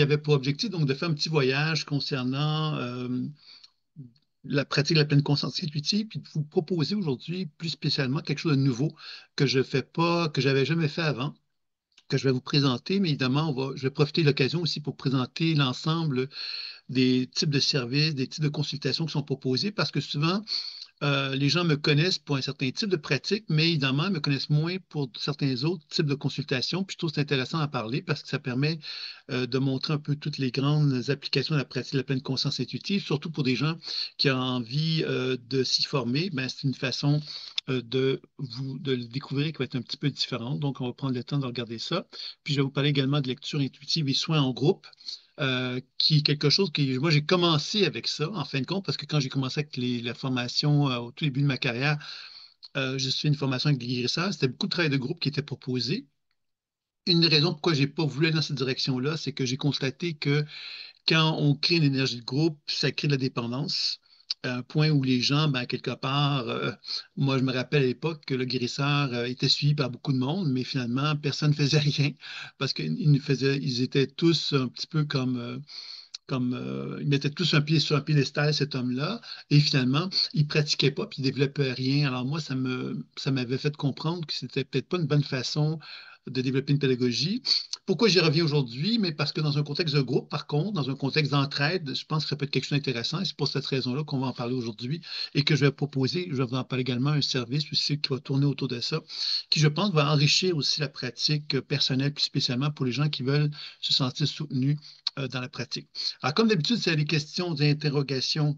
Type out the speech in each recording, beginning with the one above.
j'avais pour objectif donc de faire un petit voyage concernant la pratique de la pleine conscience intuitive, puis de vous proposer aujourd'hui plus spécialement quelque chose de nouveau que je fais pas, que j'avais jamais fait avant, que je vais vous présenter, mais évidemment, je vais profiter de l'occasion aussi pour présenter l'ensemble des types de services, des types de consultations qui sont proposés, parce que souvent, les gens me connaissent pour un certain type de pratique, mais évidemment, ils me connaissent moins pour certains autres types de consultations. Puis je trouve que c'est intéressant à parler parce que ça permet de montrer un peu toutes les grandes applications de la pratique de la pleine conscience intuitive, surtout pour des gens qui ont envie de s'y former. Ben, c'est une façon de le découvrir qui va être un petit peu différente. Donc, on va prendre le temps de regarder ça. Puis, je vais vous parler également de lecture intuitive et soins en groupe. Qui est quelque chose que moi j'ai commencé avec ça en fin de compte parce que quand j'ai commencé avec la formation au tout début de ma carrière, j'ai fait une formation avec des guérisseurs, c'était beaucoup de travail de groupe qui était proposé. Une des raisons pourquoi j'ai pas voulu aller dans cette direction-là, c'est que j'ai constaté que quand on crée une énergie de groupe, ça crée de la dépendance. À un point où les gens, ben, quelque part, moi je me rappelle à l'époque que le guérisseur était suivi par beaucoup de monde, mais finalement, personne ne faisait rien parce ils étaient tous un petit peu comme ils mettaient tous un pied sur un piédestal, cet homme-là, et finalement, il pratiquait pas, puis il développait rien. Alors moi, ça m'avait fait comprendre que c'était peut-être pas une bonne façon de développer une pédagogie. Pourquoi j'y reviens aujourd'hui? Mais parce que dans un contexte de groupe, par contre, dans un contexte d'entraide, je pense que ça peut être quelque chose d'intéressant, et c'est pour cette raison-là qu'on va en parler aujourd'hui, et que je vais proposer, je vais vous en parler également, un service aussi qui va tourner autour de ça, qui, je pense, va enrichir aussi la pratique personnelle, plus spécialement pour les gens qui veulent se sentir soutenus dans la pratique. Alors, comme d'habitude, s'il y a des questions, des interrogations,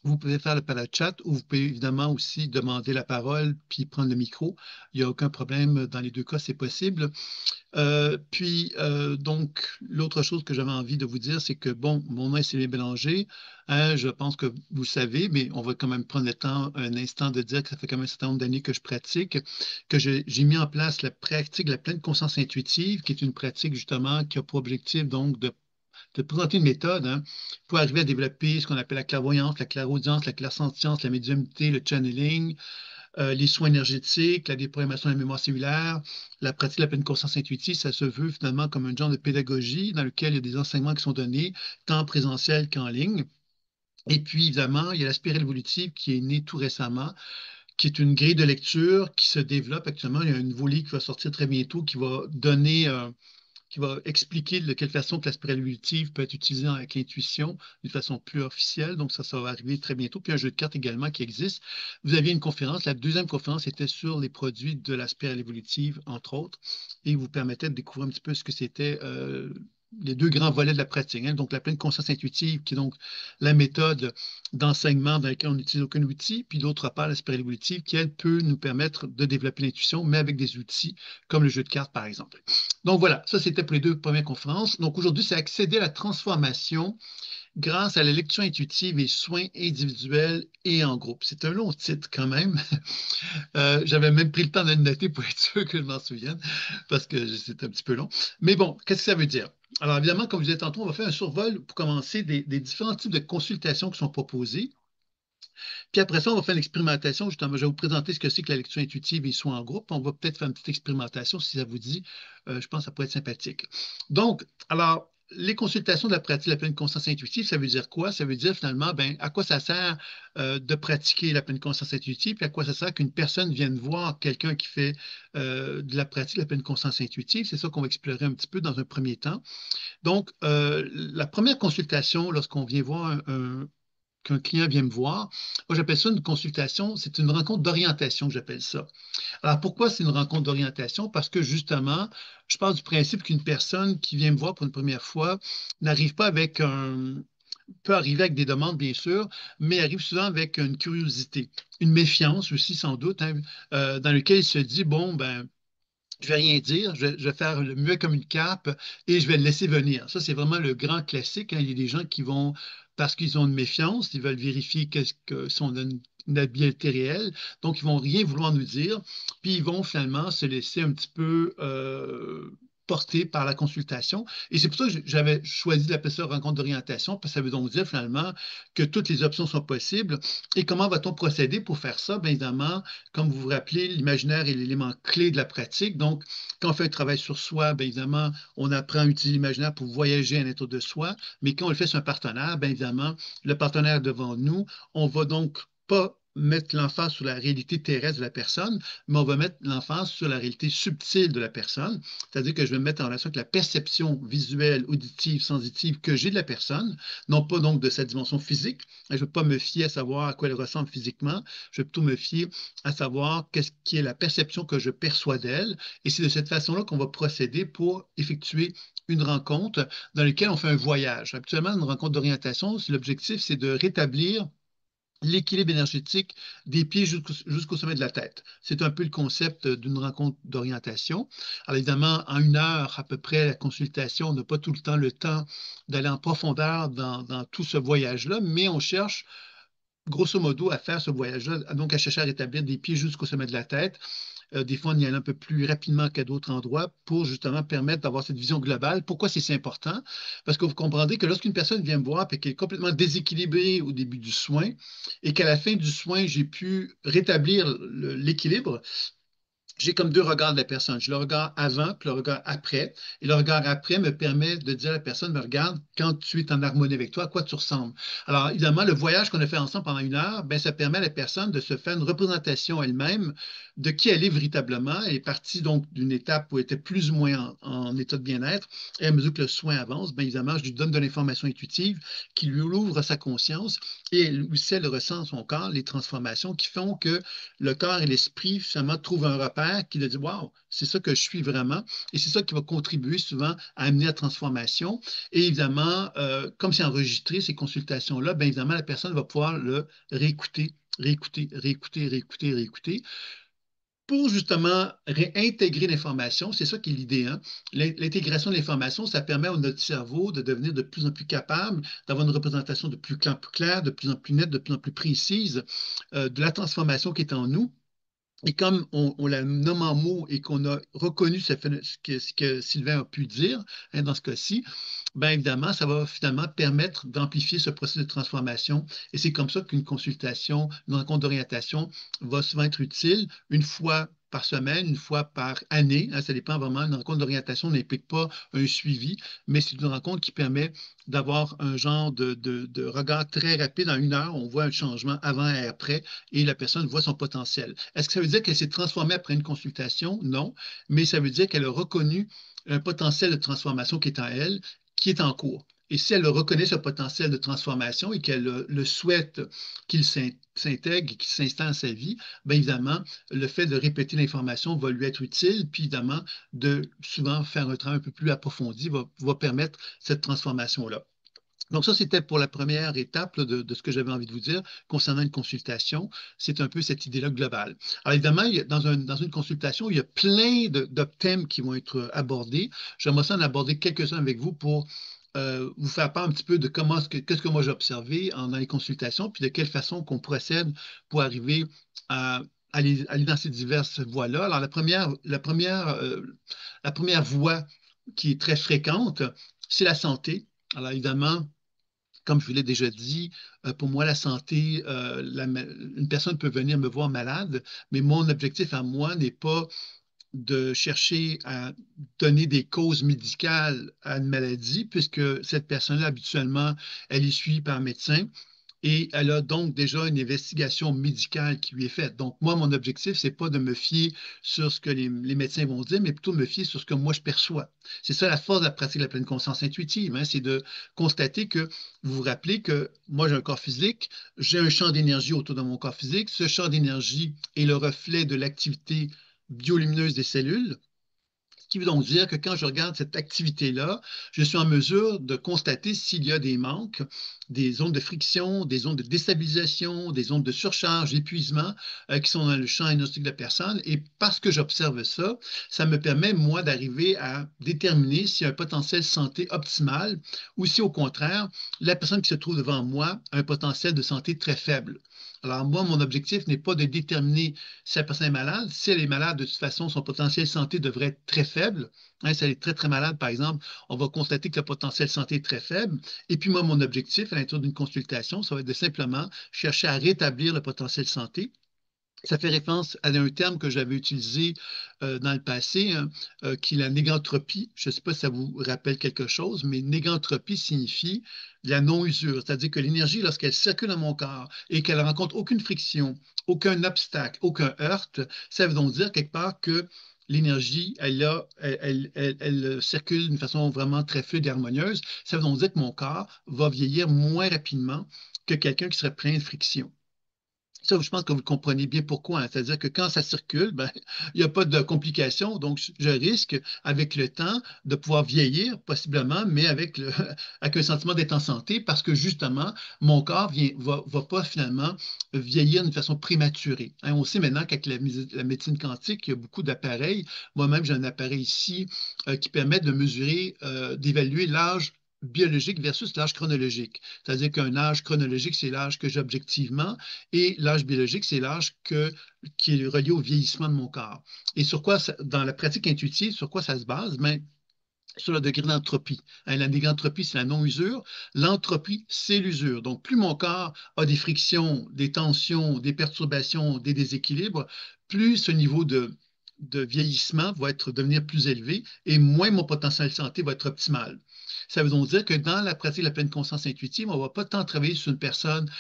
vous pouvez faire le par la chat ou vous pouvez évidemment aussi demander la parole puis prendre le micro. Il n'y a aucun problème. Dans les deux cas, c'est possible. Donc, l'autre chose que j'avais envie de vous dire, c'est que, bon, mon nom est Sylvain Bélanger. Hein, je pense que vous le savez, mais on va quand même prendre le temps, un instant, de dire que ça fait quand même un certain nombre d'années que je pratique, que j'ai mis en place la pratique de la pleine conscience intuitive, qui est une pratique justement qui a pour objectif donc de présenter une méthode hein, pour arriver à développer ce qu'on appelle la clairvoyance, la clairaudience, la clairsentience, la médiumnité, le channeling, les soins énergétiques, la déprogrammation de la mémoire cellulaire, la pratique de la pleine conscience intuitive. Ça se veut finalement comme un genre de pédagogie dans lequel il y a des enseignements qui sont donnés, tant en présentiel qu'en ligne. Et puis, évidemment, il y a la spirale évolutive qui est née tout récemment, qui est une grille de lecture qui se développe actuellement. Il y a un nouveau livre qui va sortir très bientôt qui va donner qui va expliquer de quelle façon que la spirale évolutive peut être utilisée avec l'intuition d'une façon plus officielle. Donc, ça va arriver très bientôt. Puis un jeu de cartes également qui existe. Vous aviez une conférence. La deuxième conférence était sur les produits de la spirale évolutive, entre autres, et vous permettait de découvrir un petit peu ce que c'était les deux grands volets de la pratique. Hein. Donc, la pleine conscience intuitive, qui est donc la méthode d'enseignement dans laquelle on n'utilise aucun outil, puis d'autre part, la spirale évolutive, qui, elle, peut nous permettre de développer l'intuition, mais avec des outils comme le jeu de cartes, par exemple. Donc voilà, ça c'était pour les deux premières conférences. Donc aujourd'hui, c'est accéder à la transformation grâce à la lecture intuitive et soins individuels et en groupe. C'est un long titre quand même. J'avais même pris le temps de le noter pour être sûr que je m'en souvienne, parce que c'est un petit peu long. Mais bon, qu'est-ce que ça veut dire? Alors évidemment, comme je disais tantôt, on va faire un survol pour commencer des différents types de consultations qui sont proposées. Puis après ça, on va faire une expérimentation. Justement, je vais vous présenter ce que c'est que la lecture intuitive et soit en groupe. On va peut-être faire une petite expérimentation si ça vous dit. Je pense que ça pourrait être sympathique. Donc, alors, les consultations de la pratique de la pleine conscience intuitive, ça veut dire quoi? Ça veut dire finalement, ben, à quoi ça sert de pratiquer la pleine conscience intuitive, puis à quoi ça sert qu'une personne vienne voir quelqu'un qui fait de la pratique de la pleine conscience intuitive. C'est ça qu'on va explorer un petit peu dans un premier temps. Donc, la première consultation, lorsqu'on vient voir qu'un client vient me voir. Moi, j'appelle ça une consultation. C'est une rencontre d'orientation que j'appelle ça. Alors, pourquoi c'est une rencontre d'orientation? Parce que justement, je pars du principe qu'une personne qui vient me voir pour une première fois n'arrive pas avec un peut arriver avec des demandes, bien sûr, mais arrive souvent avec une curiosité, une méfiance aussi, sans doute, hein, dans lequel il se dit, bon, ben, je vais rien dire, je vais faire le mieux comme une cape et je vais le laisser venir. Ça, c'est vraiment le grand classique. Hein. Il y a des gens qui vont, parce qu'ils ont une méfiance, ils veulent vérifier qu'est-ce que si on a une habileté réelle. Donc, ils vont rien vouloir nous dire, puis ils vont finalement se laisser un petit peu porté par la consultation. Et c'est pour ça que j'avais choisi d'appeler ça rencontre d'orientation, parce que ça veut donc dire finalement que toutes les options sont possibles. Et comment va-t-on procéder pour faire ça? Bien évidemment, comme vous vous rappelez, l'imaginaire est l'élément clé de la pratique. Donc, quand on fait un travail sur soi, bien évidemment, on apprend à utiliser l'imaginaire pour voyager à l'intérieur de soi. Mais quand on le fait sur un partenaire, bien évidemment, le partenaire devant nous, on va donc pas mettre l'emphase sur la réalité terrestre de la personne, mais on va mettre l'emphase sur la réalité subtile de la personne. C'est-à-dire que je vais me mettre en relation avec la perception visuelle, auditive, sensitive que j'ai de la personne, non pas donc de sa dimension physique. Je ne vais pas me fier à savoir à quoi elle ressemble physiquement, je vais plutôt me fier à savoir qu'est-ce qui est la perception que je perçois d'elle. Et c'est de cette façon-là qu'on va procéder pour effectuer une rencontre dans laquelle on fait un voyage. Habituellement, une rencontre d'orientation, l'objectif, c'est de rétablir l'équilibre énergétique des pieds jusqu'au sommet de la tête. C'est un peu le concept d'une rencontre d'orientation. Alors évidemment, en 1 heure à peu près, la consultation, on n'a pas tout le temps d'aller en profondeur dans tout ce voyage-là, mais on cherche grosso modo à faire ce voyage-là, donc à chercher à rétablir des pieds jusqu'au sommet de la tête. Des fois, on y allait un peu plus rapidement qu'à d'autres endroits pour justement permettre d'avoir cette vision globale. Pourquoi c'est si important? Parce que vous comprendrez que lorsqu'une personne vient me voir et qu'elle est complètement déséquilibrée au début du soin et qu'à la fin du soin, j'ai pu rétablir l'équilibre, j'ai comme 2 regards de la personne. J'ai le regard avant puis le regard après. Et le regard après me permet de dire à la personne, me regarde, quand tu es en harmonie avec toi, à quoi tu ressembles. Alors, évidemment, le voyage qu'on a fait ensemble pendant 1 heure, ben, ça permet à la personne de se faire une représentation elle-même de qui elle est véritablement. Elle est partie donc d'une étape où elle était plus ou moins en état de bien-être. Et à mesure que le soin avance, bien évidemment, je lui donne de l'information intuitive qui lui ouvre sa conscience et elle aussi, elle ressent dans son corps les transformations qui font que le corps et l'esprit, finalement, trouvent un repère qui lui dit waouh, c'est ça que je suis vraiment. Et c'est ça qui va contribuer souvent à amener la transformation. Et évidemment, comme c'est enregistré, ces consultations-là, bien évidemment, la personne va pouvoir le réécouter, réécouter, réécouter, réécouter, réécouter pour justement réintégrer l'information. C'est ça qui est l'idée, hein? L'intégration de l'information, ça permet à notre cerveau de devenir de plus en plus capable d'avoir une représentation de plus claire, de plus en plus nette, de plus en plus précise de la transformation qui est en nous. Et comme on la nomme en mots et qu'on a reconnu ce que Sylvain a pu dire, hein, dans ce cas-ci, bien évidemment, ça va finalement permettre d'amplifier ce processus de transformation. Et c'est comme ça qu'une consultation, une rencontre d'orientation va souvent être utile 1 fois par semaine, 1 fois par année, hein, ça dépend vraiment. Une rencontre d'orientation n'implique pas un suivi, mais c'est une rencontre qui permet d'avoir un genre de regard très rapide. En 1 heure, on voit un changement avant et après et la personne voit son potentiel. Est-ce que ça veut dire qu'elle s'est transformée après une consultation? Non, mais ça veut dire qu'elle a reconnu un potentiel de transformation qui est en elle, qui est en cours. Et si elle reconnaît ce potentiel de transformation et qu'elle le souhaite qu'il s'intègre et qu'il s'installe dans sa vie, bien évidemment, le fait de répéter l'information va lui être utile, puis évidemment, de souvent faire un travail un peu plus approfondi va permettre cette transformation-là. Donc ça, c'était pour la première étape là, de ce que j'avais envie de vous dire concernant une consultation. C'est un peu cette idée-là globale. Alors évidemment, dans une consultation, il y a plein de thèmes qui vont être abordés. J'aimerais ça en aborder quelques-uns avec vous pour vous faire part un petit peu de qu'est-ce que moi j'ai observé dans les consultations, puis de quelle façon qu'on procède pour arriver à aller dans ces diverses voies-là. Alors la première voie qui est très fréquente, c'est la santé. Alors évidemment, comme je vous l'ai déjà dit, pour moi, la santé, une personne peut venir me voir malade, mais mon objectif à moi n'est pas de chercher à donner des causes médicales à une maladie, puisque cette personne-là, habituellement, elle est suivie par un médecin et elle a donc déjà une investigation médicale qui lui est faite. Donc, moi, mon objectif, c'est pas de me fier sur ce que les médecins vont dire, mais plutôt me fier sur ce que moi je perçois. C'est ça la force de la pratique de la pleine conscience intuitive, hein, c'est de constater que vous vous rappelez que moi, j'ai un corps physique, j'ai un champ d'énergie autour de mon corps physique. Ce champ d'énergie est le reflet de l'activité biolumineuse des cellules. Ce qui veut donc dire que quand je regarde cette activité-là, je suis en mesure de constater s'il y a des manques, des zones de friction, des zones de déstabilisation, des zones de surcharge, d'épuisement qui sont dans le champ énergétique de la personne. Et parce que j'observe ça, ça me permet, moi, d'arriver à déterminer s'il y a un potentiel santé optimal ou si, au contraire, la personne qui se trouve devant moi a un potentiel de santé très faible. Alors moi, mon objectif n'est pas de déterminer si la personne est malade. Si elle est malade, de toute façon, son potentiel santé devrait être très faible. Hein, si elle est très, très malade, par exemple, on va constater que le potentiel santé est très faible. Et puis moi, mon objectif à l'intérieur d'une consultation, ça va être de simplement chercher à rétablir le potentiel santé. Ça fait référence à un terme que j'avais utilisé dans le passé, hein, qui est la négantropie. Je ne sais pas si ça vous rappelle quelque chose, mais négantropie signifie la non-usure, c'est-à-dire que l'énergie, lorsqu'elle circule dans mon corps et qu'elle ne rencontre aucune friction, aucun obstacle, aucun heurt, ça veut donc dire quelque part que l'énergie, elle circule d'une façon vraiment très fluide et harmonieuse. Ça veut donc dire que mon corps va vieillir moins rapidement que quelqu'un qui serait plein de friction. Ça, je pense que vous comprenez bien pourquoi, hein. C'est-à-dire que quand ça circule, ben, il n'y a pas de complications. Donc, je risque, avec le temps, de pouvoir vieillir, possiblement, mais avec, avec un sentiment d'être en santé, parce que justement, mon corps va pas finalement vieillir d'une façon prématurée. Hein, on sait maintenant qu'avec la médecine quantique, il y a beaucoup d'appareils. Moi-même, j'ai un appareil ici qui permet de mesurer, d'évaluer l'âge biologique versus l'âge chronologique. C'est-à-dire qu'un âge chronologique, c'est l'âge que j'ai objectivement, et l'âge biologique, c'est qui est relié au vieillissement de mon corps. Et sur quoi, dans la pratique intuitive, sur quoi ça se base? Ben, sur le degré d'entropie. Hein, la négantropie, c'est la non-usure. L'entropie, c'est l'usure. Donc, plus mon corps a des frictions, des tensions, des perturbations, des déséquilibres, plus ce niveau de vieillissement va devenir plus élevé et moins mon potentiel de santé va être optimal. Ça veut donc dire que dans la pratique de la pleine conscience intuitive, on ne va pas tant travailler sur une personne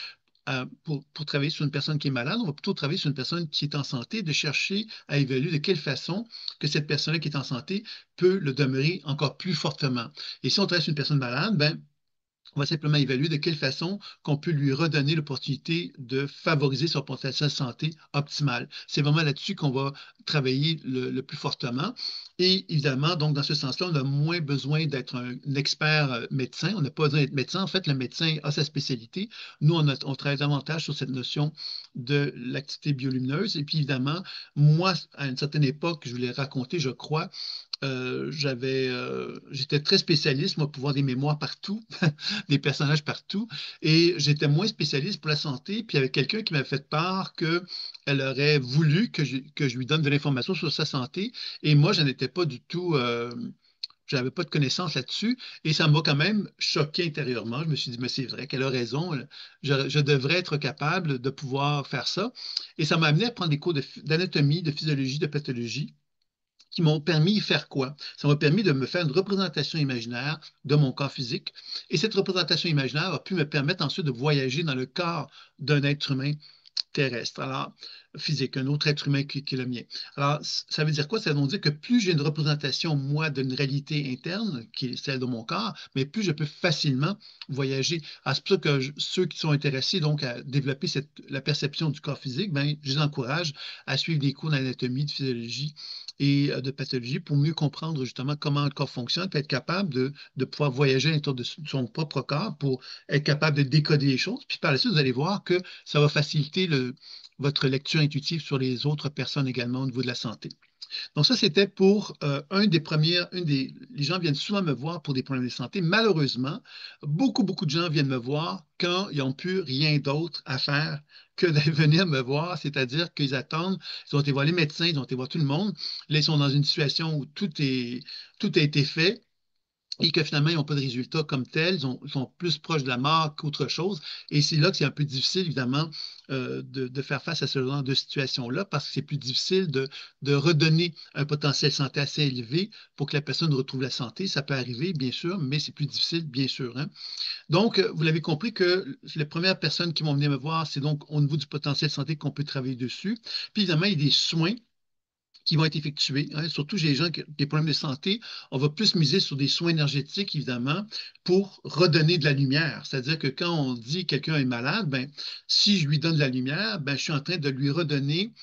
pour travailler sur une personne qui est malade, on va plutôt travailler sur une personne qui est en santé, de chercher à évaluer de quelle façon que cette personne qui est en santé peut le demeurer encore plus fortement. Et si on travaille sur une personne malade, ben, on va simplement évaluer de quelle façon qu'on peut lui redonner l'opportunité de favoriser son potentiel santé optimal. C'est vraiment là-dessus qu'on va travailler le plus fortement. Et évidemment, donc dans ce sens-là, on a moins besoin d'être un expert médecin. On n'a pas besoin d'être médecin. En fait, le médecin a sa spécialité. Nous, on travaille davantage sur cette notion de l'activité biolumineuse. Et puis évidemment, moi, à une certaine époque, je vous l'ai raconté, je crois, j'étais très spécialiste, moi, pour voir des mémoires partout, des personnages partout, et j'étais moins spécialiste pour la santé. Puis il y avait quelqu'un qui m'a fait part qu'elle aurait voulu que je lui donne de l'information sur sa santé, et moi, je n'étais pas du tout, je n'avais pas de connaissances là-dessus, et ça m'a quand même choqué intérieurement. Je me suis dit, mais c'est vrai qu'elle a raison, je devrais être capable de pouvoir faire ça. Et ça m'a amené à prendre des cours d'anatomie, de physiologie, de pathologie qui m'ont permis de faire quoi? Ça m'a permis de me faire une représentation imaginaire de mon corps physique. Et cette représentation imaginaire a pu me permettre ensuite de voyager dans le corps d'un être humain terrestre, alors physique, un autre être humain qui est le mien. Alors, ça veut dire quoi? Ça veut donc dire que plus j'ai une représentation, moi, d'une réalité interne, qui est celle de mon corps, mais plus je peux facilement voyager. Alors, c'est pour ça que ceux qui sont intéressés donc à développer la perception du corps physique, ben, je les encourage à suivre des cours d'anatomie, de physiologie et de pathologie pour mieux comprendre justement comment le corps fonctionne, puis être capable de pouvoir voyager à l'intérieur de son propre corps pour être capable de décoder les choses. Puis par la suite, vous allez voir que ça va faciliter votre lecture intuitive sur les autres personnes également au niveau de la santé. Donc ça, c'était pour un des premiers, les gens viennent souvent me voir pour des problèmes de santé. Malheureusement, beaucoup de gens viennent me voir quand ils n'ont plus rien d'autre à faire que de venir me voir, c'est-à-dire qu'ils attendent, ils ont été voir les médecins, ils ont été voir tout le monde. Là, ils sont dans une situation où tout a été fait et que finalement, ils n'ont pas de résultats comme tels, ils sont plus proches de la mort qu'autre chose. Et c'est là que c'est un peu difficile, évidemment, de faire face à ce genre de situation-là, parce que c'est plus difficile de redonner un potentiel santé assez élevé pour que la personne retrouve la santé. Ça peut arriver, bien sûr, mais c'est plus difficile, bien sûr, hein. Donc, vous l'avez compris que les premières personnes qui vont venir me voir, c'est donc au niveau du potentiel santé qu'on peut travailler dessus. Puis, évidemment, il y a des soins qui vont être effectués, hein. Surtout chez les gens qui ont des problèmes de santé, on va plus miser sur des soins énergétiques, évidemment, pour redonner de la lumière. C'est-à-dire que quand on dit que quelqu'un est malade, ben, si je lui donne de la lumière, ben, je suis en train de lui redonner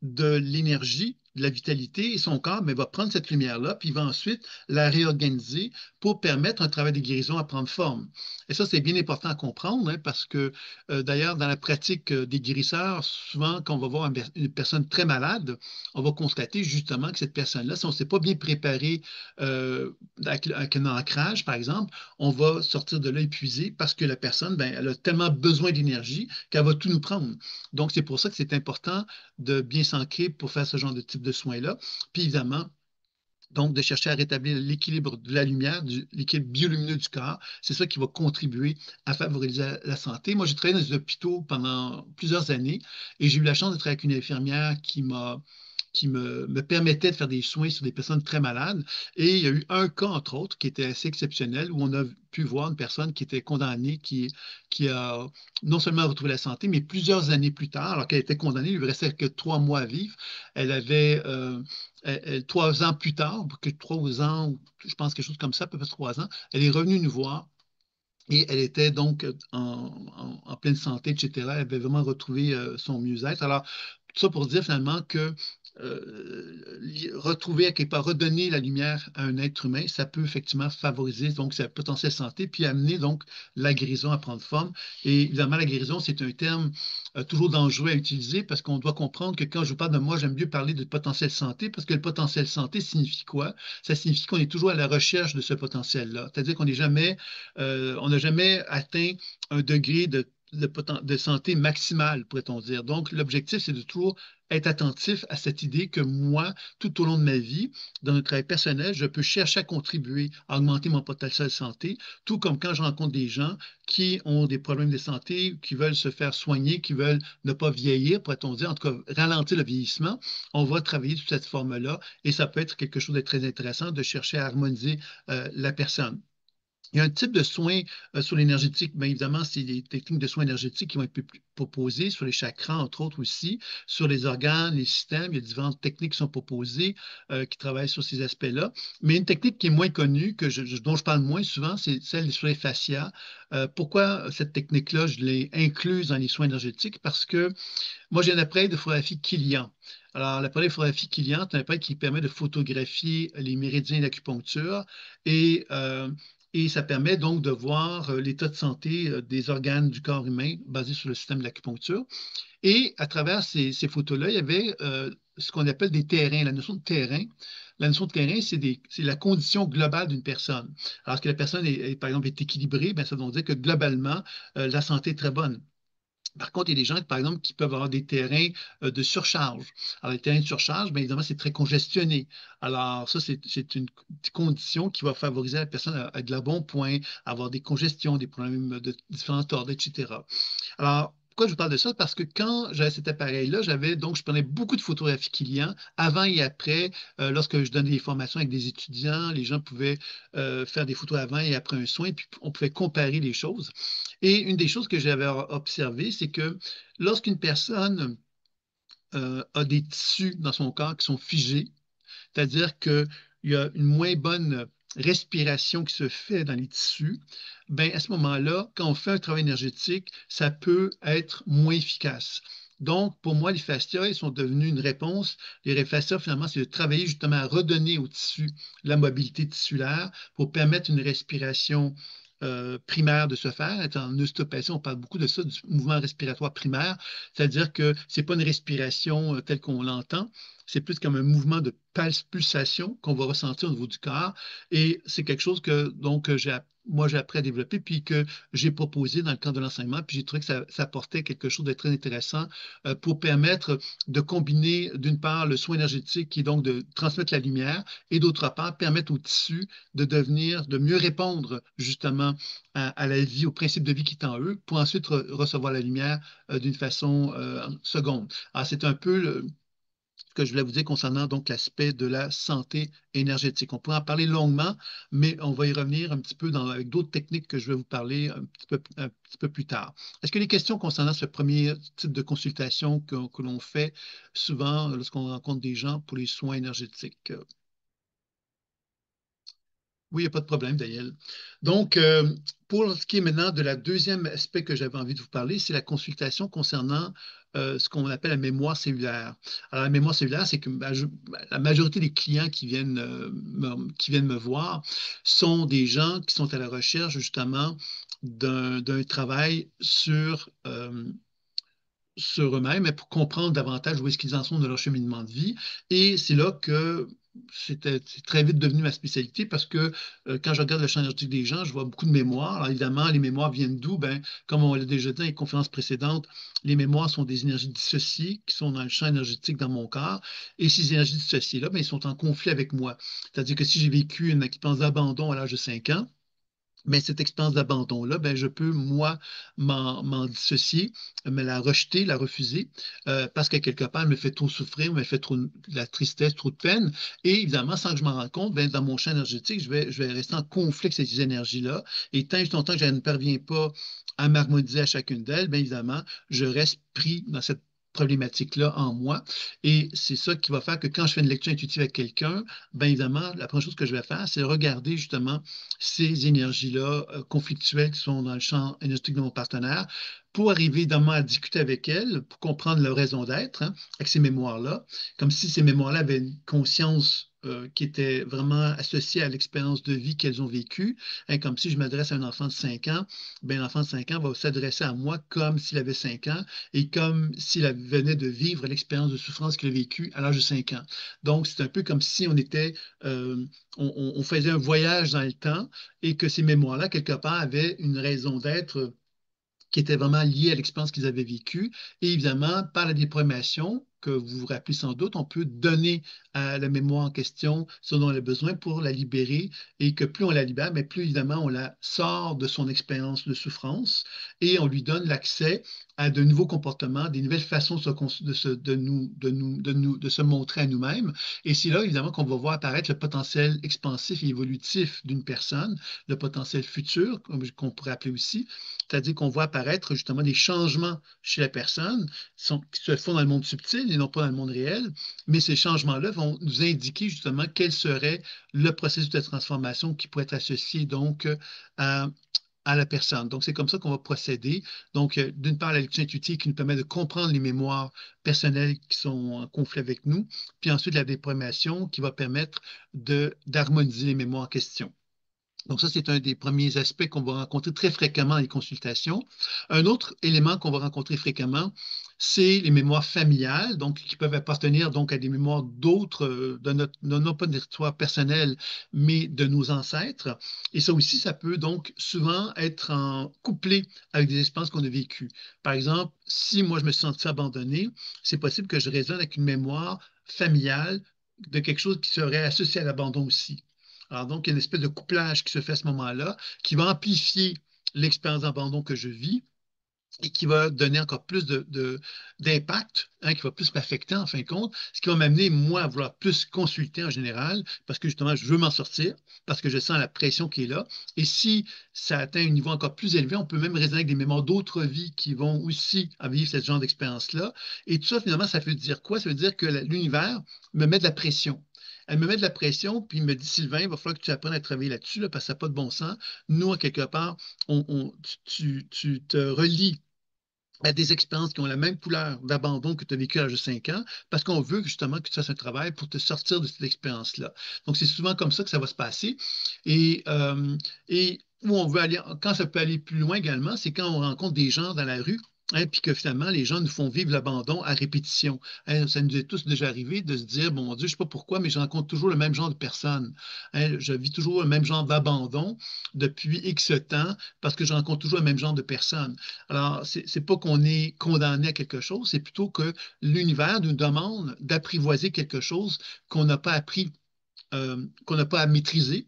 de l'énergie de la vitalité et son corps va prendre cette lumière-là, puis il va ensuite la réorganiser pour permettre un travail de guérison à prendre forme. Et ça, c'est bien important à comprendre, hein, parce que d'ailleurs, dans la pratique des guérisseurs, souvent, quand on va voir une personne très malade, on va constater justement que cette personne-là, si on ne s'est pas bien préparé avec un ancrage, par exemple, on va sortir de là épuisé parce que la personne, ben, elle a tellement besoin d'énergie qu'elle va tout nous prendre. Donc, c'est pour ça que c'est important de bien s'ancrer pour faire ce genre de type de soins-là. Puis évidemment, donc, de chercher à rétablir l'équilibre de la lumière, l'équilibre biolumineux du corps, c'est ça qui va contribuer à favoriser la santé. Moi, j'ai travaillé dans des hôpitaux pendant plusieurs années et j'ai eu la chance de travailler avec une infirmière qui me permettait de faire des soins sur des personnes très malades. Et il y a eu un cas, entre autres, qui était assez exceptionnel, où on a pu voir une personne qui était condamnée, qui a non seulement retrouvé la santé, mais plusieurs années plus tard, alors qu'elle était condamnée, il lui restait que 3 mois à vivre. Elle avait 3 ans plus tard, que 3 ans, je pense quelque chose comme ça, à peu près 3 ans, elle est revenue nous voir. Et elle était donc en pleine santé, etc. Elle avait vraiment retrouvé son mieux-être. Alors, tout ça pour dire finalement que retrouver à quelque part, redonner la lumière à un être humain, ça peut effectivement favoriser donc sa potentielle santé, puis amener donc la guérison à prendre forme. Et évidemment, la guérison, c'est un terme toujours dangereux à utiliser parce qu'on doit comprendre que quand je vous parle de moi, j'aime mieux parler de potentiel santé parce que le potentiel santé signifie quoi? Ça signifie qu'on est toujours à la recherche de ce potentiel-là. C'est-à-dire qu'on n'est jamais, on n'a jamais atteint un degré de santé maximale, pourrait-on dire. Donc, l'objectif, c'est de toujours être attentif à cette idée que moi, tout au long de ma vie, dans le travail personnel, je peux chercher à contribuer à augmenter mon potentiel de santé, tout comme quand je rencontre des gens qui ont des problèmes de santé, qui veulent se faire soigner, qui veulent ne pas vieillir, pourrait-on dire, en tout cas ralentir le vieillissement, on va travailler sous cette forme-là et ça peut être quelque chose de très intéressant de chercher à harmoniser la personne. Il y a un type de soins sur l'énergétique. Bien évidemment, c'est des techniques de soins énergétiques qui vont être proposées sur les chakras, entre autres aussi, sur les organes, les systèmes. Il y a différentes techniques qui sont proposées qui travaillent sur ces aspects-là. Mais une technique qui est moins connue, dont je parle moins souvent, c'est celle sur les fascias. Pourquoi cette technique-là, je l'ai incluse dans les soins énergétiques? Parce que moi, j'ai un appareil de photographie Kilian. Alors, l'appareil de photographie Kilian, c'est un appareil qui permet de photographier les méridiens d'acupuncture et, euh, et ça permet donc de voir l'état de santé des organes du corps humain basé sur le système de l'acupuncture. Et à travers ces photos-là, il y avait ce qu'on appelle des terrains, la notion de terrain. La notion de terrain, c'est la condition globale d'une personne. Alors que la personne, par exemple, est équilibrée, ben, ça veut dire que globalement, la santé est très bonne. Par contre, il y a des gens, par exemple, qui peuvent avoir des terrains de surcharge. Alors, les terrains de surcharge, bien évidemment, c'est très congestionné. Alors, ça, c'est une condition qui va favoriser la personne à être de la bon point, à avoir des congestions, des problèmes de différents ordres, etc. Alors, pourquoi je vous parle de ça? Parce que quand j'avais cet appareil-là, je prenais beaucoup de photographies clients avant et après. Lorsque je donnais des formations avec des étudiants, les gens pouvaient faire des photos avant et après un soin, puis on pouvait comparer les choses. Et une des choses que j'avais observées, c'est que lorsqu'une personne a des tissus dans son corps qui sont figés, c'est-à-dire qu'il y a une moins bonne respiration qui se fait dans les tissus, ben à ce moment-là, quand on fait un travail énergétique, ça peut être moins efficace. Donc, pour moi, les fascias, ils sont devenus une réponse. Les fascias, finalement, c'est de travailler justement à redonner au tissu la mobilité tissulaire pour permettre une respiration primaire de se faire. En ostéopathie, on parle beaucoup de ça, du mouvement respiratoire primaire, c'est-à-dire que ce n'est pas une respiration telle qu'on l'entend, c'est plus comme un mouvement de pulsation qu'on va ressentir au niveau du corps. Et c'est quelque chose que donc moi j'ai appris à développer, puis que j'ai proposé dans le cadre de l'enseignement, puis j'ai trouvé que ça apportait quelque chose de très intéressant pour permettre de combiner d'une part le soin énergétique qui est donc de transmettre la lumière et d'autre part permettre au tissu de mieux répondre justement à la vie, au principe de vie qui est en eux, pour ensuite recevoir la lumière d'une façon seconde. Alors c'est un peu ce que je voulais vous dire concernant donc l'aspect de la santé énergétique. On pourrait en parler longuement, mais on va y revenir un petit peu avec d'autres techniques que je vais vous parler un petit peu plus tard. Est-ce que les questions concernant ce premier type de consultation que l'on fait souvent lorsqu'on rencontre des gens pour les soins énergétiques? Oui, il n'y a pas de problème, Daniel. Donc, pour ce qui est maintenant de la deuxième aspect que j'avais envie de vous parler, c'est la consultation concernant ce qu'on appelle la mémoire cellulaire. Alors, la mémoire cellulaire, c'est que la majorité des clients qui viennent me voir sont des gens qui sont à la recherche justement d'un travail sur eux-mêmes, mais pour comprendre davantage où est-ce qu'ils en sont de leur cheminement de vie. Et c'est là que c'est très vite devenu ma spécialité parce que quand je regarde le champ énergétique des gens, je vois beaucoup de mémoires. Alors évidemment, les mémoires viennent d'où? Ben, comme on l'a déjà dit dans les conférences précédentes, les mémoires sont des énergies dissociées qui sont dans le champ énergétique dans mon corps. Et ces énergies dissociées-là, ben, ils sont en conflit avec moi. C'est-à-dire que si j'ai vécu une expérience d'abandon à l'âge de 5 ans, mais cette expérience d'abandon-là, ben, je peux, moi, m'en dissocier, me la rejeter, la refuser, parce que quelque part, elle me fait trop souffrir, me fait trop de la tristesse, trop de peine. Et évidemment, sans que je m'en rende compte, ben, dans mon champ énergétique, je vais rester en conflit avec ces énergies-là. Et tant et longtemps que je ne parviens pas à m'harmoniser à chacune d'elles, bien évidemment, je reste pris dans cette problématique-là en moi. Et c'est ça qui va faire que quand je fais une lecture intuitive avec quelqu'un, bien évidemment, la première chose que je vais faire, c'est regarder justement ces énergies-là conflictuelles qui sont dans le champ énergétique de mon partenaire pour arriver évidemment à discuter avec elle, pour comprendre leur raison d'être, hein, avec ces mémoires-là, comme si ces mémoires-là avaient une conscience qui était vraiment associée à l'expérience de vie qu'elles ont vécue. Hein, comme si je m'adresse à un enfant de 5 ans, ben, l'enfant de 5 ans va s'adresser à moi comme s'il avait 5 ans et comme s'il venait de vivre l'expérience de souffrance qu'il a vécue à l'âge de 5 ans. Donc, c'est un peu comme si on était, on faisait un voyage dans le temps et que ces mémoires-là, quelque part, avaient une raison d'être qui était vraiment lié à l'expérience qu'ils avaient vécue. Et évidemment, par la déprogrammation, que vous vous rappelez sans doute, on peut donner à la mémoire en question ce dont elle a besoin pour la libérer et que plus on la libère, mais plus évidemment on la sort de son expérience de souffrance et on lui donne l'accès à de nouveaux comportements, des nouvelles façons de se montrer à nous-mêmes. Et c'est là, évidemment, qu'on va voir apparaître le potentiel expansif et évolutif d'une personne, le potentiel futur, qu'on pourrait appeler aussi, c'est-à-dire qu'on voit apparaître justement des changements chez la personne qui se font dans le monde subtil et non pas dans le monde réel, mais ces changements-là vont nous indiquer justement quel serait le processus de transformation qui pourrait être associé donc à, à la personne. Donc, c'est comme ça qu'on va procéder. Donc, d'une part, la lecture intuitive qui nous permet de comprendre les mémoires personnelles qui sont en conflit avec nous, puis ensuite la déprogrammation qui va permettre d'harmoniser les mémoires en question. Donc ça, c'est un des premiers aspects qu'on va rencontrer très fréquemment dans les consultations. Un autre élément qu'on va rencontrer fréquemment, c'est les mémoires familiales, donc qui peuvent appartenir donc à des mémoires d'autres, non pas de notre histoire personnelle, mais de nos ancêtres. Et ça aussi, ça peut donc souvent être couplé avec des expériences qu'on a vécues. Par exemple, si moi je me suis senti abandonné, c'est possible que je résonne avec une mémoire familiale de quelque chose qui serait associé à l'abandon aussi. Alors donc, il y a une espèce de couplage qui se fait à ce moment-là, qui va amplifier l'expérience d'abandon que je vis et qui va donner encore plus d'impact, hein, qui va plus m'affecter en fin de compte, ce qui va m'amener, moi, à vouloir plus consulter en général, parce que justement, je veux m'en sortir, parce que je sens la pression qui est là. Et si ça atteint un niveau encore plus élevé, on peut même raisonner avec des mémoires d'autres vies qui vont aussi vivre ce genre d'expérience-là. Et tout ça, finalement, ça veut dire quoi? Ça veut dire que l'univers me met de la pression. Elle me met de la pression, puis il me dit, Sylvain, il va falloir que tu apprennes à travailler là-dessus, là, parce que ça n'a pas de bon sens. Nous, à quelque part, tu te relis à des expériences qui ont la même couleur d'abandon que tu as vécu à l'âge de 5 ans, parce qu'on veut justement que tu fasses un travail pour te sortir de cette expérience-là. Donc, c'est souvent comme ça que ça va se passer. Et où on veut aller, quand ça peut aller plus loin également, c'est quand on rencontre des gens dans la rue. Hein, puis que finalement, les gens nous font vivre l'abandon à répétition. Hein, ça nous est tous déjà arrivé de se dire, bon mon Dieu, je ne sais pas pourquoi, mais je rencontre toujours le même genre de personnes. Hein, je vis toujours le même genre d'abandon depuis X temps parce que je rencontre toujours le même genre de personnes. Alors, c'est pas qu'on est condamné à quelque chose, c'est plutôt que l'univers nous demande d'apprivoiser quelque chose qu'on n'a pas appris, qu'on n'a pas à maîtriser.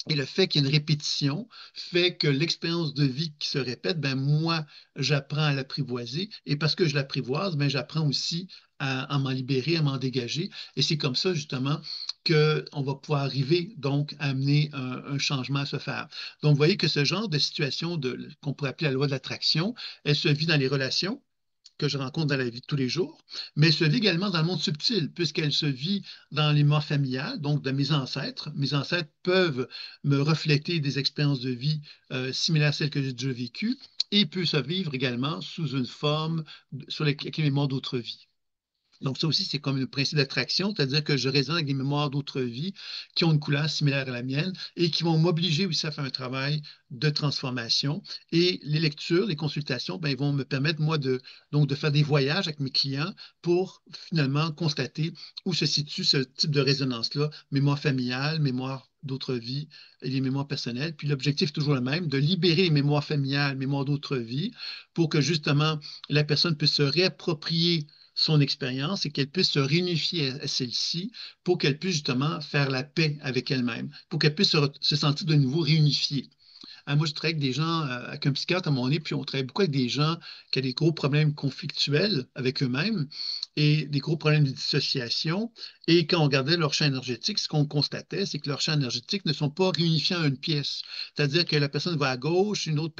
Et le fait qu'il y ait une répétition fait que l'expérience de vie qui se répète, ben moi, j'apprends à l'apprivoiser. Et parce que je l'apprivoise, ben j'apprends aussi à m'en libérer, à m'en dégager. Et c'est comme ça, justement, qu'on va pouvoir arriver, donc, à amener un changement à se faire. Donc, vous voyez que ce genre de situation qu'on pourrait appeler la loi de l'attraction, elle se vit dans les relations, que je rencontre dans la vie de tous les jours, mais elle se vit également dans le monde subtil, puisqu'elle se vit dans les morts familiales, donc de mes ancêtres. Mes ancêtres peuvent me refléter des expériences de vie similaires à celles que j'ai déjà vécues et peut se vivre également sous une forme sur les mémoires d'autres vies. Donc, ça aussi, c'est comme le principe d'attraction, c'est-à-dire que je résonne avec des mémoires d'autres vies qui ont une couleur similaire à la mienne et qui vont m'obliger aussi à faire un travail de transformation. Et les lectures, les consultations, ben, ils vont me permettre, moi, donc, de faire des voyages avec mes clients pour finalement constater où se situe ce type de résonance-là, mémoire familiale, mémoire d'autres vies et les mémoires personnelles. Puis l'objectif est toujours le même, de libérer les mémoires familiales, mémoires d'autres vies, pour que justement la personne puisse se réapproprier son expérience et qu'elle puisse se réunifier à celle-ci pour qu'elle puisse justement faire la paix avec elle-même, pour qu'elle puisse se sentir de nouveau réunifiée. Moi, je travaille avec des gens, avec un psychiatre à mon nez, puis on travaille beaucoup avec des gens qui ont des gros problèmes conflictuels avec eux-mêmes et des gros problèmes de dissociation. Et quand on regardait leur champ énergétique, ce qu'on constatait, c'est que leurs champs énergétiques ne sont pas réunifiés en une pièce. C'est-à-dire que la personne va à gauche, une autre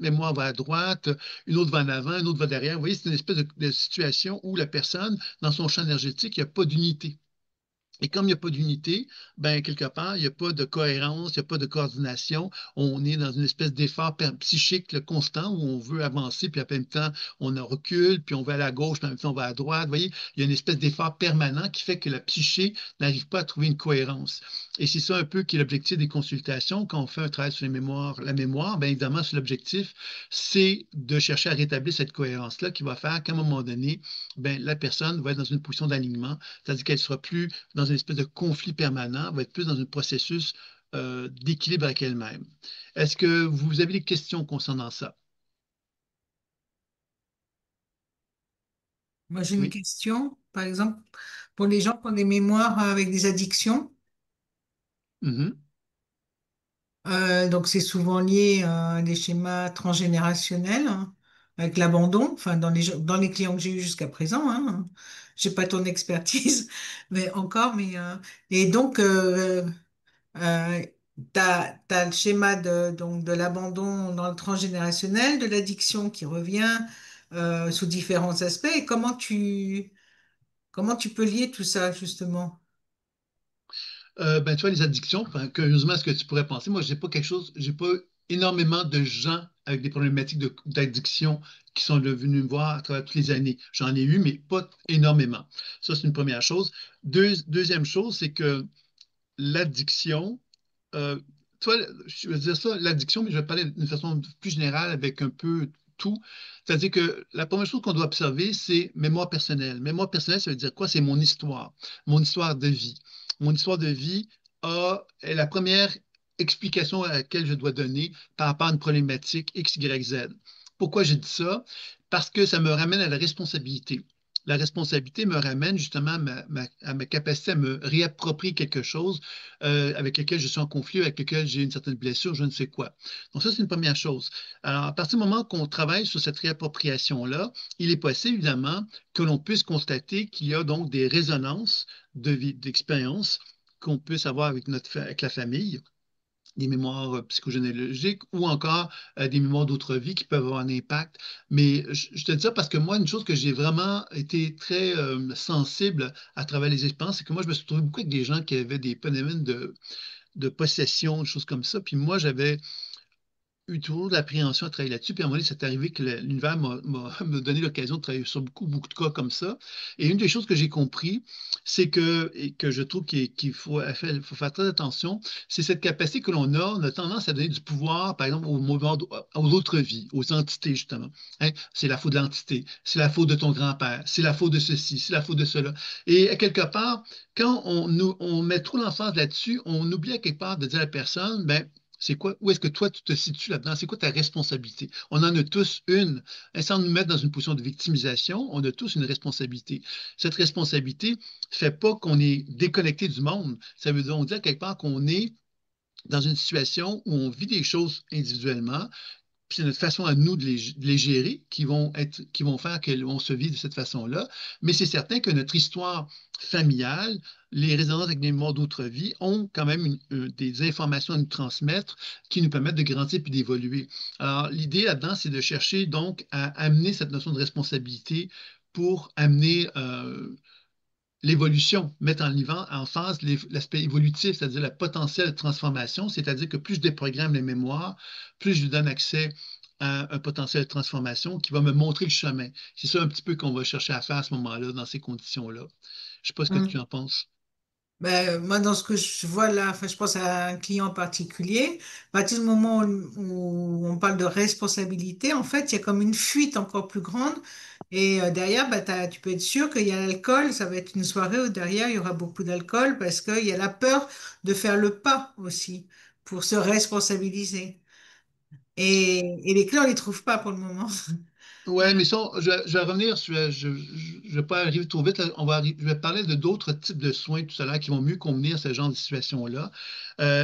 mémoire va à droite, une autre va en avant, une autre va derrière. Vous voyez, c'est une espèce de situation où la personne, dans son champ énergétique, il n'y a pas d'unité. Et comme il n'y a pas d'unité, ben, quelque part, il n'y a pas de cohérence, il n'y a pas de coordination. On est dans une espèce d'effort psychique là, constant où on veut avancer, puis en même temps, on en recule, puis on va à la gauche, puis en même temps, on va à droite. Vous voyez, il y a une espèce d'effort permanent qui fait que la psyché n'arrive pas à trouver une cohérence. Et c'est ça un peu qui est l'objectif des consultations. Quand on fait un travail sur les mémoires, la mémoire, bien évidemment, c'est l'objectif, c'est de chercher à rétablir cette cohérence-là qui va faire qu'à un moment donné, ben, la personne va être dans une position d'alignement, c'est-à-dire qu'elle ne sera plus dans une espèce de conflit permanent, va être plus dans un processus d'équilibre avec elle-même. Est-ce que vous avez des questions concernant ça? Moi, j'ai une Oui. question, par exemple, pour les gens qui ont des mémoires avec des addictions. Mhm. Donc, c'est souvent lié à des schémas transgénérationnels, hein, avec l'abandon, enfin, dans les clients que j'ai eus jusqu'à présent, hein. J'ai pas ton expertise, mais encore, et donc, euh, t'as le schéma de l'abandon dans le transgénérationnel, de l'addiction qui revient, sous différents aspects. Et comment tu peux lier tout ça, justement? Ben, tu vois, les addictions, enfin, curieusement, ce que tu pourrais penser, moi, j'ai pas énormément de gens avec des problématiques d'addiction qui sont venus me voir à travers toutes les années. J'en ai eu, mais pas énormément. Ça, c'est une première chose. Deuxième chose, c'est que l'addiction, euh, toi, je veux dire ça, l'addiction, mais je vais parler d'une façon plus générale avec un peu tout. C'est-à-dire que la première chose qu'on doit observer, c'est mémoire personnelle. Mémoire personnelle, ça veut dire quoi? C'est mon histoire de vie. Mon histoire de vie est la première explication à laquelle je dois donner par rapport à une problématique X, Y, Z. Pourquoi j'ai dit ça? Parce que ça me ramène à la responsabilité. La responsabilité me ramène justement à ma capacité à me réapproprier quelque chose avec lequel je suis en conflit, avec lequel j'ai une certaine blessure, je ne sais quoi. Donc ça, c'est une première chose. Alors, à partir du moment qu'on travaille sur cette réappropriation-là, il est possible, évidemment, que l'on puisse constater qu'il y a donc des résonances de vie, d'expérience qu'on puisse avoir avec la famille, des mémoires psychogénéalogiques ou encore des mémoires d'autres vies qui peuvent avoir un impact. Mais je te dis ça parce que moi, une chose que j'ai vraiment été très sensible à travers les expériences, c'est que moi, je me suis trouvé beaucoup avec des gens qui avaient des phénomènes de possession, des choses comme ça. Puis moi, j'avais eu toujours de l'appréhension à travailler là-dessus. Puis à un moment donné, c'est arrivé que l'univers m'a donné l'occasion de travailler sur beaucoup, beaucoup de cas comme ça. Et une des choses que j'ai compris, c'est que, et que je trouve qu'il faut faire très attention, c'est cette capacité que l'on a. On a tendance à donner du pouvoir, par exemple, aux autres vies, aux entités, justement. Hein? C'est la faute de l'entité, c'est la faute de ton grand-père, c'est la faute de ceci, c'est la faute de cela. Et à quelque part, quand on met trop l'emphase là-dessus, on oublie à quelque part de dire à la personne, ben, c'est quoi, où est-ce que toi, tu te situes là-dedans? C'est quoi ta responsabilité? On en a tous une. Et sans nous mettre dans une position de victimisation, on a tous une responsabilité. Cette responsabilité ne fait pas qu'on est déconnecté du monde. Ça veut dire quelque part qu'on est dans une situation où on vit des choses individuellement, puis c'est notre façon à nous de les gérer qui vont faire qu'on se vit de cette façon-là. Mais c'est certain que notre histoire familiale, les résonances avec les mémoires d'autres vies ont quand même des informations à nous transmettre qui nous permettent de grandir puis d'évoluer. Alors, l'idée là-dedans, c'est de chercher donc à amener cette notion de responsabilité pour amener l'évolution, mettre en phase l'aspect évolutif, c'est-à-dire la potentielle transformation, c'est-à-dire que plus je déprogramme les mémoires, plus je lui donne accès à un potentiel de transformation qui va me montrer le chemin. C'est ça un petit peu qu'on va chercher à faire à ce moment-là, dans ces conditions-là. Je ne sais pas ce que tu en penses. Ben, moi, dans ce que je vois là, enfin, je pense à un client particulier. À partir du moment où on parle de responsabilité, en fait, il y a comme une fuite encore plus grande. Et derrière, ben, tu peux être sûr qu'il y a l'alcool. Ça va être une soirée où derrière, il y aura beaucoup d'alcool parce qu'il y a la peur de faire le pas aussi pour se responsabiliser. Et les clients, on les trouve pas pour le moment. Ouais, mais ça, je vais revenir, je vais pas arriver trop vite. Là. Je vais parler de d'autres types de soins tout à l'heure qui vont mieux convenir à ce genre de situation-là.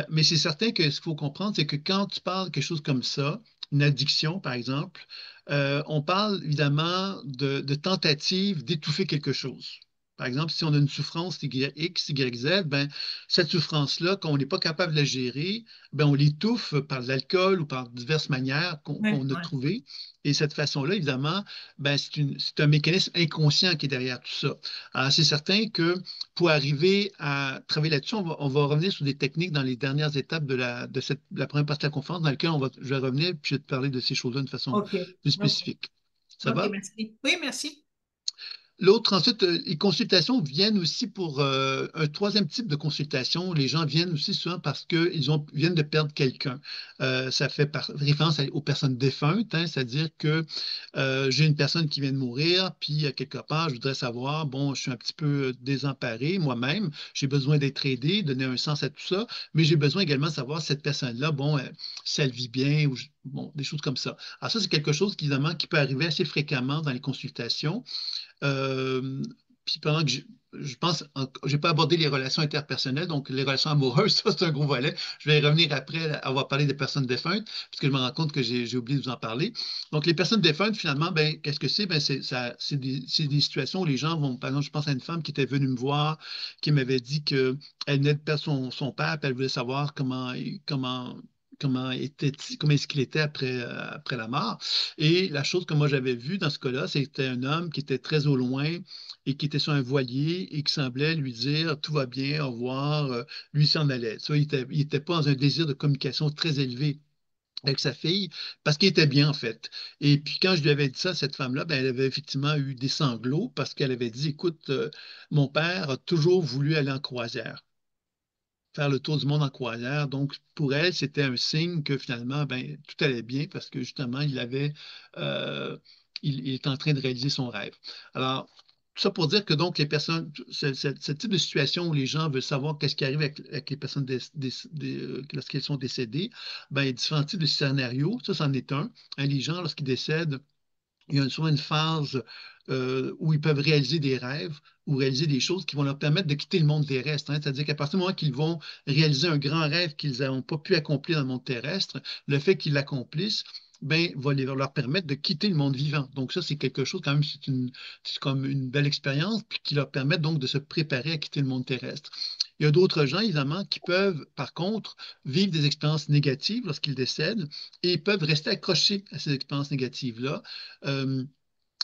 Mais c'est certain que ce qu'il faut comprendre, c'est que quand tu parles de quelque chose comme ça, une addiction, par exemple, on parle évidemment de tentative d'étouffer quelque chose. Par exemple, si on a une souffrance X, Y, Z, ben, cette souffrance-là, quand on n'est pas capable de la gérer, ben, on l'étouffe par de l'alcool ou par diverses manières Ouais, qu'on a ouais. trouvées. Et cette façon-là, évidemment, ben, c'est un mécanisme inconscient qui est derrière tout ça. Alors, c'est certain que pour arriver à travailler là-dessus, on va revenir sur des techniques dans les dernières étapes de la première partie de la conférence, dans laquelle je vais revenir puis je vais te parler de ces choses-là d'une façon Ok, plus ok, spécifique. Ça ok, va? merci. Oui, merci. L'autre, ensuite, les consultations viennent aussi pour un troisième type de consultation. Les gens viennent aussi souvent parce viennent de perdre quelqu'un. Ça fait référence aux personnes défuntes, hein, c'est-à-dire que j'ai une personne qui vient de mourir, puis quelque part, je voudrais savoir, bon, je suis un petit peu désemparé moi-même, j'ai besoin d'être aidé, donner un sens à tout ça, mais j'ai besoin également de savoir si cette personne-là, bon, si elle vit bien, ou bon, des choses comme ça. Alors ça, c'est quelque chose qui, évidemment, qui peut arriver assez fréquemment dans les consultations. Euh, Puis pendant que je pense, j'ai pas abordé les relations interpersonnelles, donc les relations amoureuses, ça c'est un gros volet. Je vais y revenir après avoir parlé des personnes défuntes, puisque je me rends compte que j'ai oublié de vous en parler. Donc les personnes défuntes, finalement, ben, qu'est-ce que c'est? Ben, c'est des situations où les gens vont, par exemple, je pense à une femme qui était venue me voir, qui m'avait dit qu'elle venait de perdre son père, puis elle voulait savoir comment est-ce qu'il était après la mort. Et la chose que moi j'avais vue dans ce cas-là, c'était un homme qui était très au loin et qui était sur un voilier et qui semblait lui dire tout va bien, au revoir, lui s'en allait. Ça, il était pas dans un désir de communication très élevé avec sa fille parce qu'il était bien en fait. Et puis quand je lui avais dit ça, cette femme-là, ben, elle avait effectivement eu des sanglots parce qu'elle avait dit, écoute, mon père a toujours voulu aller en croisière, faire le tour du monde en croisière. Donc, pour elle, c'était un signe que finalement, ben, tout allait bien parce que justement, euh, il est en train de réaliser son rêve. Alors, tout ça pour dire que donc les personnes, ce type de situation où les gens veulent savoir qu'est-ce qui arrive avec les personnes lorsqu'elles sont décédées, ben, il y a différents types de scénarios. Ça, c'en est un. Hein, les gens, lorsqu'ils décèdent, il y a souvent une phase où ils peuvent réaliser des rêves ou réaliser des choses qui vont leur permettre de quitter le monde terrestre. Hein. C'est-à-dire qu'à partir du moment qu'ils vont réaliser un grand rêve qu'ils n'ont pas pu accomplir dans le monde terrestre, le fait qu'ils l'accomplissent, ben, va leur permettre de quitter le monde vivant. Donc ça, c'est quelque chose, quand même, c'est comme une belle expérience, puis qui leur permet donc de se préparer à quitter le monde terrestre. Il y a d'autres gens, évidemment, qui peuvent, par contre, vivre des expériences négatives lorsqu'ils décèdent et peuvent rester accrochés à ces expériences négatives-là. Euh,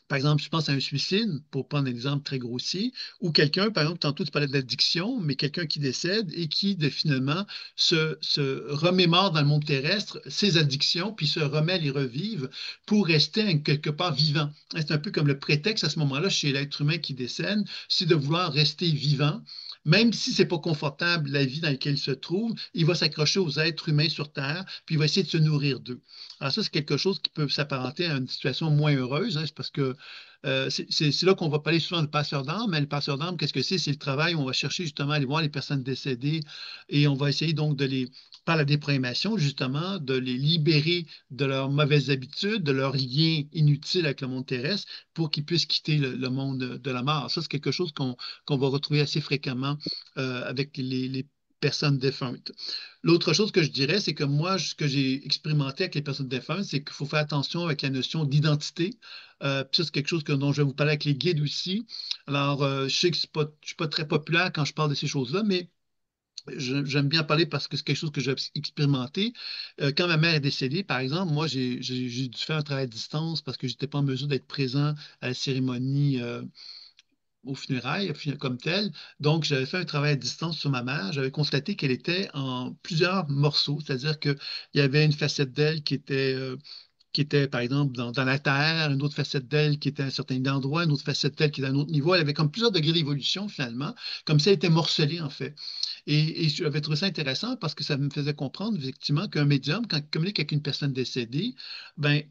Par exemple, je pense à un suicide, pour prendre un exemple très grossier, ou quelqu'un, par exemple, tantôt tu parlais d'addiction, mais quelqu'un qui décède et qui, finalement, se remémore dans le monde terrestre ses addictions, puis se remet à les revivre pour rester quelque part vivant. C'est un peu comme le prétexte à ce moment-là chez l'être humain qui décède, c'est de vouloir rester vivant. Même si c'est pas confortable la vie dans laquelle il se trouve, il va s'accrocher aux êtres humains sur Terre, puis il va essayer de se nourrir d'eux. Alors ça, c'est quelque chose qui peut s'apparenter à une situation moins heureuse, hein, c'est parce que c'est là qu'on va parler souvent de passeur d'âme, mais le passeur d'âme, qu'est-ce que c'est? C'est le travail où on va chercher justement à aller voir les personnes décédées et on va essayer donc par la déprogrammation, justement, de les libérer de leurs mauvaises habitudes, de leurs liens inutiles avec le monde terrestre pour qu'ils puissent quitter le monde de la mort. Ça, c'est quelque chose qu'on va retrouver assez fréquemment avec personnes défuntes. L'autre chose que je dirais, c'est que moi, ce que j'ai expérimenté avec les personnes défuntes, c'est qu'il faut faire attention avec la notion d'identité. Puis ça, c'est quelque chose dont je vais vous parler avec les guides aussi. Alors, je sais que je ne suis pas très populaire quand je parle de ces choses-là, mais j'aime bien en parler parce que c'est quelque chose que j'ai expérimenté. Quand ma mère est décédée, par exemple, moi, j'ai dû faire un travail à distance parce que je n'étais pas en mesure d'être présent à la cérémonie aux funérailles comme telle. Donc, j'avais fait un travail à distance sur ma mère. J'avais constaté qu'elle était en plusieurs morceaux, c'est-à-dire qu'il y avait une facette d'elle qui était, par exemple, dans la Terre, une autre facette d'elle qui était à un certain endroit, une autre facette d'elle qui était à un autre niveau. Elle avait comme plusieurs degrés d'évolution, finalement, comme si elle était morcelée, en fait. Et j'avais trouvé ça intéressant parce que ça me faisait comprendre, effectivement, qu'un médium, quand il communique avec une personne décédée, ben,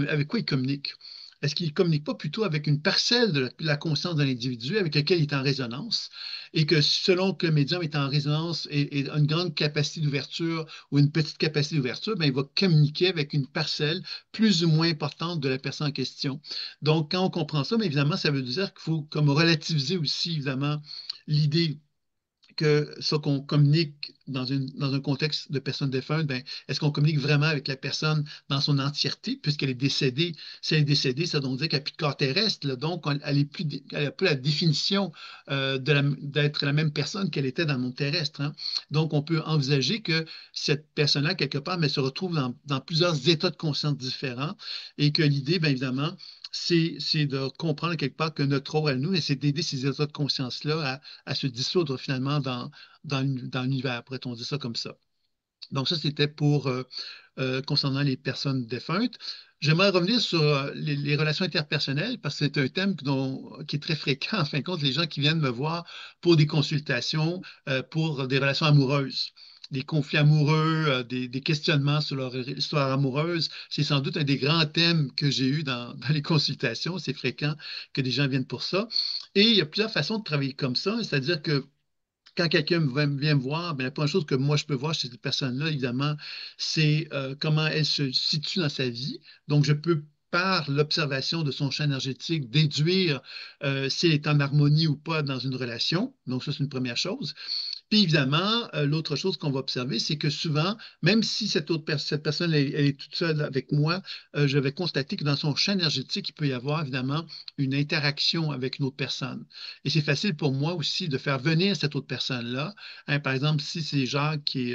avec quoi il communique? Est-ce qu'il ne communique pas plutôt avec une parcelle de la conscience de l'individu avec lequel il est en résonance et que selon que le médium est en résonance et a une grande capacité d'ouverture ou une petite capacité d'ouverture, ben, il va communiquer avec une parcelle plus ou moins importante de la personne en question. Donc, quand on comprend ça, bien évidemment, ça veut dire qu'il faut comme relativiser aussi, évidemment, l'idée que ça qu'on communique dans un contexte de personne défunte, ben, est-ce qu'on communique vraiment avec la personne dans son entièreté, puisqu'elle est décédée? Si elle est décédée, ça veut dire qu'elle n'a plus de corps terrestre, là, donc elle n'a plus la définition d'être la même personne qu'elle était dans le monde terrestre. Hein. Donc, on peut envisager que cette personne-là, quelque part, mais se retrouve dans plusieurs états de conscience différents et que l'idée, bien évidemment, c'est de comprendre quelque part que notre rôle à nous, c'est d'aider ces états de conscience-là à se dissoudre finalement dans l'univers, pourrait-on dire ça comme ça. Donc ça, c'était pour concernant les personnes défuntes. J'aimerais revenir sur les relations interpersonnelles parce que c'est un thème qui est très fréquent. En fin de compte, les gens qui viennent me voir pour des consultations, pour des relations amoureuses, des conflits amoureux, des questionnements sur leur histoire amoureuse, c'est sans doute un des grands thèmes que j'ai eu dans les consultations. C'est fréquent que des gens viennent pour ça. Et il y a plusieurs façons de travailler comme ça, c'est-à-dire que quand quelqu'un vient me voir, ben, la première chose que moi je peux voir chez cette personne-là, évidemment, c'est comment elle se situe dans sa vie. Donc, je peux, par l'observation de son champ énergétique, déduire si elle est en harmonie ou pas dans une relation. Donc, ça, c'est une première chose. Puis évidemment, l'autre chose qu'on va observer, c'est que souvent, même si cette personne elle est toute seule avec moi, je vais constater que dans son champ énergétique, il peut y avoir évidemment une interaction avec une autre personne. Et c'est facile pour moi aussi de faire venir cette autre personne-là. Hein, par exemple, si c'est Jacques qui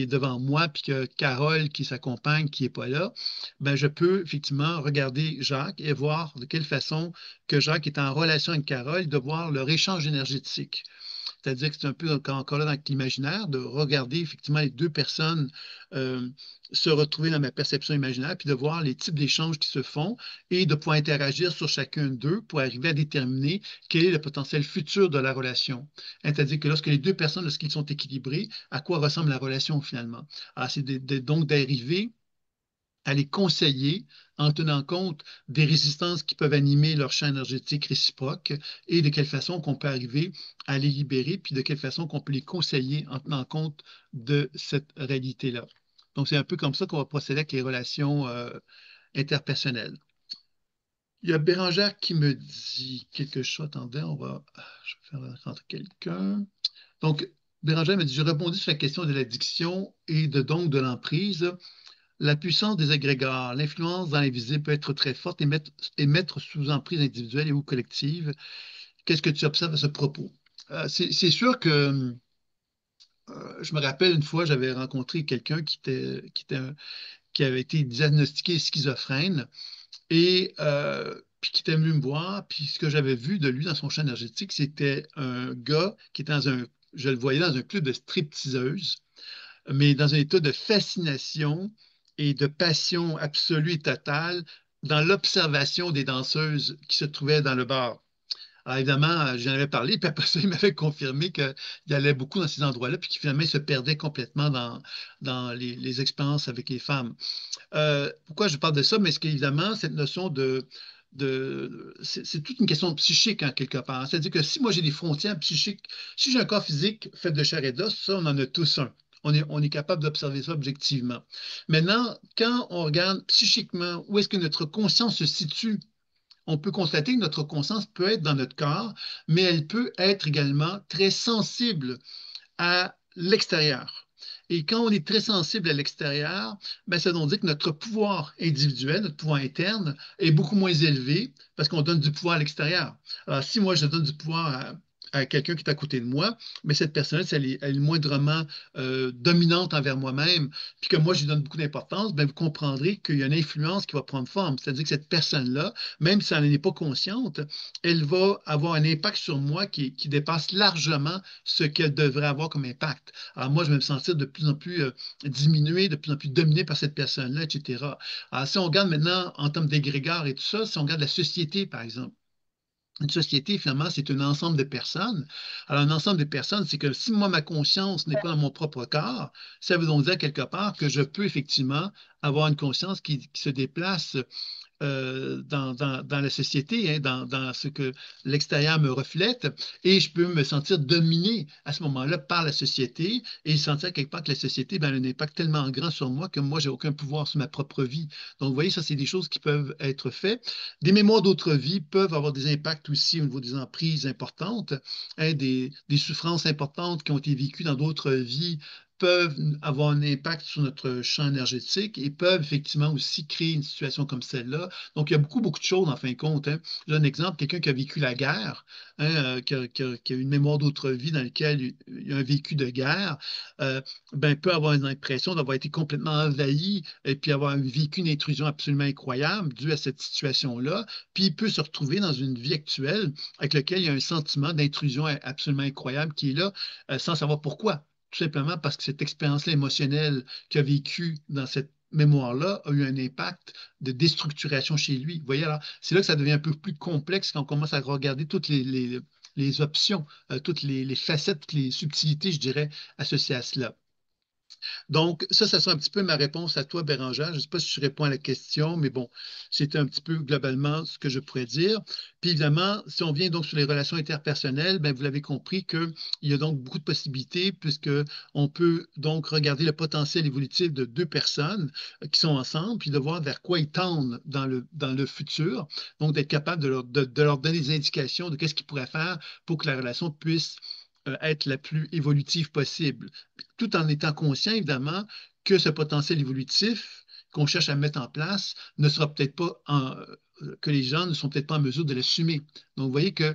est devant moi, puis que Carole, qui s'accompagne, qui n'est pas là, ben je peux effectivement regarder Jacques et voir de quelle façon que Jacques est en relation avec Carole, de voir leur échange énergétique. C'est-à-dire que c'est un peu encore là dans l'imaginaire de regarder effectivement les deux personnes euh, se retrouver dans ma perception imaginaire, puis de voir les types d'échanges qui se font et de pouvoir interagir sur chacun d'eux pour arriver à déterminer quel est le potentiel futur de la relation. Hein, c'est-à-dire que lorsque les deux personnes, lorsqu'ils sont équilibrés, à quoi ressemble la relation finalement? Alors, c'est donc d'arriver à les conseiller en tenant compte des résistances qui peuvent animer leur champ énergétique réciproque et de quelle façon qu'on peut arriver à les libérer, puis de quelle façon qu'on peut les conseiller en tenant compte de cette réalité-là. Donc, c'est un peu comme ça qu'on va procéder avec les relations interpersonnelles. Il y a Bérangère qui me dit quelque chose. Attendez, je vais faire rentrer quelqu'un. Donc, Bérangère me dit, je rebondis sur la question de l'addiction et donc de l'emprise. La puissance des égrégores, l'influence dans l'invisible peut être très forte et mettre sous emprise individuelle et ou collective. Qu'est-ce que tu observes à ce propos? C'est sûr que je me rappelle une fois, j'avais rencontré quelqu'un qui avait été diagnostiqué schizophrène et puis qui était venu me voir. Puis ce que j'avais vu de lui dans son champ énergétique, c'était un gars qui était je le voyais dans un club de stripteaseuses mais dans un état de fascination et de passion absolue et totale dans l'observation des danseuses qui se trouvaient dans le bar. Alors évidemment, j'en avais parlé, puis après ça, il m'avait confirmé qu'il allait beaucoup dans ces endroits-là, puis qu'il finalement il se perdait complètement dans les expériences avec les femmes. Pourquoi je parle de ça? Mais c'est qu'évidemment, cette notion c'est toute une question de psychique en quelque part. C'est-à-dire que si moi j'ai des frontières psychiques, si j'ai un corps physique fait de chair et d'os, ça, on en a tous un. On est capable d'observer ça objectivement. Maintenant, quand on regarde psychiquement où est-ce que notre conscience se situe, on peut constater que notre conscience peut être dans notre corps, mais elle peut être également très sensible à l'extérieur. Et quand on est très sensible à l'extérieur, ben, ça veut dire que notre pouvoir individuel, notre pouvoir interne, est beaucoup moins élevé parce qu'on donne du pouvoir à l'extérieur. Alors, si moi, je donne du pouvoir à quelqu'un qui est à côté de moi, mais cette personne-là, si elle est moindrement dominante envers moi-même, puis que moi, je lui donne beaucoup d'importance, ben, vous comprendrez qu'il y a une influence qui va prendre forme. C'est-à-dire que cette personne-là, même si elle n'en est pas consciente, elle va avoir un impact sur moi qui dépasse largement ce qu'elle devrait avoir comme impact. Alors moi, je vais me sentir de plus en plus diminué, de plus en plus dominé par cette personne-là, etc. Alors si on regarde maintenant en termes d'égrégore et tout ça, si on regarde la société, par exemple, une société, finalement, c'est un ensemble de personnes. Alors, un ensemble de personnes, c'est que si moi, ma conscience n'est pas dans mon propre corps, ça veut donc dire quelque part que je peux effectivement avoir une conscience qui se déplace dans la société, hein, dans ce que l'extérieur me reflète, et je peux me sentir dominé à ce moment-là par la société et sentir quelque part que la société ben, a un impact tellement grand sur moi que moi, j'ai aucun pouvoir sur ma propre vie. Donc, vous voyez, ça, c'est des choses qui peuvent être faites. Des mémoires d'autres vies peuvent avoir des impacts aussi au niveau des emprises importantes, hein, des souffrances importantes qui ont été vécues dans d'autres vies peuvent avoir un impact sur notre champ énergétique et peuvent effectivement aussi créer une situation comme celle-là. Donc, il y a beaucoup, beaucoup de choses en fin de compte. Hein. J'ai un exemple, quelqu'un qui a vécu la guerre, hein, qui a une mémoire d'autre vie dans laquelle il y a un vécu de guerre, euh, ben, peut avoir une impression d'avoir été complètement envahi et puis avoir vécu une intrusion absolument incroyable due à cette situation-là. Puis il peut se retrouver dans une vie actuelle avec laquelle il y a un sentiment d'intrusion absolument incroyable qui est là sans savoir pourquoi. Tout simplement parce que cette expérience-là émotionnelle qu'il a vécue dans cette mémoire-là a eu un impact de déstructuration chez lui. Vous voyez, alors, c'est là que ça devient un peu plus complexe quand on commence à regarder toutes les options, toutes les facettes, toutes les subtilités, je dirais, associées à cela. Donc, ça sera un petit peu ma réponse à toi, Bérangère. Je ne sais pas si je réponds à la question, mais bon, c'était un petit peu globalement ce que je pourrais dire. Puis évidemment, si on vient donc sur les relations interpersonnelles, ben, vous l'avez compris qu'il y a donc beaucoup de possibilités puisque on peut donc regarder le potentiel évolutif de deux personnes qui sont ensemble, puis de voir vers quoi ils tendent dans le futur. Donc, d'être capable de leur donner des indications de qu'est-ce qu'ils pourraient faire pour que la relation puisse être la plus évolutive possible tout en étant conscient, évidemment, que ce potentiel évolutif qu'on cherche à mettre en place ne sera peut-être pas que les gens ne sont peut-être pas en mesure de l'assumer. Donc, vous voyez que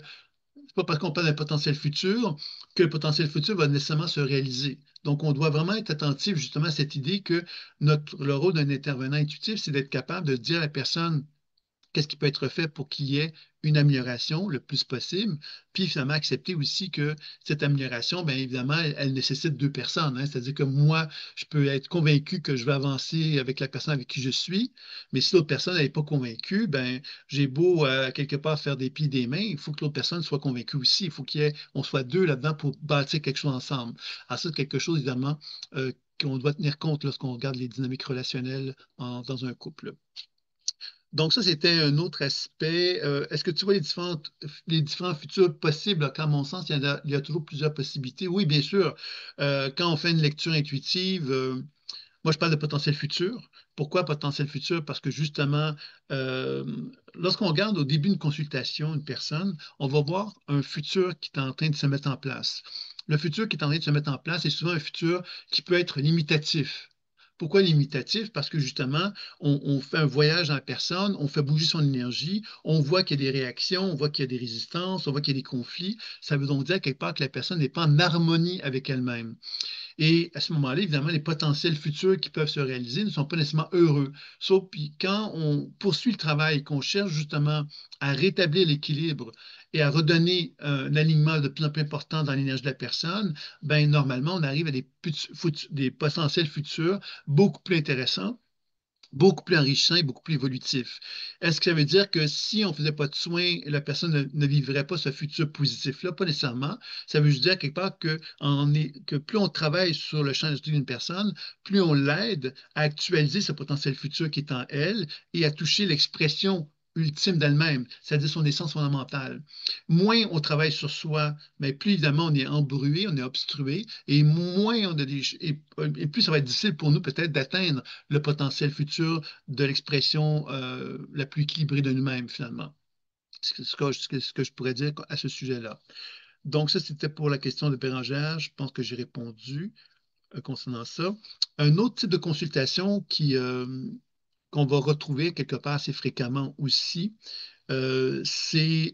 c'est pas parce qu'on parle d'un potentiel futur que le potentiel futur va nécessairement se réaliser. Donc, on doit vraiment être attentif justement à cette idée que le rôle d'un intervenant intuitif, c'est d'être capable de dire à la personne qu'est-ce qui peut être fait pour qu'il y ait une amélioration le plus possible, puis finalement accepter aussi que cette amélioration, bien évidemment, elle nécessite deux personnes. Hein. C'est-à-dire que moi, je peux être convaincu que je vais avancer avec la personne avec qui je suis, mais si l'autre personne n'est pas convaincue, ben j'ai beau quelque part faire des pieds et des mains, il faut que l'autre personne soit convaincue aussi. Il faut on soit deux là-dedans pour bâtir quelque chose ensemble. Alors ça, c'est quelque chose, évidemment, qu'on doit tenir compte lorsqu'on regarde les dynamiques relationnelles dans un couple. Donc, ça, c'était un autre aspect. Est-ce que tu vois les différents futurs possibles? Qu'à mon sens, il y a toujours plusieurs possibilités. Oui, bien sûr. Quand on fait une lecture intuitive, moi, je parle de potentiel futur. Pourquoi potentiel futur? Parce que justement, euh, lorsqu'on regarde au début d'une consultation une personne, on va voir un futur qui est en train de se mettre en place. Le futur qui est en train de se mettre en place est souvent un futur qui peut être limitatif. Pourquoi limitatif? Parce que justement, on fait un voyage dans la personne, on fait bouger son énergie, on voit qu'il y a des réactions, on voit qu'il y a des résistances, on voit qu'il y a des conflits. Ça veut donc dire quelque part que la personne n'est pas en harmonie avec elle-même. Et à ce moment-là, évidemment, les potentiels futurs qui peuvent se réaliser ne sont pas nécessairement heureux. Sauf puis quand on poursuit le travail, qu'on cherche justement à rétablir l'équilibre et à redonner un alignement de plus en plus important dans l'énergie de la personne, ben normalement, on arrive à des potentiels futurs beaucoup plus intéressants beaucoup plus enrichissant et beaucoup plus évolutif. Est-ce que ça veut dire que si on ne faisait pas de soins, la personne ne vivrait pas ce futur positif-là? Pas nécessairement. Ça veut juste dire quelque part que plus on travaille sur le champ d'étude d'une personne, plus on l'aide à actualiser ce potentiel futur qui est en elle et à toucher l'expression ultime d'elle-même, c'est-à-dire son essence fondamentale. Moins on travaille sur soi, mais plus évidemment on est embrouillé, on est obstrué, et moins on a et plus ça va être difficile pour nous peut-être d'atteindre le potentiel futur de l'expression la plus équilibrée de nous-mêmes, finalement. ce que je pourrais dire à ce sujet-là. Donc, ça, c'était pour la question de Bérangère. Je pense que j'ai répondu concernant ça. Un autre type de consultation qu'on va retrouver quelque part assez fréquemment aussi, c'est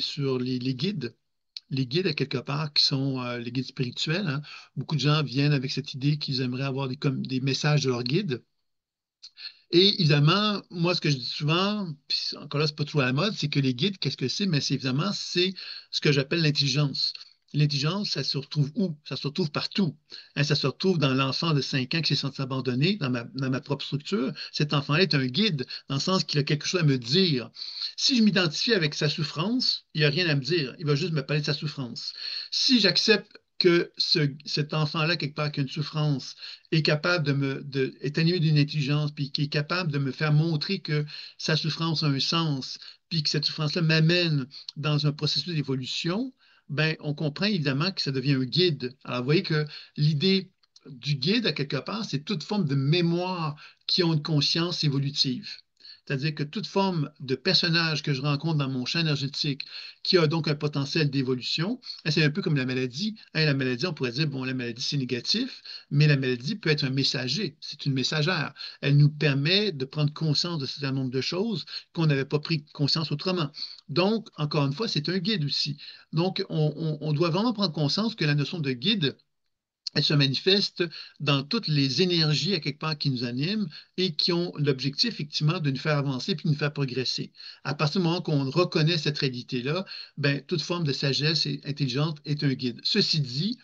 sur les guides. Les guides, à quelque part, qui sont les guides spirituels, hein. Beaucoup de gens viennent avec cette idée qu'ils aimeraient avoir comme des messages de leur guide. Et évidemment, moi, ce que je dis souvent, puis encore là, c'est pas trop à la mode, c'est que les guides, qu'est-ce que c'est? Mais c'est évidemment, c'est ce que j'appelle l'intelligence. L'intelligence, ça se retrouve où? Ça se retrouve partout. Hein, ça se retrouve dans l'enfant de 5 ans qui s'est senti abandonné dans ma propre structure. Cet enfant-là est un guide, dans le sens qu'il a quelque chose à me dire. Si je m'identifie avec sa souffrance, il n'y a rien à me dire. Il va juste me parler de sa souffrance. Si j'accepte que cet enfant-là, quelque part, qui a une souffrance, est capable est animé d'une intelligence, puis qui est capable de me faire montrer que sa souffrance a un sens, puis que cette souffrance-là m'amène dans un processus d'évolution, ben, on comprend évidemment que ça devient un guide. Alors, vous voyez que l'idée du guide, à quelque part, c'est toute forme de mémoire qui ont une conscience évolutive. C'est-à-dire que toute forme de personnage que je rencontre dans mon champ énergétique qui a donc un potentiel d'évolution, c'est un peu comme la maladie. Hein, la maladie, on pourrait dire, bon, la maladie, c'est négatif, mais la maladie peut être un messager, c'est une messagère. Elle nous permet de prendre conscience de un certain nombre de choses qu'on n'avait pas pris conscience autrement. Donc, encore une fois, c'est un guide aussi. Donc, on doit vraiment prendre conscience que la notion de guide, elle se manifeste dans toutes les énergies à quelque part qui nous animent et qui ont l'objectif effectivement de nous faire avancer puis de nous faire progresser. À partir du moment qu'on reconnaît cette réalité-là, ben, toute forme de sagesse et intelligente est un guide. Ceci dit,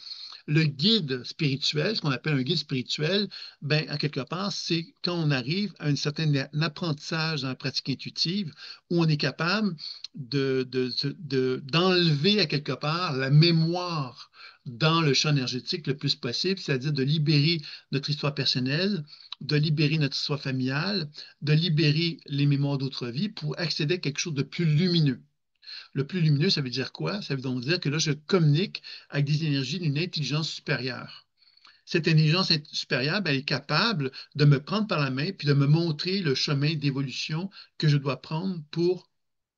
le guide spirituel, ce qu'on appelle un guide spirituel, ben, à quelque part, c'est quand on arrive à un certain apprentissage dans la pratique intuitive où on est capable d'enlever à quelque part la mémoire dans le champ énergétique le plus possible, c'est-à-dire de libérer notre histoire personnelle, de libérer notre histoire familiale, de libérer les mémoires d'autres vies pour accéder à quelque chose de plus lumineux. Le plus lumineux, ça veut dire quoi? Ça veut donc dire que là, je communique avec des énergies d'une intelligence supérieure. Cette intelligence supérieure, ben, elle est capable de me prendre par la main puis de me montrer le chemin d'évolution que je dois prendre pour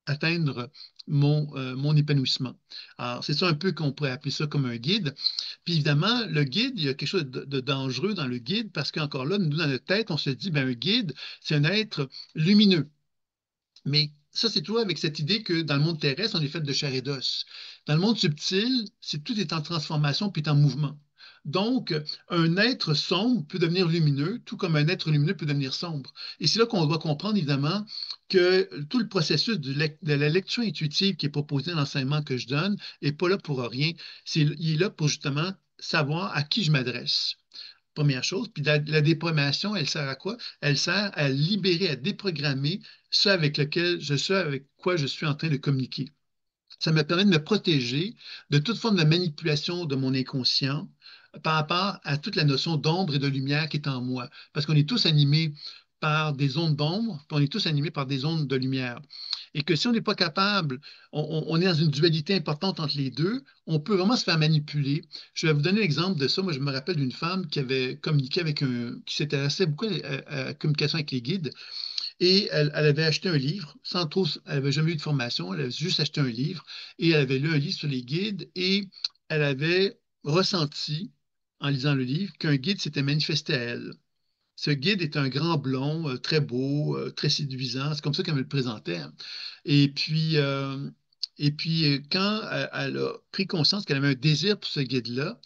atteindre mon épanouissement. Alors, c'est ça un peu qu'on pourrait appeler ça comme un guide. Puis évidemment, le guide, il y a quelque chose de dangereux dans le guide parce qu'encore là, nous, dans notre tête, on se dit, ben, un guide, c'est un être lumineux. Mais ça, c'est toujours avec cette idée que dans le monde terrestre, on est fait de chair et d'os. Dans le monde subtil, tout est en transformation puis est en mouvement. Donc, un être sombre peut devenir lumineux, tout comme un être lumineux peut devenir sombre. Et c'est là qu'on doit comprendre, évidemment, que tout le processus de la lecture intuitive qui est proposé dans l'enseignement que je donne n'est pas là pour rien. Il est là pour justement savoir à qui je m'adresse. Première chose. Puis la déprogrammation, elle sert à quoi? Elle sert à libérer, à déprogrammer ce avec quoi je suis en train de communiquer. Ça me permet de me protéger de toute forme de manipulation de mon inconscient par rapport à toute la notion d'ombre et de lumière qui est en moi. Parce qu'on est tous animés par des ondes d'ombre, puis on est tous animés par des ondes de lumière. Et que si on n'est pas capable, on est dans une dualité importante entre les deux, on peut vraiment se faire manipuler. Je vais vous donner l'exemple de ça. Moi, je me rappelle d'une femme qui avait communiqué qui s'intéressait beaucoup à la communication avec les guides. Et elle avait acheté un livre, sans trop, elle n'avait jamais eu de formation, elle avait juste acheté un livre et elle avait lu un livre sur les guides et elle avait ressenti, en lisant le livre, qu'un guide s'était manifesté à elle. Ce guide est un grand blond, très beau, très séduisant, c'est comme ça qu'elle me le présentait. Hein. Et puis, euh, quand elle a pris conscience qu'elle avait un désir pour ce guide-là,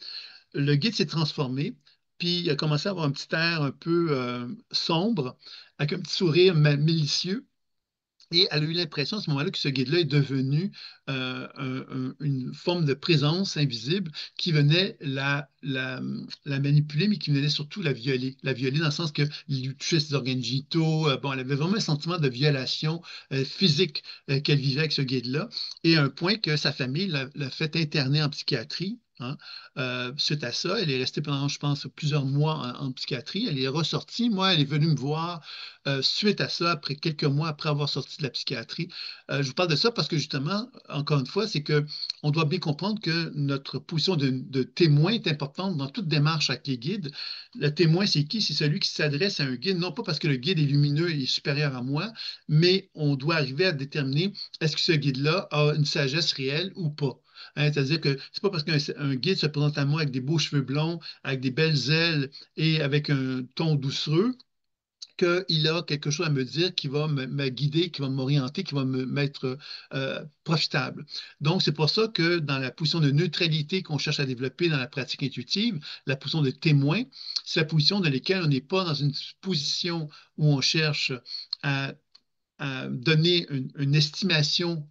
le guide s'est transformé, puis il a commencé à avoir un petit air un peu sombre, avec un petit sourire malicieux. Et elle a eu l'impression à ce moment-là que ce guide-là est devenu une forme de présence invisible qui venait la manipuler, mais qui venait surtout la violer. La violer dans le sens qu'il lui touchait ses organes génitaux. Bon, elle avait vraiment un sentiment de violation physique qu'elle vivait avec ce guide-là. Et à un point que sa famille l'a fait interner en psychiatrie hein. Suite à ça, elle est restée pendant, je pense, plusieurs mois en psychiatrie. Elle est ressortie. Moi, elle est venue me voir suite à ça, après quelques mois après avoir sorti de la psychiatrie. Je vous parle de ça parce que justement, encore une fois, c'est que on doit bien comprendre que notre position de témoin est importante dans toute démarche avec les guides. Le témoin, c'est qui? C'est celui qui s'adresse à un guide, non pas parce que le guide est lumineux et supérieur à moi, mais on doit arriver à déterminer est-ce que ce guide-là a une sagesse réelle ou pas. Hein, c'est-à-dire que c'est pas parce qu'un guide se présente à moi avec des beaux cheveux blonds, avec des belles ailes et avec un ton doucereux, qu'il a quelque chose à me dire qui va me guider, qui va m'orienter, qui va me mettre profitable. Donc, c'est pour ça que dans la position de neutralité qu'on cherche à développer dans la pratique intuitive, la position de témoin, c'est la position dans laquelle on n'est pas dans une position où on cherche à, à donner une estimation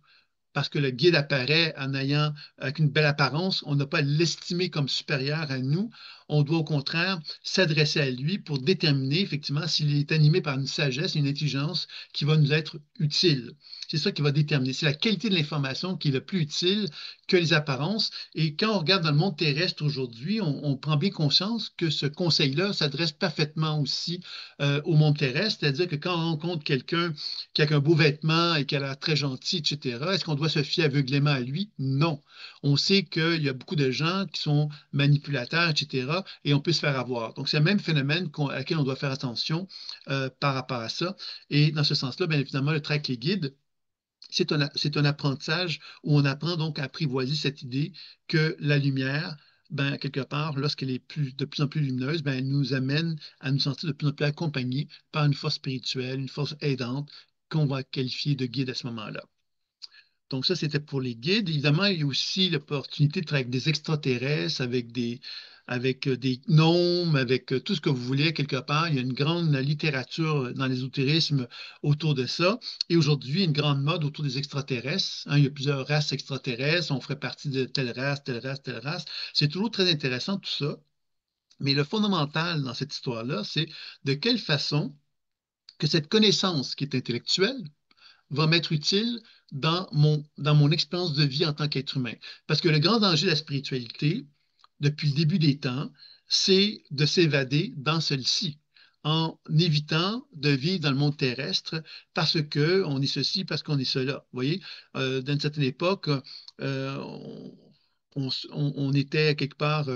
parce que le guide apparaît en ayant avec une belle apparence, on n'a pas à l'estimer comme supérieur à nous. On doit au contraire s'adresser à lui pour déterminer effectivement s'il est animé par une sagesse, une intelligence qui va nous être utile. C'est ça qui va déterminer. C'est la qualité de l'information qui est le plus utile que les apparences. Et quand on regarde dans le monde terrestre aujourd'hui, on prend bien conscience que ce conseil-là s'adresse parfaitement aussi au monde terrestre. C'est-à-dire que quand on rencontre quelqu'un qui a un beau vêtement et qui a l'air très gentil, etc., est-ce qu'on doit se fier aveuglément à lui? Non. On sait qu'il y a beaucoup de gens qui sont manipulateurs, etc., et on peut se faire avoir. Donc, c'est le même phénomène à laquelle on doit faire attention par rapport à ça. Et dans ce sens-là, bien évidemment, le track les guides, c'est un apprentissage où on apprend donc à apprivoiser cette idée que la lumière, ben, quelque part, lorsqu'elle est de plus en plus lumineuse, ben, elle nous amène à nous sentir de plus en plus accompagnés par une force spirituelle, une force aidante qu'on va qualifier de guide à ce moment-là. Donc ça, c'était pour les guides. Évidemment, il y a aussi l'opportunité de travailler avec des extraterrestres, avec des gnomes, avec tout ce que vous voulez quelque part. Il y a une grande littérature dans l'ésotérisme autour de ça. Et aujourd'hui, une grande mode autour des extraterrestres. Hein, il y a plusieurs races extraterrestres. On ferait partie de telle race, telle race, telle race. C'est toujours très intéressant tout ça. Mais le fondamental dans cette histoire-là, c'est de quelle façon que cette connaissance qui est intellectuelle, va m'être utile dans mon expérience de vie en tant qu'être humain. Parce que le grand danger de la spiritualité, depuis le début des temps, c'est de s'évader dans celle-ci en évitant de vivre dans le monde terrestre parce qu'on est ceci, parce qu'on est cela. Vous voyez, d'une certaine époque, on, on était quelque part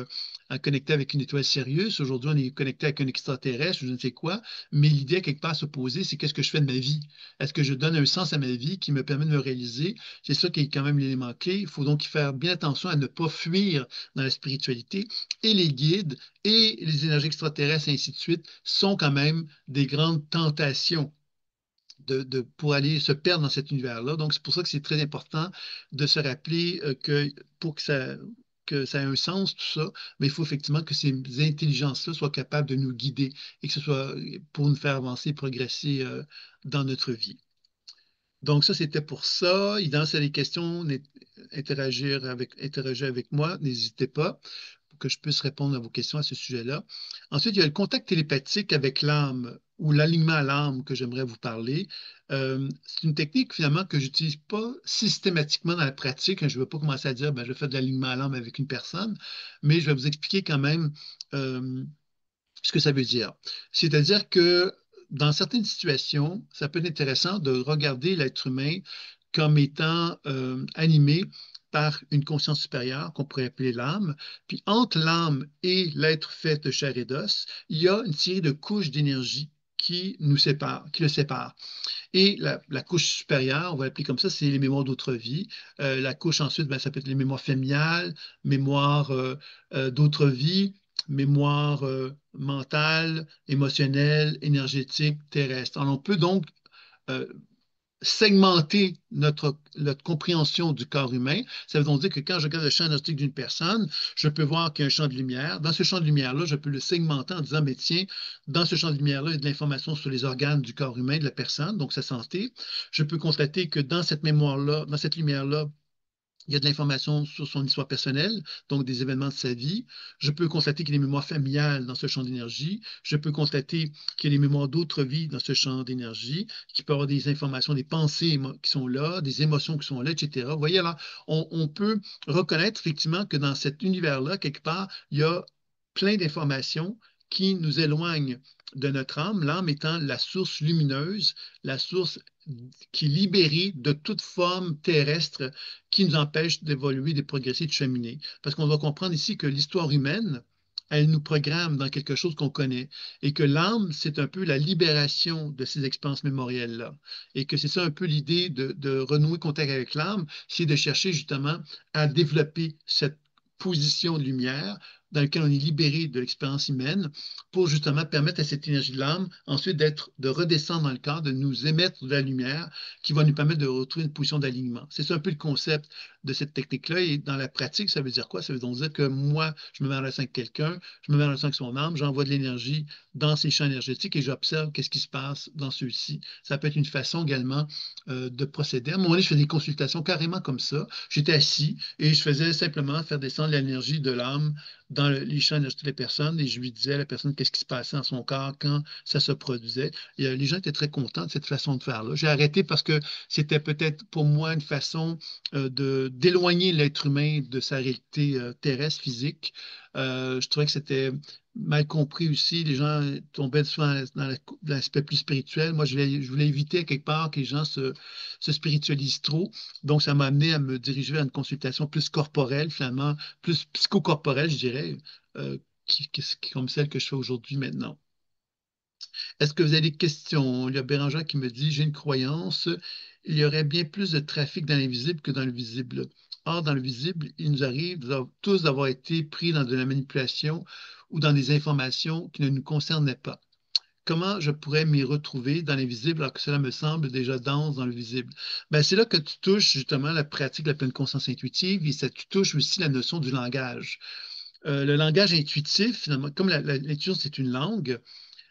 connecté avec une étoile sérieuse. Aujourd'hui, on est connecté avec un extraterrestre, je ne sais quoi. Mais l'idée, quelque part, à se poser, c'est qu'est-ce que je fais de ma vie? Est-ce que je donne un sens à ma vie qui me permet de me réaliser? C'est ça qui est quand même l'élément clé. Il faut donc faire bien attention à ne pas fuir dans la spiritualité. Et les guides et les énergies extraterrestres et ainsi de suite sont quand même des grandes tentations pour aller se perdre dans cet univers-là. Donc, c'est pour ça que c'est très important de se rappeler que pour que ça ait un sens, tout ça, mais il faut effectivement que ces intelligences-là soient capables de nous guider et que ce soit pour nous faire avancer, progresser dans notre vie. Donc, ça, c'était pour ça. Évidemment, si vous avez des questions, interagir avec moi, n'hésitez pas pour que je puisse répondre à vos questions à ce sujet-là. Ensuite, il y a le contact télépathique avec l'âme ou l'alignement à l'âme que j'aimerais vous parler. C'est une technique finalement que j'utilise pas systématiquement dans la pratique. Je ne veux pas commencer à dire ben, je fais de l'alignement à l'âme avec une personne, mais je vais vous expliquer quand même euh, ce que ça veut dire. C'est-à-dire que dans certaines situations, ça peut être intéressant de regarder l'être humain comme étant animé par une conscience supérieure qu'on pourrait appeler l'âme. Puis entre l'âme et l'être fait de chair et d'os, il y a une série de couches d'énergie qui nous séparent, qui le séparent. Et la couche supérieure, on va l'appeler comme ça, c'est les mémoires d'autre vie. La couche ensuite, ben, ça peut être les mémoires familiales, mémoires d'autre vie, mémoire mentale, émotionnelle, énergétique, terrestre. Alors, on peut donc euh, segmenter notre compréhension du corps humain. Ça veut donc dire que quand je regarde le champ énergétique d'une personne, je peux voir qu'il y a un champ de lumière. Dans ce champ de lumière-là, je peux le segmenter en disant, mais tiens, dans ce champ de lumière-là, il y a de l'information sur les organes du corps humain de la personne, donc sa santé. Je peux constater que dans cette mémoire-là, dans cette lumière-là, Il y a de l'information sur son histoire personnelle, donc des événements de sa vie. Je peux constater qu'il y a des mémoires familiales dans ce champ d'énergie. Je peux constater qu'il y a des mémoires d'autres vies dans ce champ d'énergie, qu'il peut y avoir des informations, des pensées qui sont là, des émotions qui sont là, etc. Vous voyez, là, on peut reconnaître effectivement que dans cet univers-là, quelque part, il y a plein d'informations qui nous éloignent de notre âme, l'âme étant la source lumineuse, la source qui est libérée de toute forme terrestre qui nous empêche d'évoluer, de progresser, de cheminer. Parce qu'on doit comprendre ici que l'histoire humaine, elle nous programme dans quelque chose qu'on connaît et que l'âme, c'est un peu la libération de ces expériences mémorielles-là. Et que c'est ça un peu l'idée de renouer contact avec l'âme, c'est de chercher justement à développer cette position de lumière dans laquelle on est libéré de l'expérience humaine pour justement permettre à cette énergie de l'âme ensuite de redescendre dans le corps, de nous émettre de la lumière qui va nous permettre de retrouver une position d'alignement. C'est ça un peu le concept de cette technique-là. Et dans la pratique, ça veut dire quoi? Ça veut donc dire que moi, je me mets en relation avec quelqu'un, je me mets en relation avec son âme, j'envoie de l'énergie dans ces champs énergétiques et j'observe qu'est-ce qui se passe dans ceux-ci. Ça peut être une façon également de procéder. À un moment donné, je fais des consultations carrément comme ça. J'étais assis et je faisais simplement faire descendre l'énergie de l'âme dans les champs énergétiques des personnes et je lui disais à la personne qu'est-ce qui se passait dans son corps quand ça se produisait. Et les gens étaient très contents de cette façon de faire-là. J'ai arrêté parce que c'était peut-être pour moi une façon d'éloigner l'être humain de sa réalité terrestre, physique. Je trouvais que c'était mal compris aussi. Les gens tombaient souvent dans l'aspect plus spirituel. Moi, je voulais éviter quelque part que les gens se spiritualisent trop. Donc, ça m'a amené à me diriger vers une consultation plus corporelle, finalement, plus psychocorporelle, je dirais, euh, comme celle que je fais aujourd'hui maintenant. Est-ce que vous avez des questions? Il y a Béranger qui me dit, j'ai une croyance, il y aurait bien plus de trafic dans l'invisible que dans le visible. Or, dans le visible, il nous arrive tous d'avoir été pris dans de la manipulation ou dans des informations qui ne nous concernaient pas. Comment je pourrais m'y retrouver dans l'invisible alors que cela me semble déjà dense dans le visible? Ben, c'est là que tu touches justement la pratique de la pleine conscience intuitive et ça, tu touches aussi la notion du langage. Le langage intuitif, finalement, comme l'intuition, c'est une langue,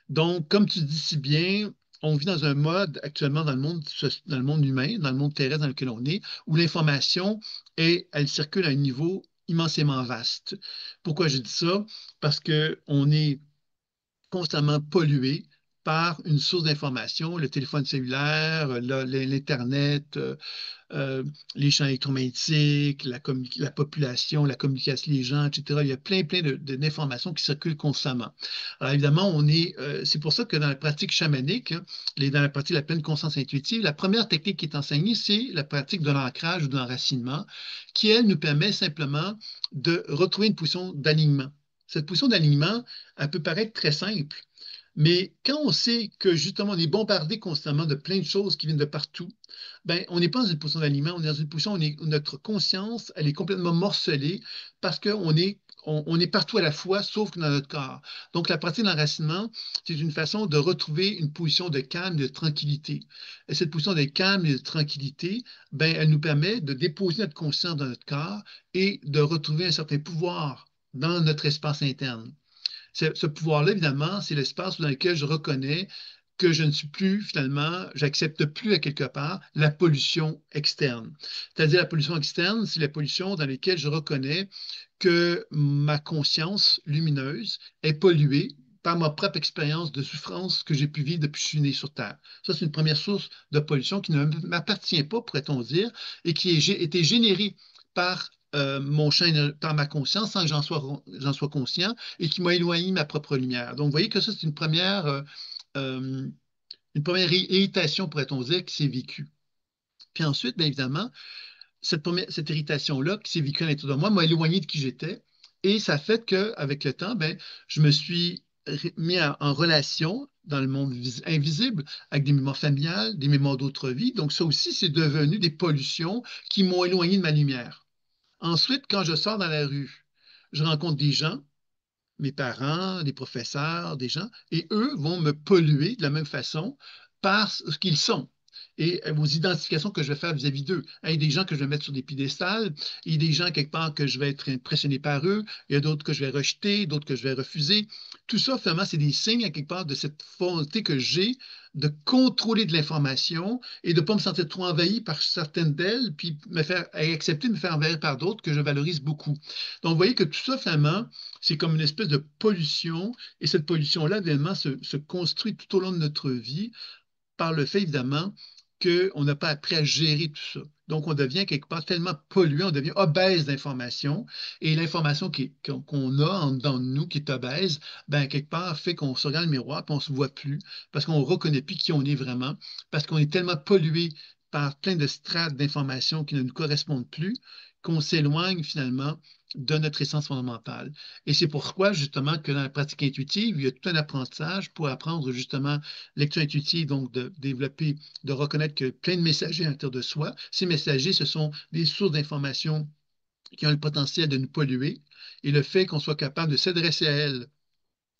donc, comme tu dis si bien, on vit dans un mode actuellement dans le monde humain, dans le monde terrestre dans lequel on est, où l'information elle circule à un niveau immensément vaste. Pourquoi je dis ça? Parce qu'on est constamment pollué par une source d'information, le téléphone cellulaire, l'Internet, euh, les champs électromagnétiques, la population, la communication, les gens, etc. Il y a plein d'informations qui circulent constamment. Alors évidemment, c'est pour ça que dans la pratique chamanique, hein, dans la pratique de la pleine conscience intuitive, la première technique qui est enseignée, c'est la pratique de l'ancrage ou de l'enracinement, qui, elle, nous permet simplement de retrouver une position d'alignement. Cette position d'alignement, elle peut paraître très simple, mais quand on sait que justement on est bombardé constamment de plein de choses qui viennent de partout, ben, on n'est pas dans une position d'aliment, on est dans une position où notre conscience, elle est complètement morcelée parce on est partout à la fois, sauf que dans notre corps. Donc, la pratique de l'enracinement, c'est une façon de retrouver une position de calme et de tranquillité. Et cette position de calme et de tranquillité, ben, elle nous permet de déposer notre conscience dans notre corps et de retrouver un certain pouvoir dans notre espace interne. Ce pouvoir-là, évidemment, c'est l'espace dans lequel je reconnais que je ne suis plus, finalement, j'accepte plus à quelque part la pollution externe. C'est-à-dire la pollution externe, c'est la pollution dans laquelle je reconnais que ma conscience lumineuse est polluée par ma propre expérience de souffrance que j'ai pu vivre depuis que je suis né sur Terre. Ça, c'est une première source de pollution qui ne m'appartient pas, pourrait-on dire, et qui a été générée par par ma conscience sans que j'en sois conscient et qui m'a éloigné de ma propre lumière. Donc, vous voyez que ça, c'est euh, une première irritation, pourrait-on dire, qui s'est vécue. Puis ensuite, bien évidemment, cette irritation-là qui s'est vécue à l'intérieur de moi m'a éloigné de qui j'étais. Et ça fait qu'avec le temps, ben, je me suis mis en relation dans le monde invisible avec des mémoires familiales, des mémoires d'autres vies. Donc, ça aussi, c'est devenu des pollutions qui m'ont éloigné de ma lumière. Ensuite, quand je sors dans la rue, je rencontre des gens, mes parents, des professeurs, des gens, et eux vont me polluer de la même façon par ce qu'ils sont. et aux identifications que je vais faire vis-à-vis d'eux. Il y a des gens que je vais mettre sur des piédestals, il y a des gens quelque part que je vais être impressionné par eux, il y a d'autres que je vais rejeter, d'autres que je vais refuser. Tout ça, finalement, c'est des signes à quelque part de cette volonté que j'ai de contrôler de l'information et de ne pas me sentir trop envahi par certaines d'elles, puis me faire et accepter de me faire envahir par d'autres que je valorise beaucoup. Donc, vous voyez que tout ça, finalement, c'est comme une espèce de pollution, et cette pollution-là, évidemment, se construit tout au long de notre vie par le fait, évidemment, qu'on n'a pas appris à gérer tout ça. Donc, on devient quelque part tellement pollué, on devient obèse d'informations. Et l'information qu'on a en dedans de nous, qui est obèse, ben, quelque part, fait qu'on se regarde le miroir et on ne se voit plus parce qu'on ne reconnaît plus qui on est vraiment, parce qu'on est tellement pollué par plein de strates d'informations qui ne nous correspondent plus qu'on s'éloigne finalement de notre essence fondamentale. Et c'est pourquoi, justement, que dans la pratique intuitive, il y a tout un apprentissage pour apprendre, justement, lecture intuitive, donc de développer, de reconnaître que plein de messagers à l'intérieur de soi. Ces messagers, ce sont des sources d'informations qui ont le potentiel de nous polluer. Et le fait qu'on soit capable de s'adresser à elles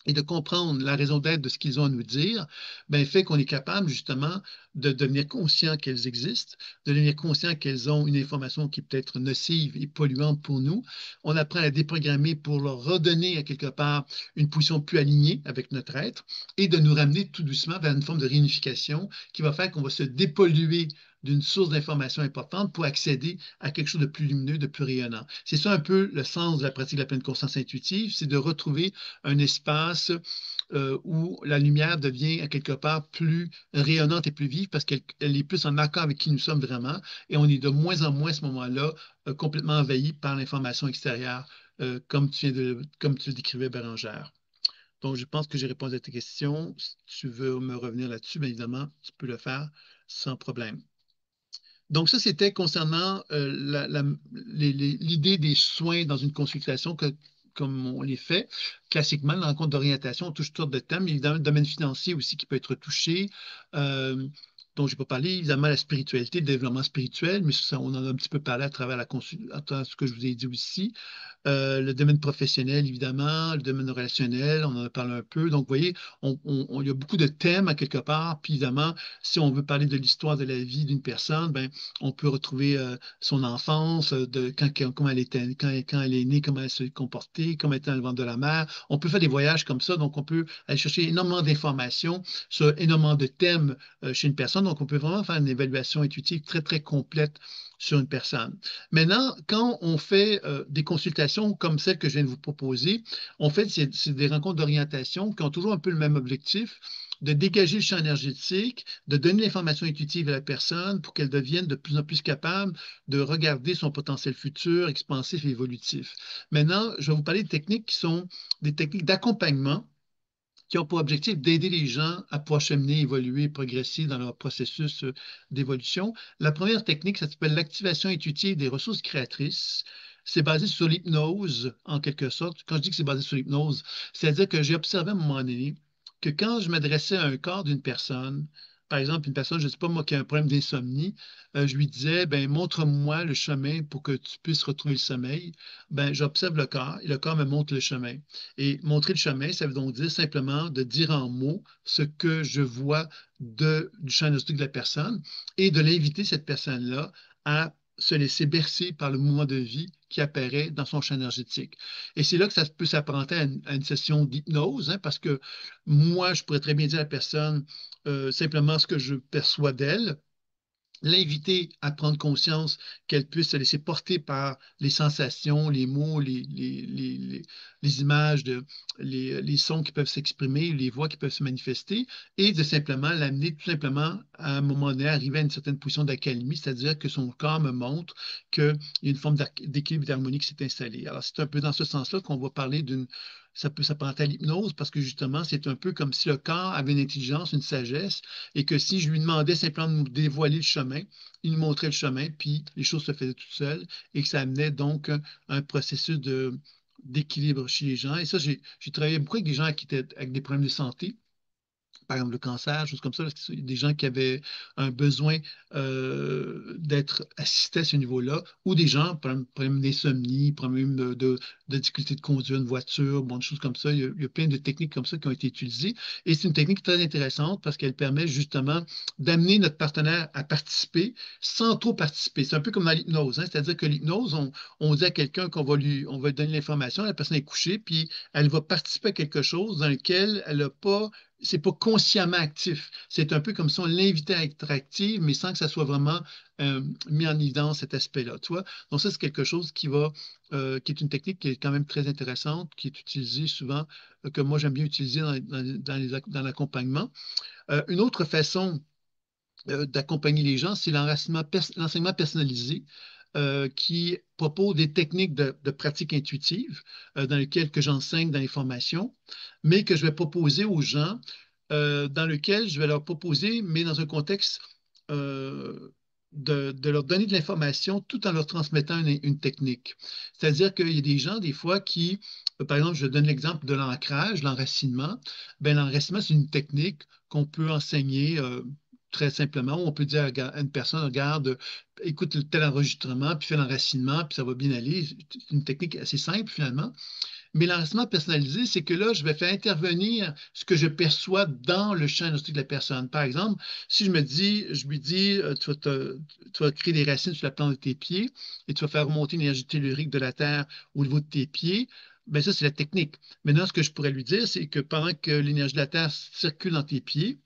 et de comprendre la raison d'être de ce qu'ils ont à nous dire, ben, fait qu'on est capable justement de devenir conscient qu'elles existent, de devenir conscient qu'elles ont une information qui peut être nocive et polluante pour nous. On apprend à la déprogrammer pour leur redonner à quelque part une position plus alignée avec notre être et de nous ramener tout doucement vers une forme de réunification qui va faire qu'on va se dépolluer d'une source d'information importante pour accéder à quelque chose de plus lumineux, de plus rayonnant. C'est ça un peu le sens de la pratique de la pleine conscience intuitive, c'est de retrouver un espace où la lumière devient à quelque part plus rayonnante et plus vive parce qu'elle est plus en accord avec qui nous sommes vraiment et on est de moins en moins à ce moment-là complètement envahi par l'information extérieure, comme tu le décrivais, Bérangère. Donc, je pense que j'ai répondu à tes questions. Si tu veux me revenir là-dessus, bien évidemment, tu peux le faire sans problème. Donc, ça, c'était concernant l'idée des soins dans une consultation comme on les fait. Classiquement, dans la rencontre d'orientation, on touche toutes sortes de thèmes. Évidemment, le domaine financier aussi qui peut être touché, euh, dont je n'ai pas parlé. Évidemment, la spiritualité, le développement spirituel, mais ça, on en a un petit peu parlé à travers à travers ce que je vous ai dit aussi. Le domaine professionnel, évidemment, le domaine relationnel, on en a parlé un peu. Donc, vous voyez, il y a beaucoup de thèmes à quelque part. Puis, évidemment, si on veut parler de l'histoire de la vie d'une personne, ben, on peut retrouver son enfance, comment elle était, quand elle est née, comment elle se comportait, comment elle était dans le ventre de la mère. On peut faire des voyages comme ça. Donc, on peut aller chercher énormément d'informations sur énormément de thèmes chez une personne. Donc, on peut vraiment faire une évaluation intuitive très, très complète sur une personne. Maintenant, quand on fait des consultations comme celle que je viens de vous proposer, on fait c'est des rencontres d'orientation qui ont toujours un peu le même objectif, de dégager le champ énergétique, de donner l'information intuitive à la personne pour qu'elle devienne de plus en plus capable de regarder son potentiel futur, expansif et évolutif. Maintenant, je vais vous parler de techniques qui sont des techniques d'accompagnement qui ont pour objectif d'aider les gens à pouvoir cheminer, évoluer, progresser dans leur processus d'évolution. La première technique, ça s'appelle l'activation intuitive des ressources créatrices. C'est basé sur l'hypnose, en quelque sorte. Quand je dis que c'est basé sur l'hypnose, c'est-à-dire que j'ai observé à un moment donné que quand je m'adressais à un corps d'une personne, par exemple, une personne, je ne sais pas moi, qui a un problème d'insomnie, je lui disais, ben, montre-moi le chemin pour que tu puisses retrouver le sommeil. Ben, j'observe le corps et le corps me montre le chemin. Et montrer le chemin, ça veut donc dire simplement de dire en mots ce que je vois du champ énergétique de la personne et de l'inviter, cette personne-là, à se laisser bercer par le mouvement de vie qui apparaît dans son champ énergétique. Et c'est là que ça peut s'apparenter à une session d'hypnose, hein, parce que moi, je pourrais très bien dire à la personne simplement ce que je perçois d'elle, l'inviter à prendre conscience qu'elle puisse se laisser porter par les sensations, les mots, les images, les sons qui peuvent s'exprimer, les voix qui peuvent se manifester, et de simplement l'amener tout simplement à un moment donné, arriver à une certaine position d'accalmie, c'est-à-dire que son corps me montre qu'il y a une forme d'équilibre et d'harmonie qui s'est installée. Alors, c'est un peu dans ce sens-là qu'on va parler ça peut s'apparenter à l'hypnose parce que justement, c'est un peu comme si le corps avait une intelligence, une sagesse, et que si je lui demandais simplement de nous dévoiler le chemin, il nous montrait le chemin, puis les choses se faisaient toutes seules, et que ça amenait donc un processus d'équilibre chez les gens. Et ça, j'ai travaillé beaucoup avec des gens qui étaient avec des problèmes de santé, par exemple le cancer, choses comme ça, parce que c'est des gens qui avaient un besoin d'être assistés à ce niveau-là, ou des gens, problème d'insomnie, problème de difficulté de conduire une voiture, bon, des choses comme ça. Il y a plein de techniques comme ça qui ont été utilisées. Et c'est une technique très intéressante parce qu'elle permet justement d'amener notre partenaire à participer sans trop participer. C'est un peu comme dans l'hypnose, hein. C'est-à-dire que l'hypnose, on dit à quelqu'un on va lui donner l'information, la personne est couchée, puis elle va participer à quelque chose dans lequel elle n'a pas c'est pas consciemment actif. C'est un peu comme si on l'invitait à être active, mais sans que ça soit vraiment mis en évidence cet aspect-là. Tu vois? Donc, ça, c'est quelque chose qui est une technique qui est quand même très intéressante, qui est utilisée souvent, que moi j'aime bien utiliser dans l'accompagnement. Une autre façon d'accompagner les gens, c'est l'enseignement personnalisé qui propose des techniques de pratique intuitive dans lesquelles que j'enseigne dans les formations, mais que je vais proposer aux gens, dans lequel je vais leur proposer, mais dans un contexte euh, de leur donner de l'information tout en leur transmettant une technique. C'est-à-dire qu'il y a des gens, des fois, qui, par exemple, je donne l'exemple de l'ancrage, l'enracinement. Ben, l'enracinement, c'est une technique qu'on peut enseigner très simplement, où on peut dire à une personne, regarde, écoute tel enregistrement, puis fais l'enracinement, puis ça va bien aller. C'est une technique assez simple finalement. Mais l'enracinement personnalisé, c'est que là, je vais faire intervenir ce que je perçois dans le champ énergétique de la personne. Par exemple, si je lui dis, tu vas créer des racines sur la plante de tes pieds et tu vas faire remonter l'énergie tellurique de la Terre au niveau de tes pieds, ben ça, c'est la technique. Maintenant, ce que je pourrais lui dire, c'est que pendant que l'énergie de la Terre circule dans tes pieds,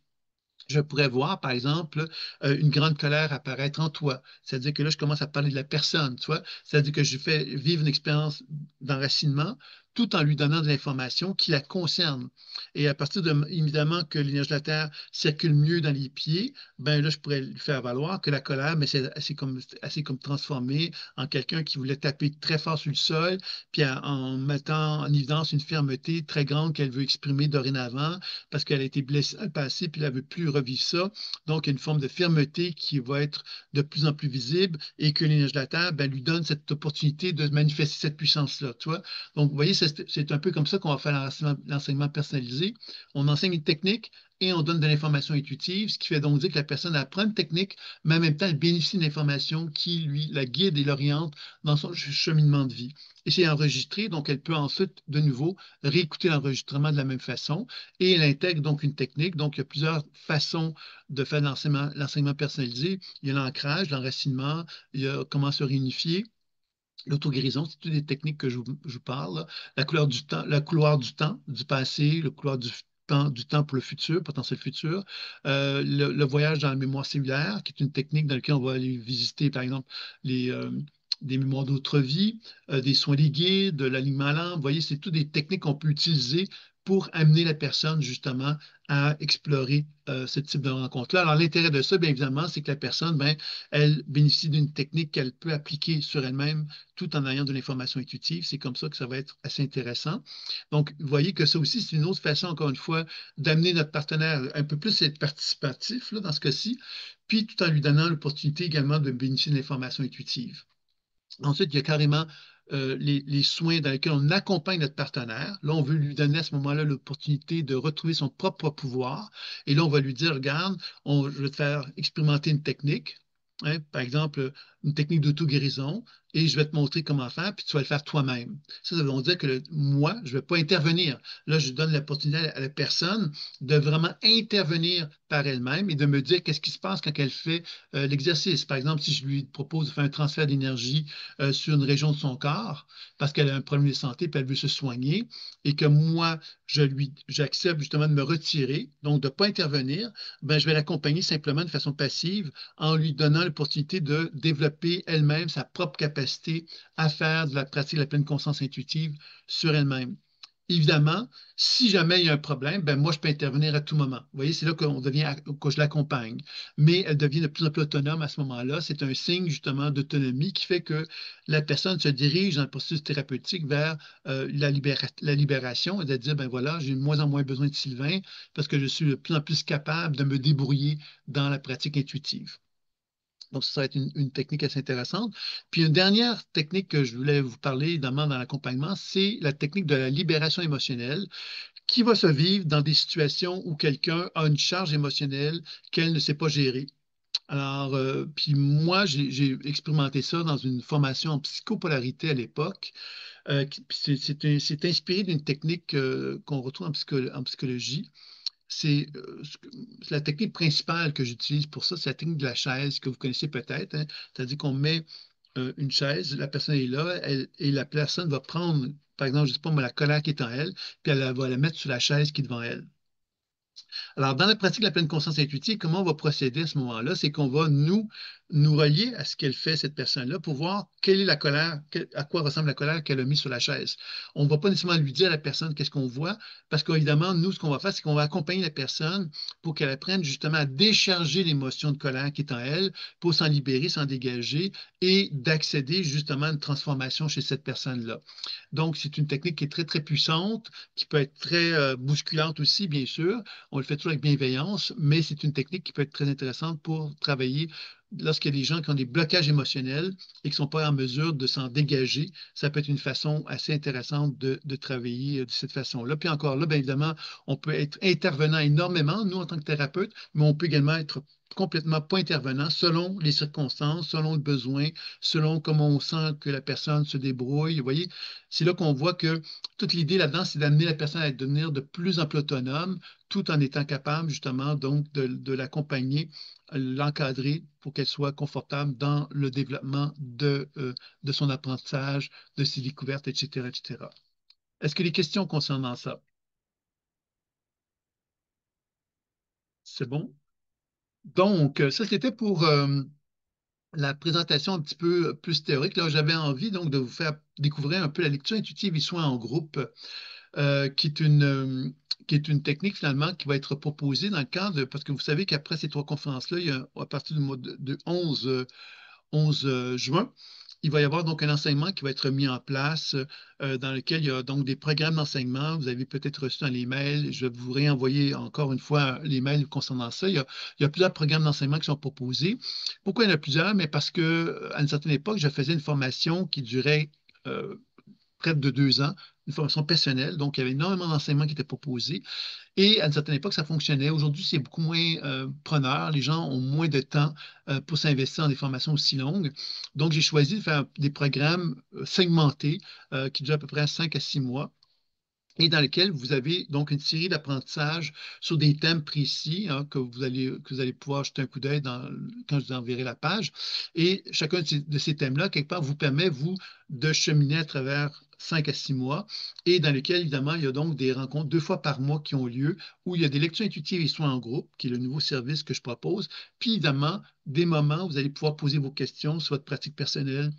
je pourrais voir, par exemple, une grande colère apparaître en toi. C'est-à-dire que là, je commence à parler de la personne, tu vois. C'est-à-dire que je fais vivre une expérience d'enracinement tout en lui donnant de l'information qui la concerne. Et à partir de, évidemment, que l'énergie de la Terre circule mieux dans les pieds, ben là, je pourrais lui faire valoir que la colère, mais c'est assez comme transformé en quelqu'un qui voulait taper très fort sur le sol, puis en mettant en évidence une fermeté très grande qu'elle veut exprimer dorénavant parce qu'elle a été blessée dans le passé, puis elle ne veut plus revivre ça. Donc, il y a une forme de fermeté qui va être de plus en plus visible et que l'énergie de la Terre ben, lui donne cette opportunité de manifester cette puissance-là. Tu vois? Donc, vous voyez, c'est un peu comme ça qu'on va faire l'enseignement personnalisé. On enseigne une technique et on donne de l'information intuitive, ce qui fait donc dire que la personne apprend une technique, mais en même temps, elle bénéficie d'une information qui, lui, la guide et l'oriente dans son cheminement de vie. Et c'est enregistré, donc elle peut ensuite, de nouveau, réécouter l'enregistrement de la même façon et elle intègre donc une technique. Donc, il y a plusieurs façons de faire l'enseignement personnalisé. Il y a l'ancrage, l'enracinement, il y a comment se réunifier. L'auto-guérison, c'est toutes des techniques que je vous parle, là. La couleur du temps, la couloir du temps, du passé, le couloir du temps pour le futur, potentiel futur. Le voyage dans la mémoire cellulaire, qui est une technique dans laquelle on va aller visiter, par exemple, les, des mémoires d'autres vies, des soins ligués, de l'alignement à l'âme. Vous voyez, c'est toutes des techniques qu'on peut utiliser pour amener la personne justement à explorer ce type de rencontre-là. Alors, l'intérêt de ça, bien évidemment, c'est que la personne, ben, elle bénéficie d'une technique qu'elle peut appliquer sur elle-même tout en ayant de l'information intuitive. C'est comme ça que ça va être assez intéressant. Donc, vous voyez que ça aussi, c'est une autre façon, encore une fois, d'amener notre partenaire un peu plus à être participatif là, dans ce cas-ci, puis tout en lui donnant l'opportunité également de bénéficier de l'information intuitive. Ensuite, il y a carrément les soins dans lesquels on accompagne notre partenaire. Là, on veut lui donner à ce moment-là l'opportunité de retrouver son propre pouvoir. Et là, on va lui dire, regarde, je vais te faire expérimenter une technique, hein, par exemple, une technique d'auto-guérison, et je vais te montrer comment faire, puis tu vas le faire toi-même. Ça veut dire que moi, je ne vais pas intervenir. Là, je donne l'opportunité à la personne de vraiment intervenir par elle-même et de me dire qu'est-ce qui se passe quand elle fait l'exercice. Par exemple, si je lui propose de faire un transfert d'énergie sur une région de son corps parce qu'elle a un problème de santé puis elle veut se soigner et que moi, j'accepte justement de me retirer, donc de ne pas intervenir, ben, je vais l'accompagner simplement de façon passive en lui donnant l'opportunité de développer elle-même sa propre capacité à faire de la pratique de la pleine conscience intuitive sur elle-même. Évidemment, si jamais il y a un problème, ben moi, je peux intervenir à tout moment. Vous voyez, c'est là que je l'accompagne. Mais elle devient de plus en plus autonome à ce moment-là. C'est un signe justement d'autonomie qui fait que la personne se dirige dans le processus thérapeutique vers la libération et de dire, ben voilà, j'ai de moins en moins besoin de Sylvain parce que je suis de plus en plus capable de me débrouiller dans la pratique intuitive. Donc, ça va être une technique assez intéressante. Puis, une dernière technique que je voulais vous parler, évidemment, dans l'accompagnement, c'est la technique de la libération émotionnelle qui va se vivre dans des situations où quelqu'un a une charge émotionnelle qu'elle ne sait pas gérer. Alors, puis moi, j'ai expérimenté ça dans une formation en psychopolarité à l'époque. C'est inspiré d'une technique qu'on retrouve en psychologie. C'est la technique principale que j'utilise pour ça, c'est la technique de la chaise que vous connaissez peut-être, hein. C'est-à-dire qu'on met une chaise, la personne est là, et la personne va prendre, par exemple, je ne sais pas, moi, la colère qui est en elle, puis elle va la mettre sur la chaise qui est devant elle. Alors, dans la pratique de la pleine conscience intuitive, comment on va procéder à ce moment-là? C'est qu'on va nous relier à ce qu'elle fait, cette personne-là, pour voir quelle est la colère, à quoi ressemble la colère qu'elle a mis sur la chaise. On ne va pas nécessairement lui dire à la personne qu'est-ce qu'on voit, parce qu'évidemment, nous, ce qu'on va faire, c'est qu'on va accompagner la personne pour qu'elle apprenne justement à décharger l'émotion de colère qui est en elle, pour s'en libérer, s'en dégager et d'accéder justement à une transformation chez cette personne-là. Donc, c'est une technique qui est très, très puissante, qui peut être très bousculante aussi, bien sûr. On le fait toujours avec bienveillance, mais c'est une technique qui peut être très intéressante pour travailler lorsqu'il y a des gens qui ont des blocages émotionnels et qui ne sont pas en mesure de s'en dégager. Ça peut être une façon assez intéressante de travailler de cette façon-là. Puis encore là, bien évidemment, on peut être intervenant énormément, nous, en tant que thérapeute, mais on peut également être complètement pas intervenant selon les circonstances, selon le besoin, selon comment on sent que la personne se débrouille. Vous voyez, c'est là qu'on voit que toute l'idée là-dedans, c'est d'amener la personne à devenir de plus en plus autonome, tout en étant capable justement donc de l'accompagner, l'encadrer pour qu'elle soit confortable dans le développement de son apprentissage, de ses découvertes, etc., etc. Est-ce que les questions concernant ça, c'est bon? Donc, ça, c'était pour la présentation un petit peu plus théorique. Là, j'avais envie donc de vous faire découvrir un peu la lecture intuitive et soins en groupe, qui est qui est une technique finalement qui va être proposée dans le cadre, parce que vous savez qu'après ces trois conférences-là, à partir du mois de 11 juin, il va y avoir donc un enseignement qui va être mis en place dans lequel il y a donc des programmes d'enseignement. Vous avez peut-être reçu dans les mails. Je vais vous réenvoyer encore une fois les mails concernant ça. Il y a plusieurs programmes d'enseignement qui sont proposés. Pourquoi il y en a plusieurs? Mais parce que à une certaine époque, je faisais une formation qui durait euh, près de 2 ans, une formation personnelle. Donc, il y avait énormément d'enseignements qui étaient proposés. Et à une certaine époque, ça fonctionnait. Aujourd'hui, c'est beaucoup moins preneur. Les gens ont moins de temps pour s'investir dans des formations aussi longues. Donc, j'ai choisi de faire des programmes segmentés qui durent à peu près 5 à 6 mois et dans lesquels vous avez donc une série d'apprentissages sur des thèmes précis, hein, que vous allez pouvoir jeter un coup d'œil quand je vous enverrai la page. Et chacun de ces thèmes-là, quelque part, vous permet, vous, de cheminer à travers 5 à 6 mois et dans lesquels, évidemment, il y a donc des rencontres 2 fois par mois qui ont lieu où il y a des lectures intuitives et soins en groupe, qui est le nouveau service que je propose. Puis, évidemment, des moments où vous allez pouvoir poser vos questions sur votre pratique personnelle,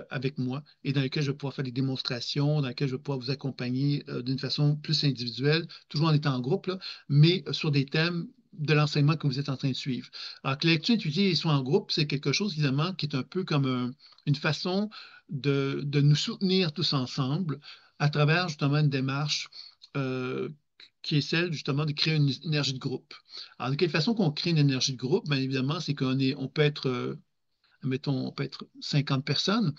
avec moi et dans lequel je vais pouvoir faire des démonstrations, dans lequel je vais pouvoir vous accompagner d'une façon plus individuelle, toujours en étant en groupe, là, mais sur des thèmes de l'enseignement que vous êtes en train de suivre. Alors que la lecture étudiée et soit en groupe, c'est quelque chose, évidemment, qui est un peu comme une façon de nous soutenir tous ensemble à travers, justement, une démarche euh, qui est celle, justement, de créer une énergie de groupe. Alors, de quelle façon qu'on crée une énergie de groupe? Bien évidemment, c'est on peut être mettons, on peut être 50 personnes.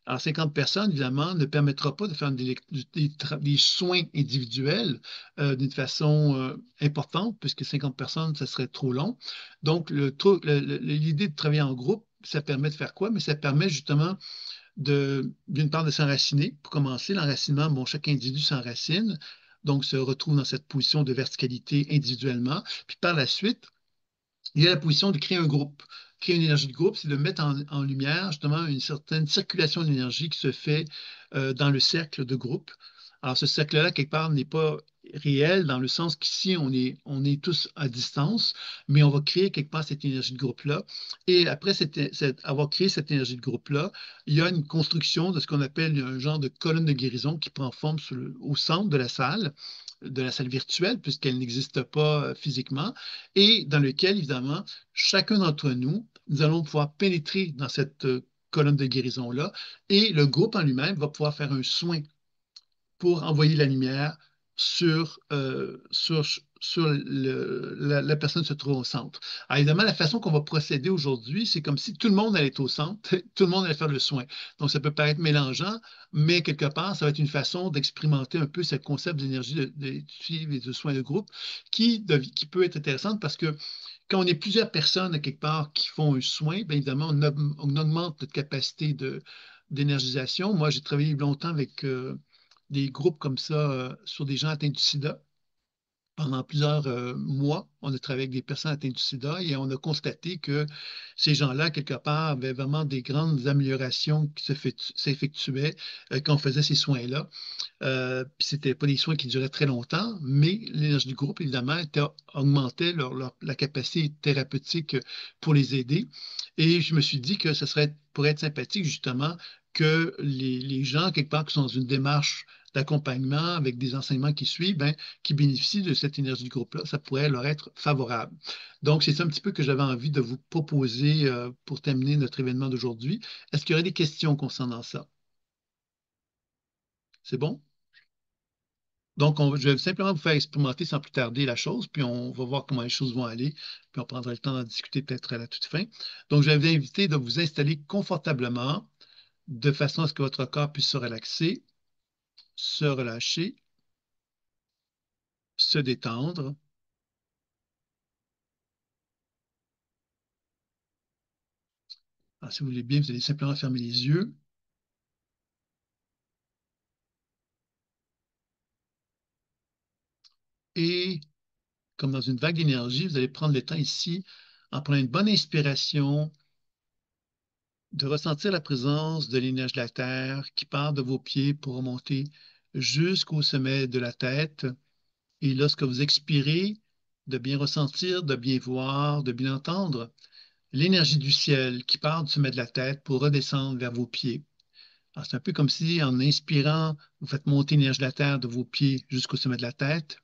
Alors, 50 personnes, évidemment, ne permettra pas de faire des soins individuels d'une façon importante, puisque 50 personnes, ça serait trop long. Donc, l'idée de travailler en groupe, ça permet de faire quoi? Mais ça permet justement d'une part, de s'enraciner. Pour commencer, l'enracinement, bon, chaque individu s'enracine, donc se retrouve dans cette position de verticalité individuellement. Puis par la suite, il y a la position de créer un groupe. Créer une énergie de groupe, c'est de mettre en lumière justement une certaine circulation d'énergie qui se fait dans le cercle de groupe. Alors, ce cercle-là, quelque part, n'est pas réel dans le sens qu'ici, on est tous à distance, mais on va créer quelque part cette énergie de groupe-là. Et après avoir créé cette énergie de groupe-là, il y a une construction de ce qu'on appelle un genre de colonne de guérison qui prend forme au centre de la salle virtuelle, puisqu'elle n'existe pas physiquement et dans lequel, évidemment, chacun d'entre nous, nous allons pouvoir pénétrer dans cette colonne de guérison-là et le groupe en lui-même va pouvoir faire un soin pour envoyer la lumière sur sur la personne se trouve au centre. Alors, évidemment, la façon qu'on va procéder aujourd'hui, c'est comme si tout le monde allait être au centre, tout le monde allait faire le soin. Donc, ça peut paraître mélangeant, mais quelque part, ça va être une façon d'expérimenter un peu ce concept d'énergie et de soins de groupe qui peut être intéressante parce que quand on est plusieurs personnes à quelque part qui font un soin, bien évidemment, on augmente notre capacité d'énergisation. Moi, j'ai travaillé longtemps avec des groupes comme ça sur des gens atteints du sida. Pendant plusieurs mois, on a travaillé avec des personnes atteintes du sida et on a constaté que ces gens-là, quelque part, avaient vraiment des grandes améliorations qui s'effectuaient quand on faisait ces soins-là. Puis c'était pas des soins qui duraient très longtemps, mais l'énergie du groupe, évidemment, augmentait la capacité thérapeutique pour les aider. Et je me suis dit que ce pourrait être sympathique, justement, que les gens, quelque part, qui sont dans une démarche d'accompagnement avec des enseignements qui suivent, ben, qui bénéficient de cette énergie du groupe-là, ça pourrait leur être favorable. Donc, c'est ça un petit peu que j'avais envie de vous proposer pour terminer notre événement d'aujourd'hui. Est-ce qu'il y aurait des questions concernant ça? C'est bon? Donc, je vais simplement vous faire expérimenter sans plus tarder la chose, puis on va voir comment les choses vont aller, puis on prendra le temps d'en discuter peut-être à la toute fin. Donc, je vais vous inviter de vous installer confortablement, de façon à ce que votre corps puisse se relaxer, se relâcher, se détendre. Alors, si vous voulez bien, vous allez simplement fermer les yeux et, comme dans une vague d'énergie, vous allez prendre le temps ici, en prenant une bonne inspiration, de ressentir la présence de l'énergie de la Terre qui part de vos pieds pour remonter jusqu'au sommet de la tête. Et lorsque vous expirez, de bien ressentir, de bien voir, de bien entendre l'énergie du ciel qui part du sommet de la tête pour redescendre vers vos pieds. Alors, c'est un peu comme si en inspirant, vous faites monter l'énergie de la Terre de vos pieds jusqu'au sommet de la tête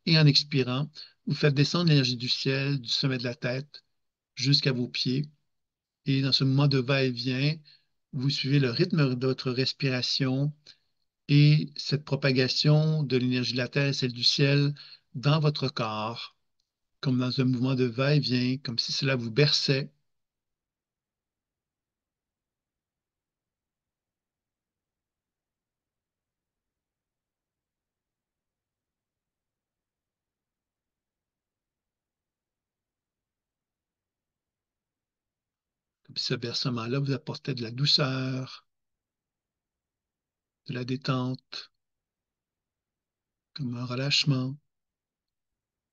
et en expirant, vous faites descendre l'énergie du ciel du sommet de la tête jusqu'à vos pieds. Et dans ce moment de va-et-vient, vous suivez le rythme de votre respiration et cette propagation de l'énergie de la Terre et celle du ciel dans votre corps, comme dans un mouvement de va-et-vient, comme si cela vous berçait. Comme si ce bercement-là vous apportait de la douceur, de la détente, comme un relâchement,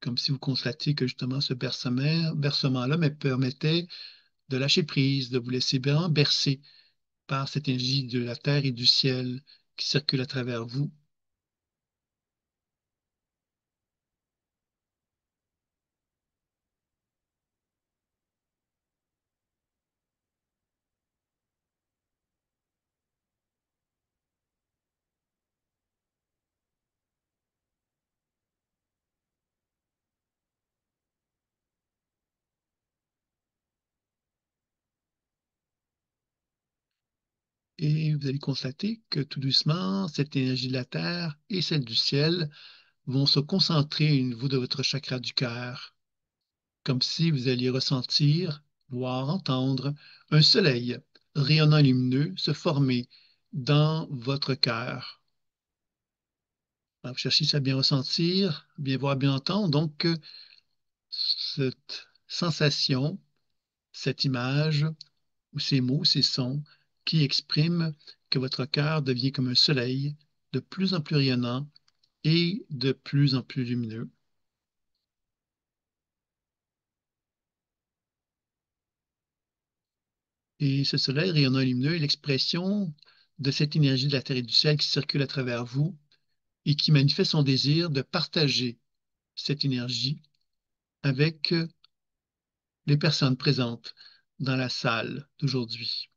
comme si vous constatiez que justement ce bercement-là me permettait de lâcher prise, de vous laisser bien bercer par cette énergie de la terre et du ciel qui circule à travers vous. Et vous allez constater que tout doucement, cette énergie de la terre et celle du ciel vont se concentrer au niveau de votre chakra du cœur, comme si vous alliez ressentir, voir, entendre un soleil rayonnant lumineux se former dans votre cœur. Alors, vous cherchez à bien ressentir, bien voir, bien entendre. Donc, cette sensation, cette image, ou ces mots, ces sons qui expriment que votre cœur devient comme un soleil de plus en plus rayonnant et de plus en plus lumineux. Et ce soleil rayonnant et lumineux est l'expression de cette énergie de la Terre et du ciel qui circule à travers vous et qui manifeste son désir de partager cette énergie avec les personnes présentes dans la salle d'aujourd'hui.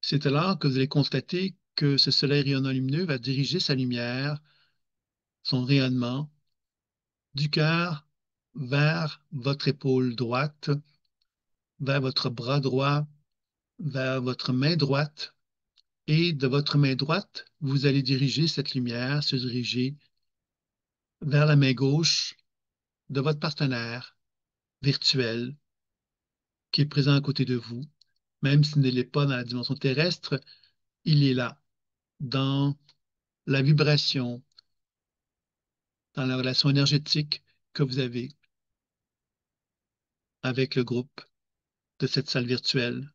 C'est alors que vous allez constater que ce soleil rayonnant lumineux va diriger sa lumière, son rayonnement, du cœur vers votre épaule droite, vers votre bras droit, vers votre main droite. Et de votre main droite, vous allez diriger cette lumière, se diriger vers la main gauche de votre partenaire virtuel qui est présent à côté de vous. Même s'il ne l'est pas dans la dimension terrestre, il est là, dans la vibration, dans la relation énergétique que vous avez avec le groupe de cette salle virtuelle.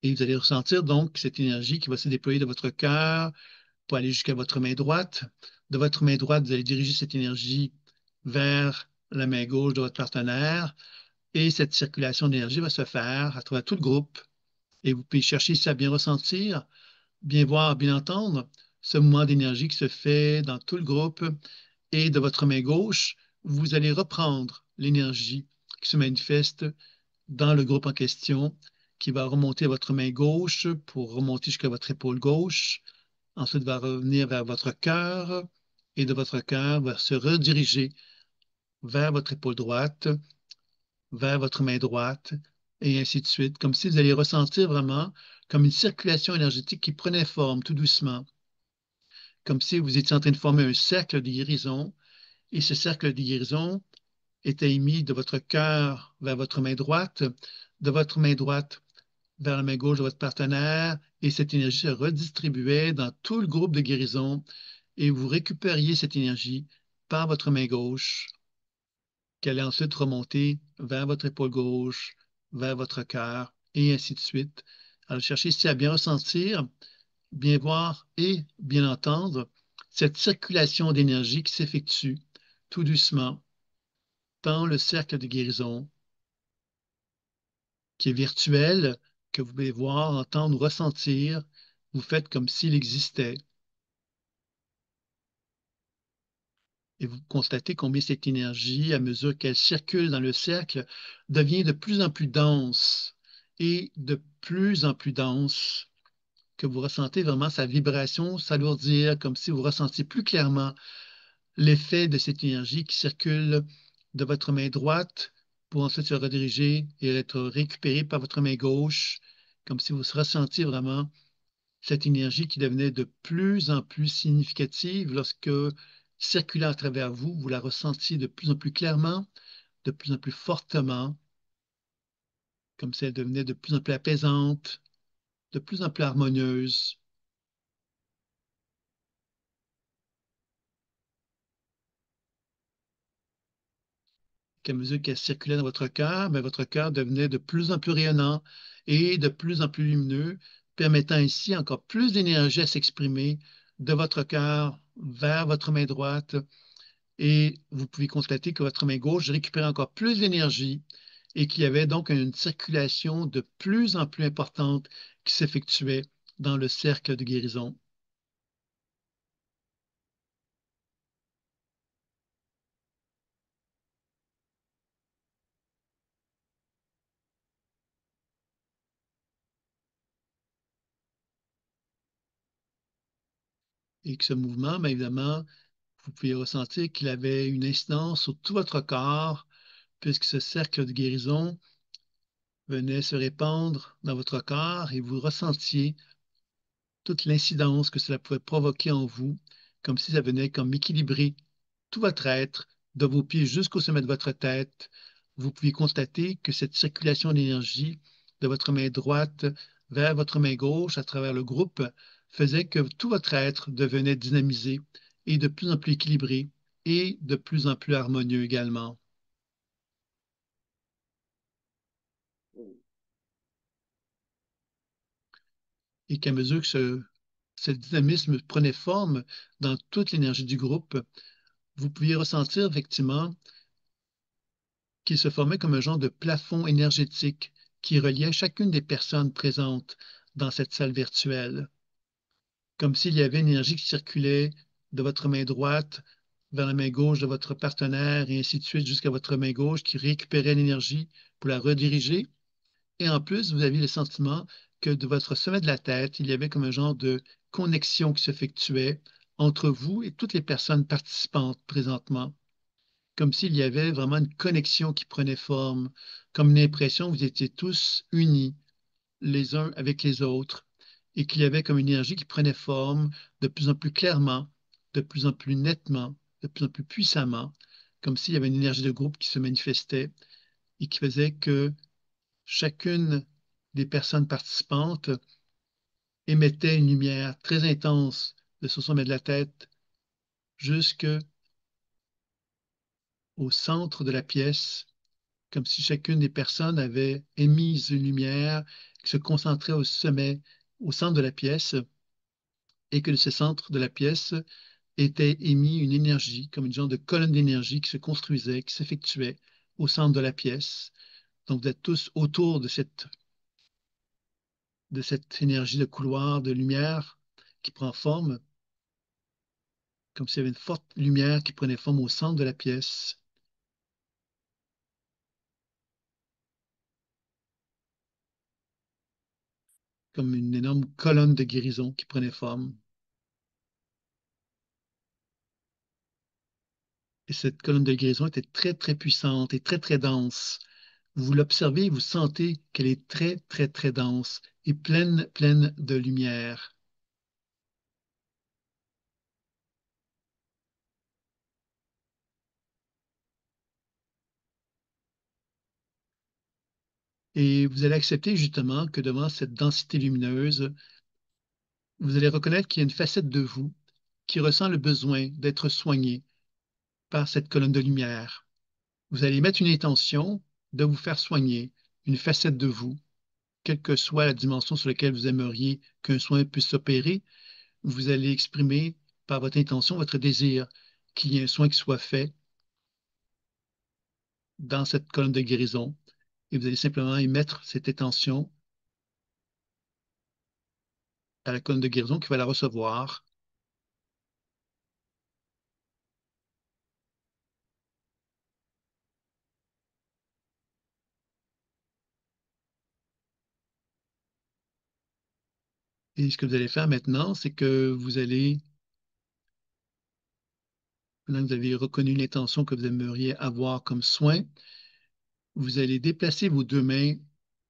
Et vous allez ressentir donc cette énergie qui va se déployer de votre cœur pour aller jusqu'à votre main droite. De votre main droite, vous allez diriger cette énergie vers la main gauche de votre partenaire. Et cette circulation d'énergie va se faire à travers tout le groupe. Et vous pouvez chercher ici à bien ressentir, bien voir, bien entendre ce mouvement d'énergie qui se fait dans tout le groupe. Et de votre main gauche, vous allez reprendre l'énergie qui se manifeste dans le groupe en question, qui va remonter à votre main gauche pour remonter jusqu'à votre épaule gauche. Ensuite, va revenir vers votre cœur et de votre cœur va se rediriger vers votre épaule droite, vers votre main droite et ainsi de suite, comme si vous alliez ressentir vraiment comme une circulation énergétique qui prenait forme tout doucement, comme si vous étiez en train de former un cercle de guérison et ce cercle de guérison était émis de votre cœur vers votre main droite, de votre main droite vers la main gauche de votre partenaire et cette énergie se redistribuait dans tout le groupe de guérison et vous récupériez cette énergie par votre main gauche qui allait ensuite remonter vers votre épaule gauche, vers votre cœur et ainsi de suite. Alors, cherchez ici à bien ressentir, bien voir et bien entendre cette circulation d'énergie qui s'effectue tout doucement dans le cercle de guérison qui est virtuel, que vous pouvez voir, entendre ou ressentir. Vous faites comme s'il existait. Et vous constatez combien cette énergie, à mesure qu'elle circule dans le cercle, devient de plus en plus dense et de plus en plus dense, que vous ressentez vraiment sa vibration s'alourdir, comme si vous ressentiez plus clairement l'effet de cette énergie qui circule de votre main droite pour ensuite se rediriger et être récupérée par votre main gauche, comme si vous ressentiez vraiment cette énergie qui devenait de plus en plus significative lorsque, circulant à travers vous, vous la ressentiez de plus en plus clairement, de plus en plus fortement, comme si elle devenait de plus en plus apaisante, de plus en plus harmonieuse, qu'à mesure qu'elle circulait dans votre cœur, ben, votre cœur devenait de plus en plus rayonnant et de plus en plus lumineux, permettant ainsi encore plus d'énergie à s'exprimer de votre cœur vers votre main droite. Et vous pouvez constater que votre main gauche récupère encore plus d'énergie et qu'il y avait donc une circulation de plus en plus importante qui s'effectuait dans le cercle de guérison. Et que ce mouvement, bien évidemment, vous pouvez ressentir qu'il avait une incidence sur tout votre corps, puisque ce cercle de guérison venait se répandre dans votre corps et vous ressentiez toute l'incidence que cela pouvait provoquer en vous, comme si ça venait comme équilibrer tout votre être, de vos pieds jusqu'au sommet de votre tête. Vous pouvez constater que cette circulation d'énergie de votre main droite vers votre main gauche à travers le groupe faisait que tout votre être devenait dynamisé et de plus en plus équilibré et de plus en plus harmonieux également. Et qu'à mesure que ce dynamisme prenait forme dans toute l'énergie du groupe, vous pouviez ressentir effectivement qu'il se formait comme un genre de plafond énergétique qui reliait chacune des personnes présentes dans cette salle virtuelle, comme s'il y avait une énergie qui circulait de votre main droite vers la main gauche de votre partenaire et ainsi de suite jusqu'à votre main gauche qui récupérait l'énergie pour la rediriger. Et en plus, vous aviez le sentiment que de votre sommet de la tête, il y avait comme un genre de connexion qui s'effectuait entre vous et toutes les personnes participantes présentement, comme s'il y avait vraiment une connexion qui prenait forme, comme une impression que vous étiez tous unis les uns avec les autres et qu'il y avait comme une énergie qui prenait forme de plus en plus clairement de plus en plus nettement, de plus en plus puissamment, comme s'il y avait une énergie de groupe qui se manifestait et qui faisait que chacune des personnes participantes émettait une lumière très intense de son sommet de la tête jusqu'au centre de la pièce, comme si chacune des personnes avait émis une lumière qui se concentrait au sommet, au centre de la pièce, et que de ce centre de la pièce était émis une énergie, comme une genre de colonne d'énergie qui se construisait, qui s'effectuait au centre de la pièce. Donc, vous êtes tous autour de cette énergie de couloir de lumière qui prend forme, comme s'il y avait une forte lumière qui prenait forme au centre de la pièce, comme une énorme colonne de guérison qui prenait forme. Et cette colonne de guérison était très, très puissante et très, très dense. Vous l'observez et vous sentez qu'elle est très, très, très dense et pleine, pleine de lumière. Et vous allez accepter justement que devant cette densité lumineuse, vous allez reconnaître qu'il y a une facette de vous qui ressent le besoin d'être soignée par cette colonne de lumière. Vous allez mettre une intention de vous faire soigner une facette de vous, quelle que soit la dimension sur laquelle vous aimeriez qu'un soin puisse s'opérer. Vous allez exprimer par votre intention votre désir qu'il y ait un soin qui soit fait dans cette colonne de guérison. Et vous allez simplement émettre cette intention à la colonne de guérison qui va la recevoir. Et ce que vous allez faire maintenant, c'est que vous allez, maintenant que vous avez reconnu l'intention que vous aimeriez avoir comme soin, vous allez déplacer vos deux mains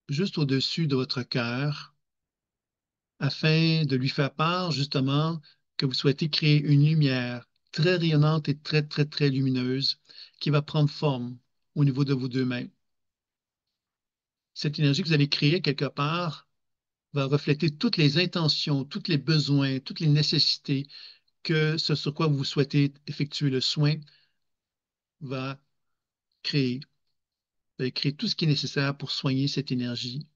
juste au-dessus de votre cœur afin de lui faire part justement que vous souhaitez créer une lumière très rayonnante et très, très, très lumineuse qui va prendre forme au niveau de vos deux mains. Cette énergie que vous allez créer quelque part va refléter toutes les intentions, tous les besoins, toutes les nécessités que ce sur quoi vous souhaitez effectuer le soin va créer. Vous allez créer tout ce qui est nécessaire pour soigner cette énergie.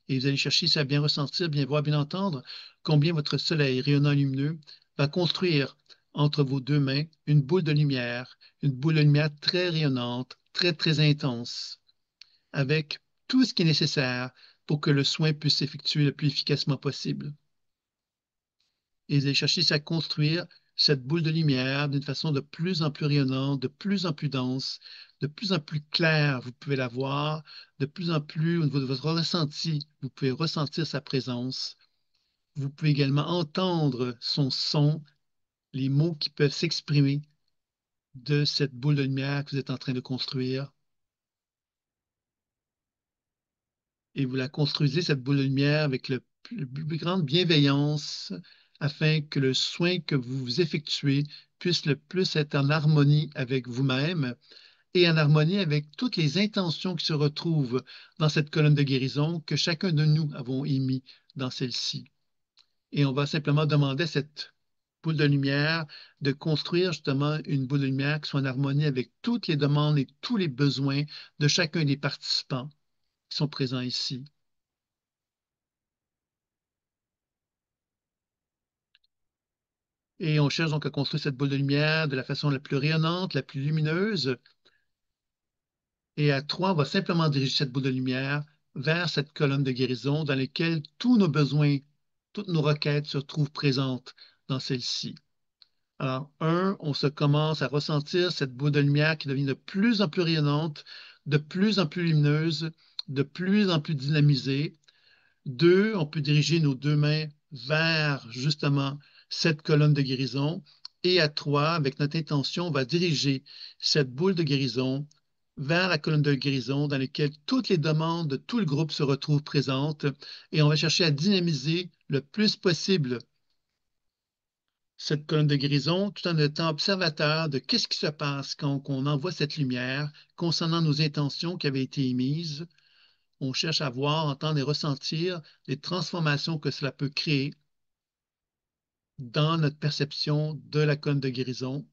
Et vous allez chercher à bien ressentir, bien voir, bien entendre combien votre soleil rayonnant lumineux va construire entre vos deux mains une boule de lumière très rayonnante, très, très intense, avec tout ce qui est nécessaire pour que le soin puisse s'effectuer le plus efficacement possible. Et vous allez chercher à construire cette boule de lumière d'une façon de plus en plus rayonnante, de plus en plus dense, de plus en plus claire. Vous pouvez la voir, de plus en plus au niveau de votre ressenti, vous pouvez ressentir sa présence. Vous pouvez également entendre son son, les mots qui peuvent s'exprimer de cette boule de lumière que vous êtes en train de construire. Et vous la construisez, cette boule de lumière, avec la plus grande bienveillance afin que le soin que vous effectuez puisse le plus être en harmonie avec vous-même et en harmonie avec toutes les intentions qui se retrouvent dans cette colonne de guérison que chacun de nous avons émis dans celle-ci. Et on va simplement demander à cette boule de lumière de construire justement une boule de lumière qui soit en harmonie avec toutes les demandes et tous les besoins de chacun des participants qui sont présents ici. Et on cherche donc à construire cette boule de lumière de la façon la plus rayonnante, la plus lumineuse. Et à trois, on va simplement diriger cette boule de lumière vers cette colonne de guérison dans laquelle tous nos besoins, toutes nos requêtes se trouvent présentes dans celle-ci. Alors, un, on se commence à ressentir cette boule de lumière qui devient de plus en plus rayonnante, de plus en plus lumineuse, de plus en plus dynamisée. Deux, on peut diriger nos deux mains vers justement cette colonne de guérison. Et à trois, avec notre intention, on va diriger cette boule de guérison vers la colonne de guérison dans laquelle toutes les demandes de tout le groupe se retrouvent présentes. Et on va chercher à dynamiser le plus possible cette colonne de guérison tout en étant observateur de qu'est-ce qui se passe quand on envoie cette lumière concernant nos intentions qui avaient été émises. On cherche à voir, entendre et ressentir les transformations que cela peut créer dans notre perception de la colonne de guérison.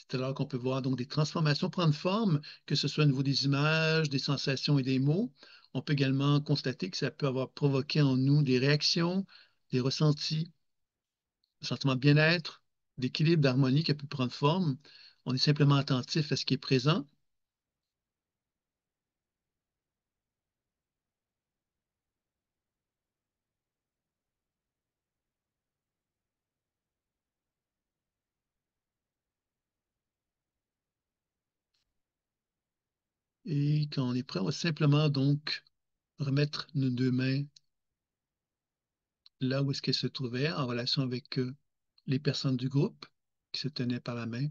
C'est alors qu'on peut voir donc des transformations prendre forme, que ce soit au niveau des images, des sensations et des mots. On peut également constater que ça peut avoir provoqué en nous des réactions, des ressentis, un sentiment de bien-être, d'équilibre, d'harmonie qui a pu prendre forme. On est simplement attentif à ce qui est présent. Et quand on est prêt, on va simplement donc remettre nos deux mains là où est-ce qu'elles se trouvaient en relation avec les personnes du groupe qui se tenaient par la main.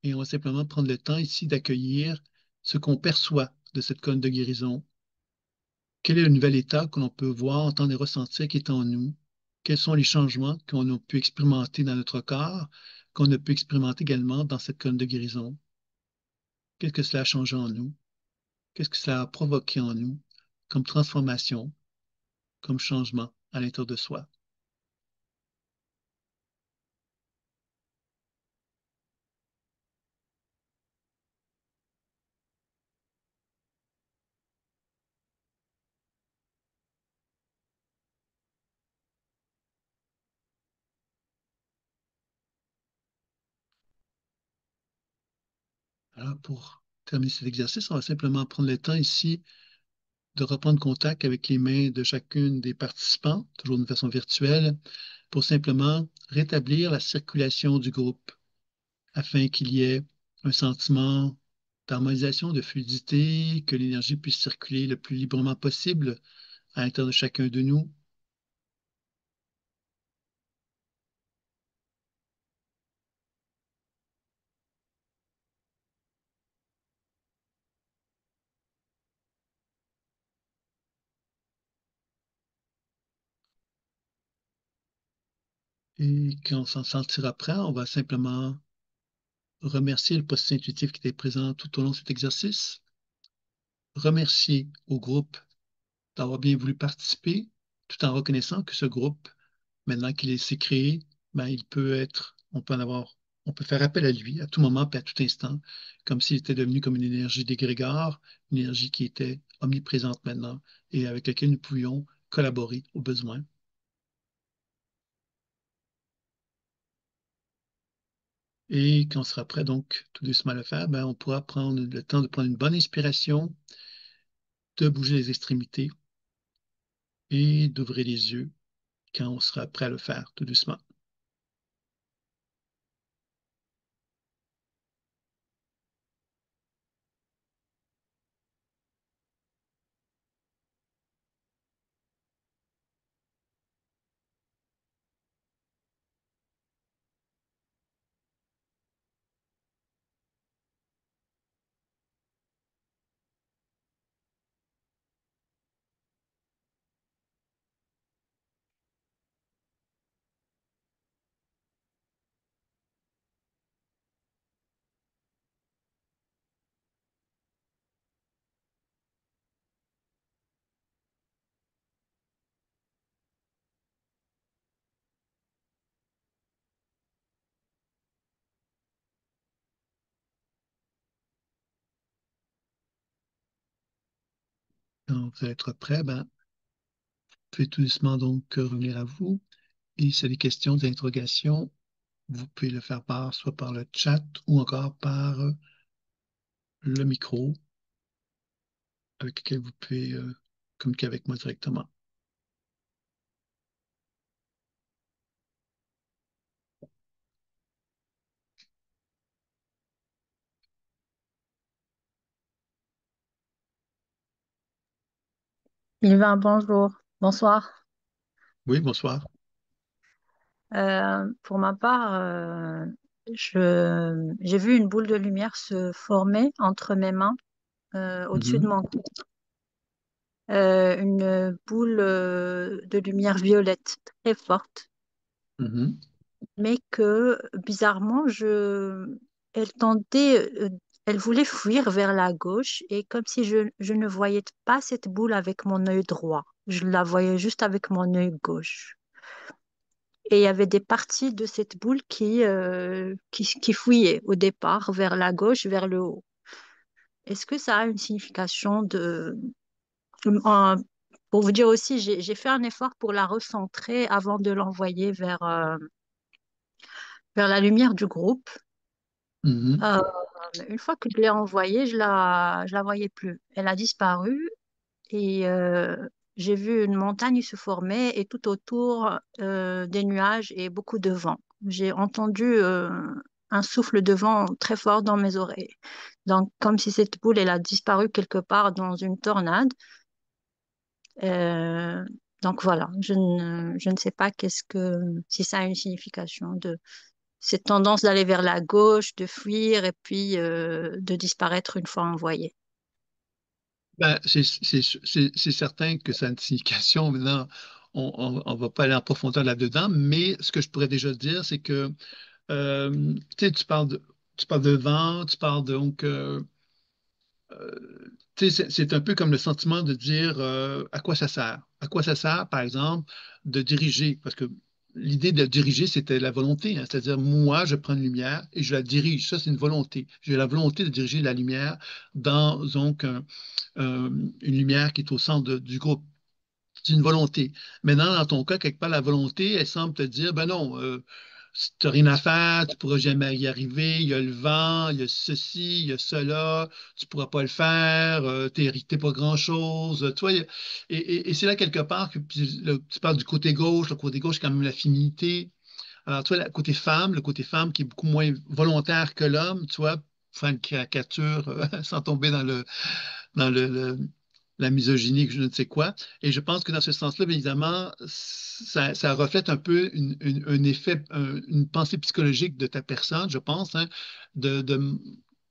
Et on va simplement prendre le temps ici d'accueillir ce qu'on perçoit de cette colonne de guérison. Quel est le nouvel état que l'on peut voir, entendre et ressentir qui est en nous? Quels sont les changements qu'on a pu expérimenter dans notre corps, qu'on a pu expérimenter également dans cette colonne de guérison? Qu'est-ce que cela a changé en nous? Qu'est-ce que cela a provoqué en nous comme transformation, comme changement à l'intérieur de soi? Alors, pour terminer cet exercice, on va simplement prendre le temps ici de reprendre contact avec les mains de chacune des participants, toujours d'une façon virtuelle, pour simplement rétablir la circulation du groupe afin qu'il y ait un sentiment d'harmonisation, de fluidité, que l'énergie puisse circuler le plus librement possible à l'intérieur de chacun de nous. Et quand on s'en sentira prêt, on va simplement remercier le processus intuitif qui était présent tout au long de cet exercice, remercier au groupe d'avoir bien voulu participer, tout en reconnaissant que ce groupe, maintenant qu'il s'est créé, ben, il peut être, on peut faire appel à lui à tout moment et à tout instant, comme s'il était devenu comme une énergie d'égrégore, une énergie qui était omniprésente maintenant et avec laquelle nous pouvions collaborer au besoin. Et quand on sera prêt, donc, tout doucement à le faire, ben, on pourra prendre le temps de prendre une bonne inspiration, de bouger les extrémités et d'ouvrir les yeux quand on sera prêt à le faire, tout doucement. Quand vous allez être prêt, ben, vous pouvez tout doucement donc revenir à vous. Et s'il y a des questions, des interrogations, vous pouvez le faire part soit par le chat ou encore par le micro avec lequel vous pouvez communiquer avec moi directement. Sylvain, bonjour. Bonsoir. Oui, bonsoir. Pour ma part, J'ai vu une boule de lumière se former entre mes mains, au-dessus de Mhm, mon cou. Une boule de lumière violette très forte, mhm. mais que bizarrement, elle tendait, elle voulait fuir vers la gauche et comme si je ne voyais pas cette boule avec mon œil droit. Je la voyais juste avec mon œil gauche. Et il y avait des parties de cette boule qui fouillaient au départ vers la gauche, vers le haut. Est-ce que ça a une signification en- pour vous dire aussi, j'ai fait un effort pour la recentrer avant de l'envoyer vers la lumière du groupe. Mhm. Euh, mais une fois que je l'ai envoyée, je la voyais plus. Elle a disparu et j'ai vu une montagne se former et tout autour des nuages et beaucoup de vent. J'ai entendu un souffle de vent très fort dans mes oreilles. Donc, comme si cette boule, elle a disparu quelque part dans une tornade. Euh, donc voilà, je ne sais pas si ça a une signification de cette tendance d'aller vers la gauche, de fuir et puis de disparaître une fois envoyé. Ben, c'est certain que ça a une signification. Maintenant, on va pas aller en profondeur là-dedans, mais ce que je pourrais déjà dire, c'est que tu sais, tu parles de vent, tu parles donc tu sais, c'est un peu comme le sentiment de dire à quoi ça sert. À quoi ça sert, par exemple, de diriger, parce que l'idée de diriger, c'était la volonté, hein. C'est-à-dire, moi, je prends une lumière et je la dirige. Ça, c'est une volonté. J'ai la volonté de diriger la lumière dans donc une lumière qui est au centre du groupe. C'est une volonté. Maintenant, dans ton cas, quelque part, la volonté, elle semble te dire, ben non, tu n'as rien à faire, tu ne pourras jamais y arriver, il y a le vent, il y a ceci, il y a cela, tu ne pourras pas le faire, tu n'es pas grand-chose. Toi, et c'est là quelque part que puis, tu parles du côté gauche, le côté gauche, c'est quand même la féminité. Alors, toi, le côté femme qui est beaucoup moins volontaire que l'homme, tu vois, faire une caricature sans tomber dans la misogynie, que je ne sais quoi. Et je pense que dans ce sens-là, bien évidemment, ça reflète un peu un effet, une pensée psychologique de ta personne, je pense, hein, de,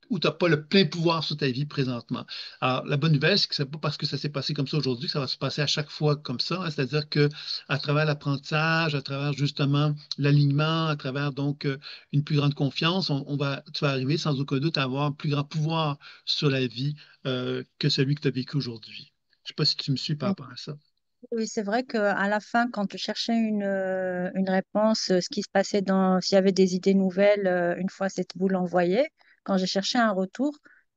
où tu n'as pas le plein pouvoir sur ta vie présentement. Alors, la bonne nouvelle, c'est que c'est pas parce que ça s'est passé comme ça aujourd'hui que ça va se passer à chaque fois comme ça, hein. C'est-à-dire que à travers l'apprentissage, à travers justement l'alignement, à travers donc une plus grande confiance, tu vas arriver sans aucun doute à avoir un plus grand pouvoir sur la vie que celui que tu as vécu aujourd'hui. Je ne sais pas si tu me suis par rapport à ça. Oui, c'est vrai qu'à la fin, quand je cherchais une réponse, ce qui se passait s'il y avait des idées nouvelles, une fois cette boule envoyée, quand j'ai cherché un retour,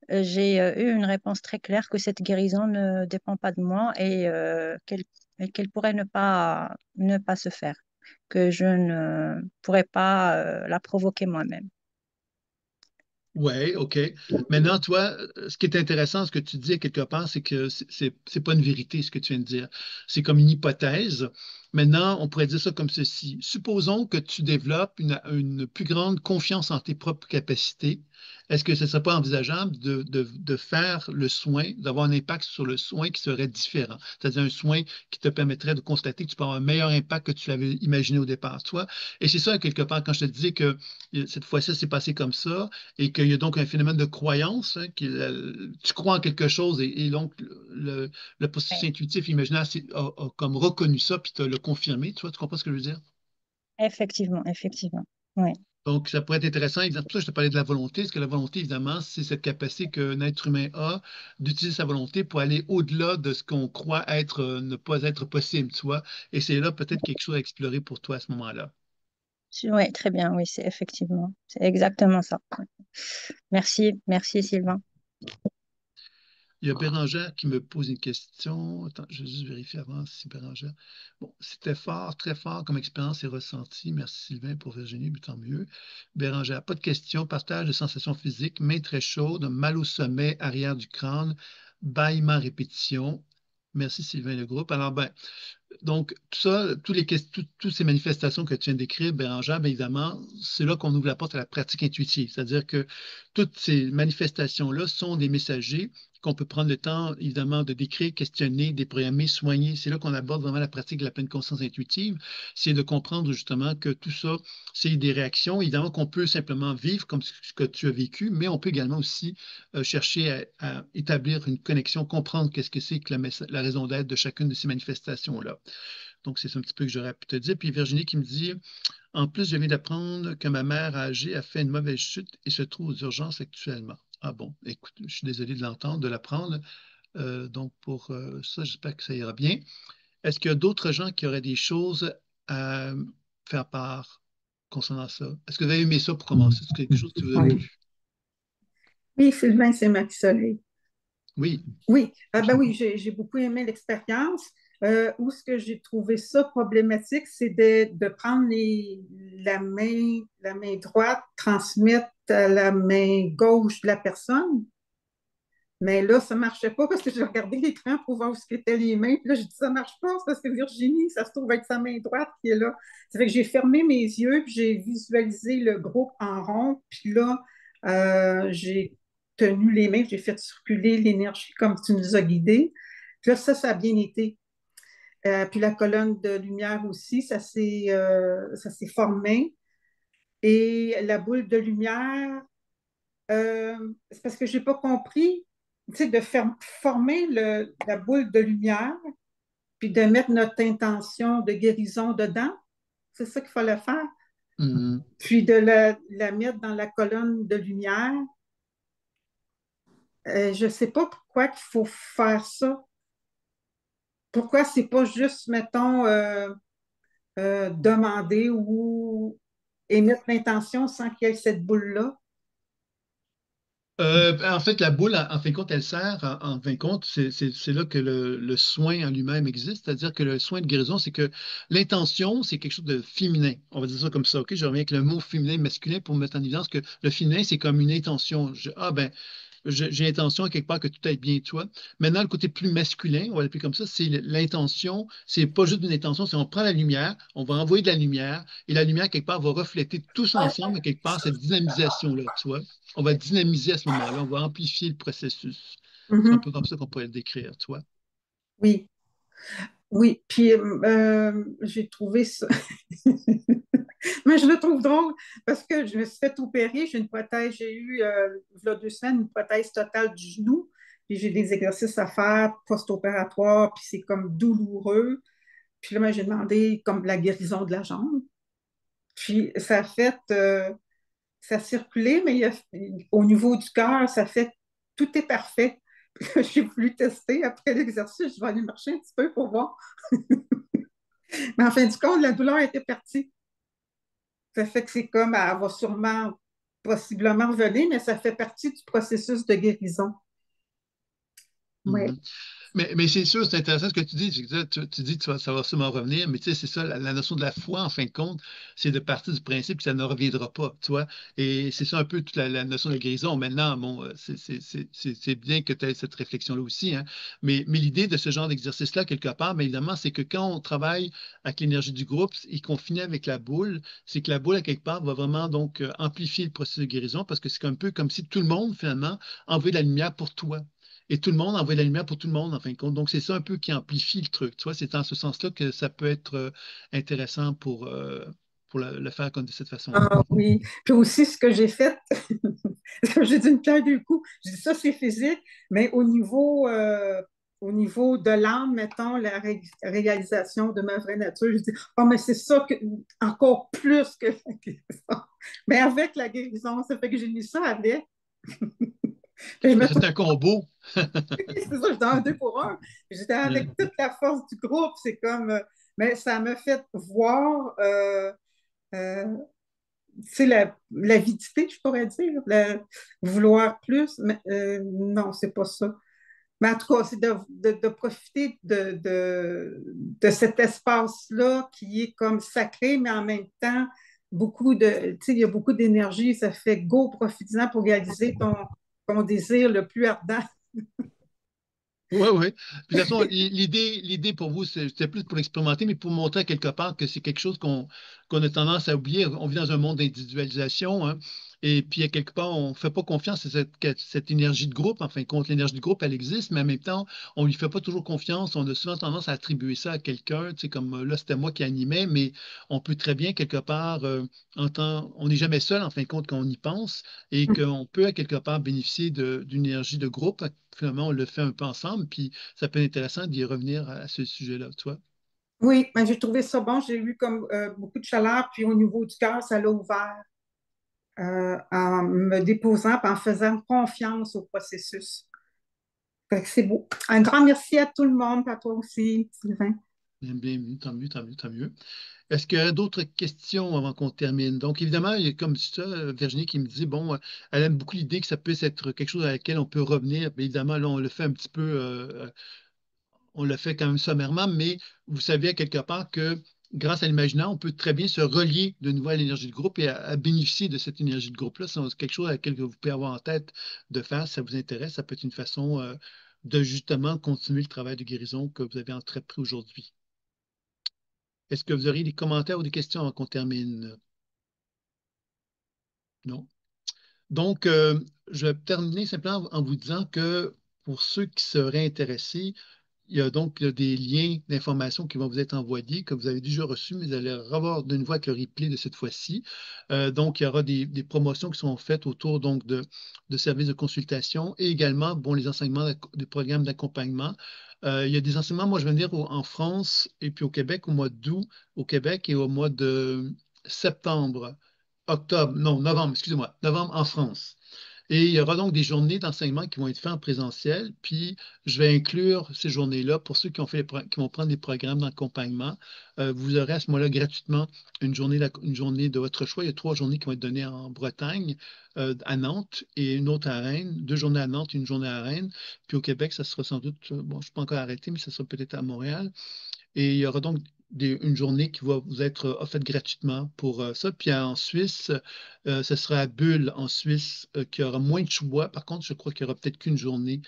j'ai eu une réponse très claire que cette guérison ne dépend pas de moi et qu'elle pourrait ne pas se faire, que je ne pourrais pas la provoquer moi-même. Oui, OK. Maintenant, toi, ce qui est intéressant, ce que tu dis quelque part, c'est que c'est pas une vérité, ce que tu viens de dire. C'est comme une hypothèse. Maintenant, on pourrait dire ça comme ceci. Supposons que tu développes une plus grande confiance en tes propres capacités. Est-ce que ce ne serait pas envisageable de faire le soin, d'avoir un impact sur le soin qui serait différent? C'est-à-dire un soin qui te permettrait de constater que tu peux avoir un meilleur impact que tu l'avais imaginé au départ, toi. Et c'est ça, quelque part, quand je te disais que cette fois-ci, c'est passé comme ça et qu'il y a donc un phénomène de croyance, hein, tu crois en quelque chose et donc le processus Oui, intuitif imaginaire a comme reconnu ça puis te l'a confirmé. Tu comprends ce que je veux dire? effectivement, effectivement. Oui. Donc, ça pourrait être intéressant. C'est pour ça que je te parlais de la volonté, parce que la volonté, évidemment, c'est cette capacité qu'un être humain a d'utiliser sa volonté pour aller au-delà de ce qu'on croit être, ne pas être possible, tu vois. Et c'est là peut-être quelque chose à explorer pour toi à ce moment-là. Oui, très bien, oui, c'est effectivement, c'est exactement ça. Merci, merci Sylvain. Il y a Bérangère qui me pose une question. Attends, je vais juste vérifier avant si Bérangère. Bon, c'était fort, très fort comme expérience et ressenti. Merci Sylvain pour Virginie, mais tant mieux. Bérangère, pas de question. Partage de sensations physiques, mains très chaudes, mal au sommet, arrière du crâne, bâillement à répétition. Merci Sylvain, le groupe. Alors, ben, donc, tout ça, toutes ces manifestations que tu viens d'écrire, Bérangère, bien évidemment, c'est là qu'on ouvre la porte à la pratique intuitive. C'est-à-dire que toutes ces manifestations-là sont des messagers qu'on peut prendre le temps, évidemment, de décrire, questionner, déprogrammer, soigner. C'est là qu'on aborde vraiment la pratique de la pleine conscience intuitive. C'est de comprendre justement que tout ça, c'est des réactions, évidemment, qu'on peut simplement vivre comme ce que tu as vécu, mais on peut également aussi chercher à établir une connexion, comprendre qu'est-ce que c'est que la raison d'être de chacune de ces manifestations-là. Donc, c'est ça un petit peu que j'aurais pu te dire. Puis Virginie qui me dit, en plus, je viens d'apprendre que ma mère âgée a fait une mauvaise chute et se trouve aux urgences actuellement. Ah bon, écoute, je suis désolé de l'entendre, de l'apprendre. Donc, pour ça, j'espère que ça ira bien. Est-ce qu'il y a d'autres gens qui auraient des choses à faire part concernant ça? Est-ce que vous avez aimé ça pour commencer? Est-ce que quelque chose qui vous a Oui, plu? oui, Sylvain, c'est Marie-Soleil. Oui. Oui, ben oui, j'ai beaucoup aimé l'expérience. Où ce que j'ai trouvé ça problématique, c'est de prendre la main droite, transmettre à la main gauche de la personne. Mais là, ça ne marchait pas parce que j'ai regardé l'écran pour voir où étaient les mains. Puis là, j'ai dit, ça ne marche pas, c'est parce que Virginie, ça se trouve être sa main droite qui est là. Ça fait que j'ai fermé mes yeux, puis j'ai visualisé le groupe en rond. Puis là, j'ai tenu les mains, j'ai fait circuler l'énergie comme tu nous as guidés. Puis là, ça a bien été. Puis la colonne de lumière aussi, ça s'est formé. Et la boule de lumière, c'est parce que je n'ai pas compris, tu sais, de former la boule de lumière, puis de mettre notre intention de guérison dedans. C'est ça qu'il fallait faire. Mhm. Puis de la mettre dans la colonne de lumière. Je ne sais pas pourquoi il faut faire ça. Pourquoi c'est pas juste, mettons, demander ou émettre l'intention sans qu'il y ait cette boule-là. En fait, la boule, en fin de compte, elle sert, en fin de compte, c'est là que le soin en lui-même existe, c'est-à-dire que le soin de guérison, c'est que l'intention, c'est quelque chose de féminin. On va dire ça comme ça, OK? Je reviens avec le mot féminin, masculin pour mettre en évidence que le féminin, c'est comme une intention. Ah ben, j'ai l'intention quelque part que tout aille bien toi. Maintenant, le côté plus masculin, on va l'appeler comme ça, c'est l'intention, c'est pas juste une intention, c'est on prend la lumière, on va envoyer de la lumière, et la lumière, quelque part, va refléter tous ensemble, quelque part, cette dynamisation-là, tu vois. On va dynamiser à ce moment-là, on va amplifier le processus. C'est un Mhm. peu comme ça qu'on pourrait le décrire, tu vois. Oui, oui. Puis j'ai trouvé ça. Mais je le trouve drôle parce que je me suis fait opérer. J'ai une prothèse, j'ai eu, il y a 2 semaines, une prothèse totale du genou. Puis j'ai des exercices à faire post-opératoire, puis c'est comme douloureux. Puis là, moi, j'ai demandé comme la guérison de la jambe. Puis ça a fait, ça a circulé, mais au niveau du cœur, ça fait, tout est parfait. Puis là, j'ai voulu tester après l'exercice. Je vais aller marcher un petit peu pour voir. Mais en fin du compte, la douleur était partie. Ça fait que c'est comme, elle va sûrement, possiblement revenir, mais ça fait partie du processus de guérison. Oui. Mhm. Mais c'est sûr, c'est intéressant ce que tu dis. Tu dis que ça va sûrement revenir, mais tu sais, c'est ça, la notion de la foi, en fin de compte, c'est de partir du principe que ça ne reviendra pas, tu vois. Et c'est ça un peu toute la notion de la guérison. Maintenant, bon, c'est bien que tu aies cette réflexion-là aussi, hein. Mais l'idée de ce genre d'exercice-là, quelque part, mais évidemment, c'est que quand on travaille avec l'énergie du groupe et qu'on finit avec la boule, c'est que la boule, à quelque part, va vraiment donc amplifier le processus de guérison parce que c'est un peu comme si tout le monde, finalement, envoyait de la lumière pour toi. Et tout le monde envoie de la lumière pour tout le monde, en fin de compte. Donc, c'est ça un peu qui amplifie le truc. Tu vois, c'est dans ce sens-là que ça peut être intéressant pour le faire comme de cette façon-là. Ah oui. Puis aussi, ce que j'ai fait, j'ai dit une pierre deux coups. J'ai dit ça, c'est physique, mais au niveau de l'âme, mettons, la réalisation de ma vraie nature, je dis, oh, mais c'est ça que, encore plus que la guérison. Mais avec la guérison, ça fait que j'ai mis ça avec. Puis je Tu me as fait un combo. c'est ça, j'étais en 2 pour 1. J'étais avec toute la force du groupe. C'est comme. Mais ça m'a fait voir, euh, tu sais, l'avidité, je pourrais dire, vouloir plus. Mais non, c'est pas ça. Mais en tout cas, c'est de profiter de cet espace-là qui est comme sacré, mais en même temps, tu sais, il y a beaucoup d'énergie. Ça fait go, profites-en pour réaliser ton désir le plus ardent. Oui, oui. Puis, de toute façon, l'idée pour vous, c'était plus pour l'expérimenter, mais pour montrer quelque part que c'est quelque chose qu'on a tendance à oublier. On vit dans un monde d'individualisation, hein. Et puis, à quelque part, on ne fait pas confiance à cette énergie de groupe. En fin de compte, l'énergie de groupe, elle existe, mais en même temps, on ne lui fait pas toujours confiance. On a souvent tendance à attribuer ça à quelqu'un. Tu sais, comme là, c'était moi qui animais, mais on peut très bien, quelque part, on n'est jamais seul, en fin de compte, quand on y pense, et qu'on peut, à quelque part, bénéficier d'une énergie de groupe. Finalement, on le fait un peu ensemble, puis ça peut être intéressant d'y revenir à ce sujet-là, tu vois. Oui, mais j'ai trouvé ça bon. J'ai eu comme beaucoup de chaleur, puis au niveau du cœur, ça l'a ouvert en me déposant, puis en faisant confiance au processus. Fait que c'est beau. Un grand merci à tout le monde, à toi aussi, Sylvain. Bien, bien, tant mieux, tant mieux, tant mieux. Est-ce qu'il y a d'autres questions avant qu'on termine? Donc, évidemment, il y a comme ça, Virginie qui me dit, bon, elle aime beaucoup l'idée que ça puisse être quelque chose à laquelle on peut revenir. Bien, évidemment, là, on le fait un petit peu, on le fait quand même sommairement, mais vous savez à quelque part que grâce à l'imaginaire, on peut très bien se relier de nouveau à l'énergie de groupe et à bénéficier de cette énergie de groupe-là. C'est quelque chose à laquelle vous pouvez avoir en tête de faire, si ça vous intéresse. Ça peut être une façon de justement continuer le travail de guérison que vous avez entrepris aujourd'hui. Est-ce que vous auriez des commentaires ou des questions avant qu'on termine? Non? Donc, je vais terminer simplement en vous disant que pour ceux qui seraient intéressés, il y a donc des liens d'information qui vont vous être envoyés, que vous avez déjà reçus, mais vous allez revoir de nouveau avec le replay de cette fois-ci. Donc, il y aura des promotions qui sont faites autour donc, de services de consultation et également bon, les enseignements des programmes d'accompagnement. Il y a des enseignements, moi je vais venir en France et puis au Québec au mois d'août, au Québec et au mois de septembre, octobre, non, novembre, excusez-moi, novembre en France. Et il y aura donc des journées d'enseignement qui vont être faites en présentiel, puis je vais inclure ces journées-là pour ceux qui ont fait qui vont prendre des programmes d'accompagnement. Vous aurez à ce moment-là gratuitement une journée de votre choix. Il y a 3 journées qui vont être données en Bretagne, à Nantes, et une autre à Rennes, 2 journées à Nantes et une journée à Rennes. Puis au Québec, ça sera sans doute, bon, je ne suis pas encore arrêté, mais ça sera peut-être à Montréal. Et il y aura donc une journée qui va vous être offerte gratuitement pour ça. Puis en Suisse, ce sera à Bulle, en Suisse, qui aura moins de choix. Par contre, je crois qu'il y aura peut-être qu'une journée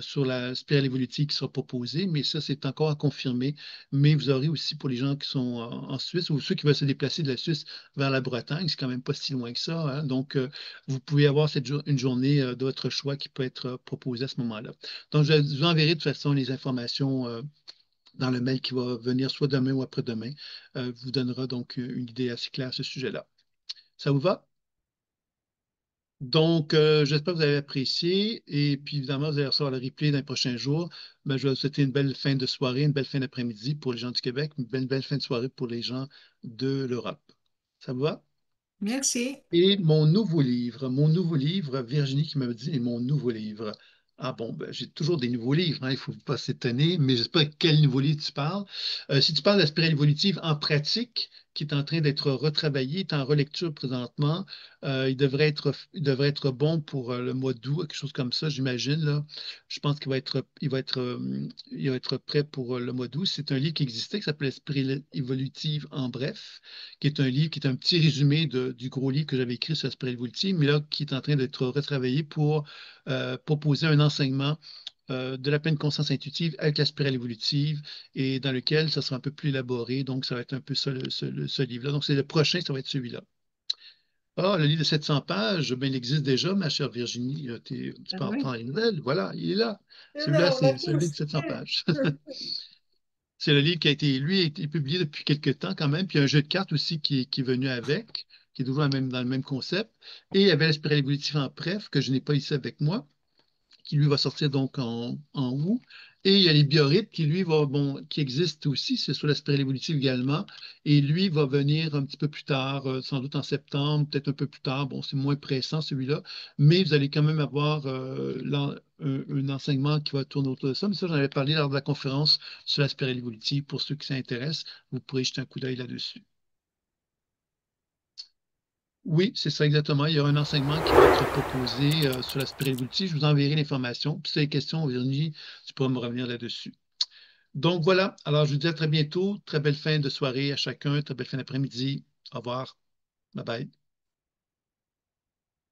sur la spirale évolutive qui sera proposée, mais ça, c'est encore à confirmer. Mais vous aurez aussi pour les gens qui sont en Suisse ou ceux qui veulent se déplacer de la Suisse vers la Bretagne, c'est quand même pas si loin que ça, hein. Donc, vous pouvez avoir une journée de votre choix qui peut être proposée à ce moment-là. Donc, je vous enverrai de toute façon les informations dans le mail qui va venir soit demain ou après-demain, vous donnera donc une idée assez claire à ce sujet-là. Ça vous va? Donc, j'espère que vous avez apprécié et puis évidemment, vous allez recevoir le replay dans les prochains jours. Ben, je vais vous souhaiter une belle fin de soirée, une belle fin d'après-midi pour les gens du Québec, une belle fin de soirée pour les gens de l'Europe. Ça vous va? Merci. Et mon nouveau livre, Virginie qui m'a dit, et mon nouveau livre. Ah bon, ben, j'ai toujours des nouveaux livres, hein, il ne faut pas s'étonner, mais je ne sais pas quel nouveau livre tu parles. Si tu parles de la spirale évolutive en pratique, qui est en train d'être retravaillé, est en relecture présentement, il devrait être bon pour le mois d'août, quelque chose comme ça, j'imagine, là. Je pense qu'il va être prêt pour le mois d'août. C'est un livre qui existait, qui s'appelait Spirale évolutive en bref, qui est un livre qui est un petit résumé du gros livre que j'avais écrit sur la spirale évolutive, mais là, qui est en train d'être retravaillé pour proposer un enseignement de la pleine conscience intuitive avec la spirale évolutive et dans lequel ça sera un peu plus élaboré. Donc, ça va être un peu ça, ce livre-là. Donc, c'est le prochain, ça va être celui-là. Ah, le livre de 700 pages, ben, il existe déjà, ma chère Virginie. Tu Ah peux en oui. prendre les nouvelles. Voilà, il est là. Celui-là, Non, on a c'est le livre de tous. 700 pages. C'est le livre qui a été publié depuis quelques temps quand même. Puis il y a un jeu de cartes aussi qui est venu avec, qui est toujours dans le même concept. Et il y avait la spirale évolutive en bref, que je n'ai pas ici avec moi, qui lui va sortir donc en août. Et il y a les biorhythmes qui lui qui existent aussi, c'est sur la spirale évolutive également. Et lui va venir un petit peu plus tard, sans doute en septembre, peut-être un peu plus tard. Bon, c'est moins pressant celui-là, mais vous allez quand même avoir un enseignement qui va tourner autour de ça. Mais ça, j'en avais parlé lors de la conférence sur la spirale évolutive. Pour ceux qui s'intéressent, vous pourrez jeter un coup d'œil là-dessus. Oui, c'est ça exactement. Il y aura un enseignement qui va être proposé sur la spirale évolutive. Je vous enverrai l'information. Puis si vous avez des questions, Virginie, tu pourras me revenir là-dessus. Donc voilà. Alors, je vous dis à très bientôt. Très belle fin de soirée à chacun. Très belle fin d'après-midi. Au revoir. Bye bye.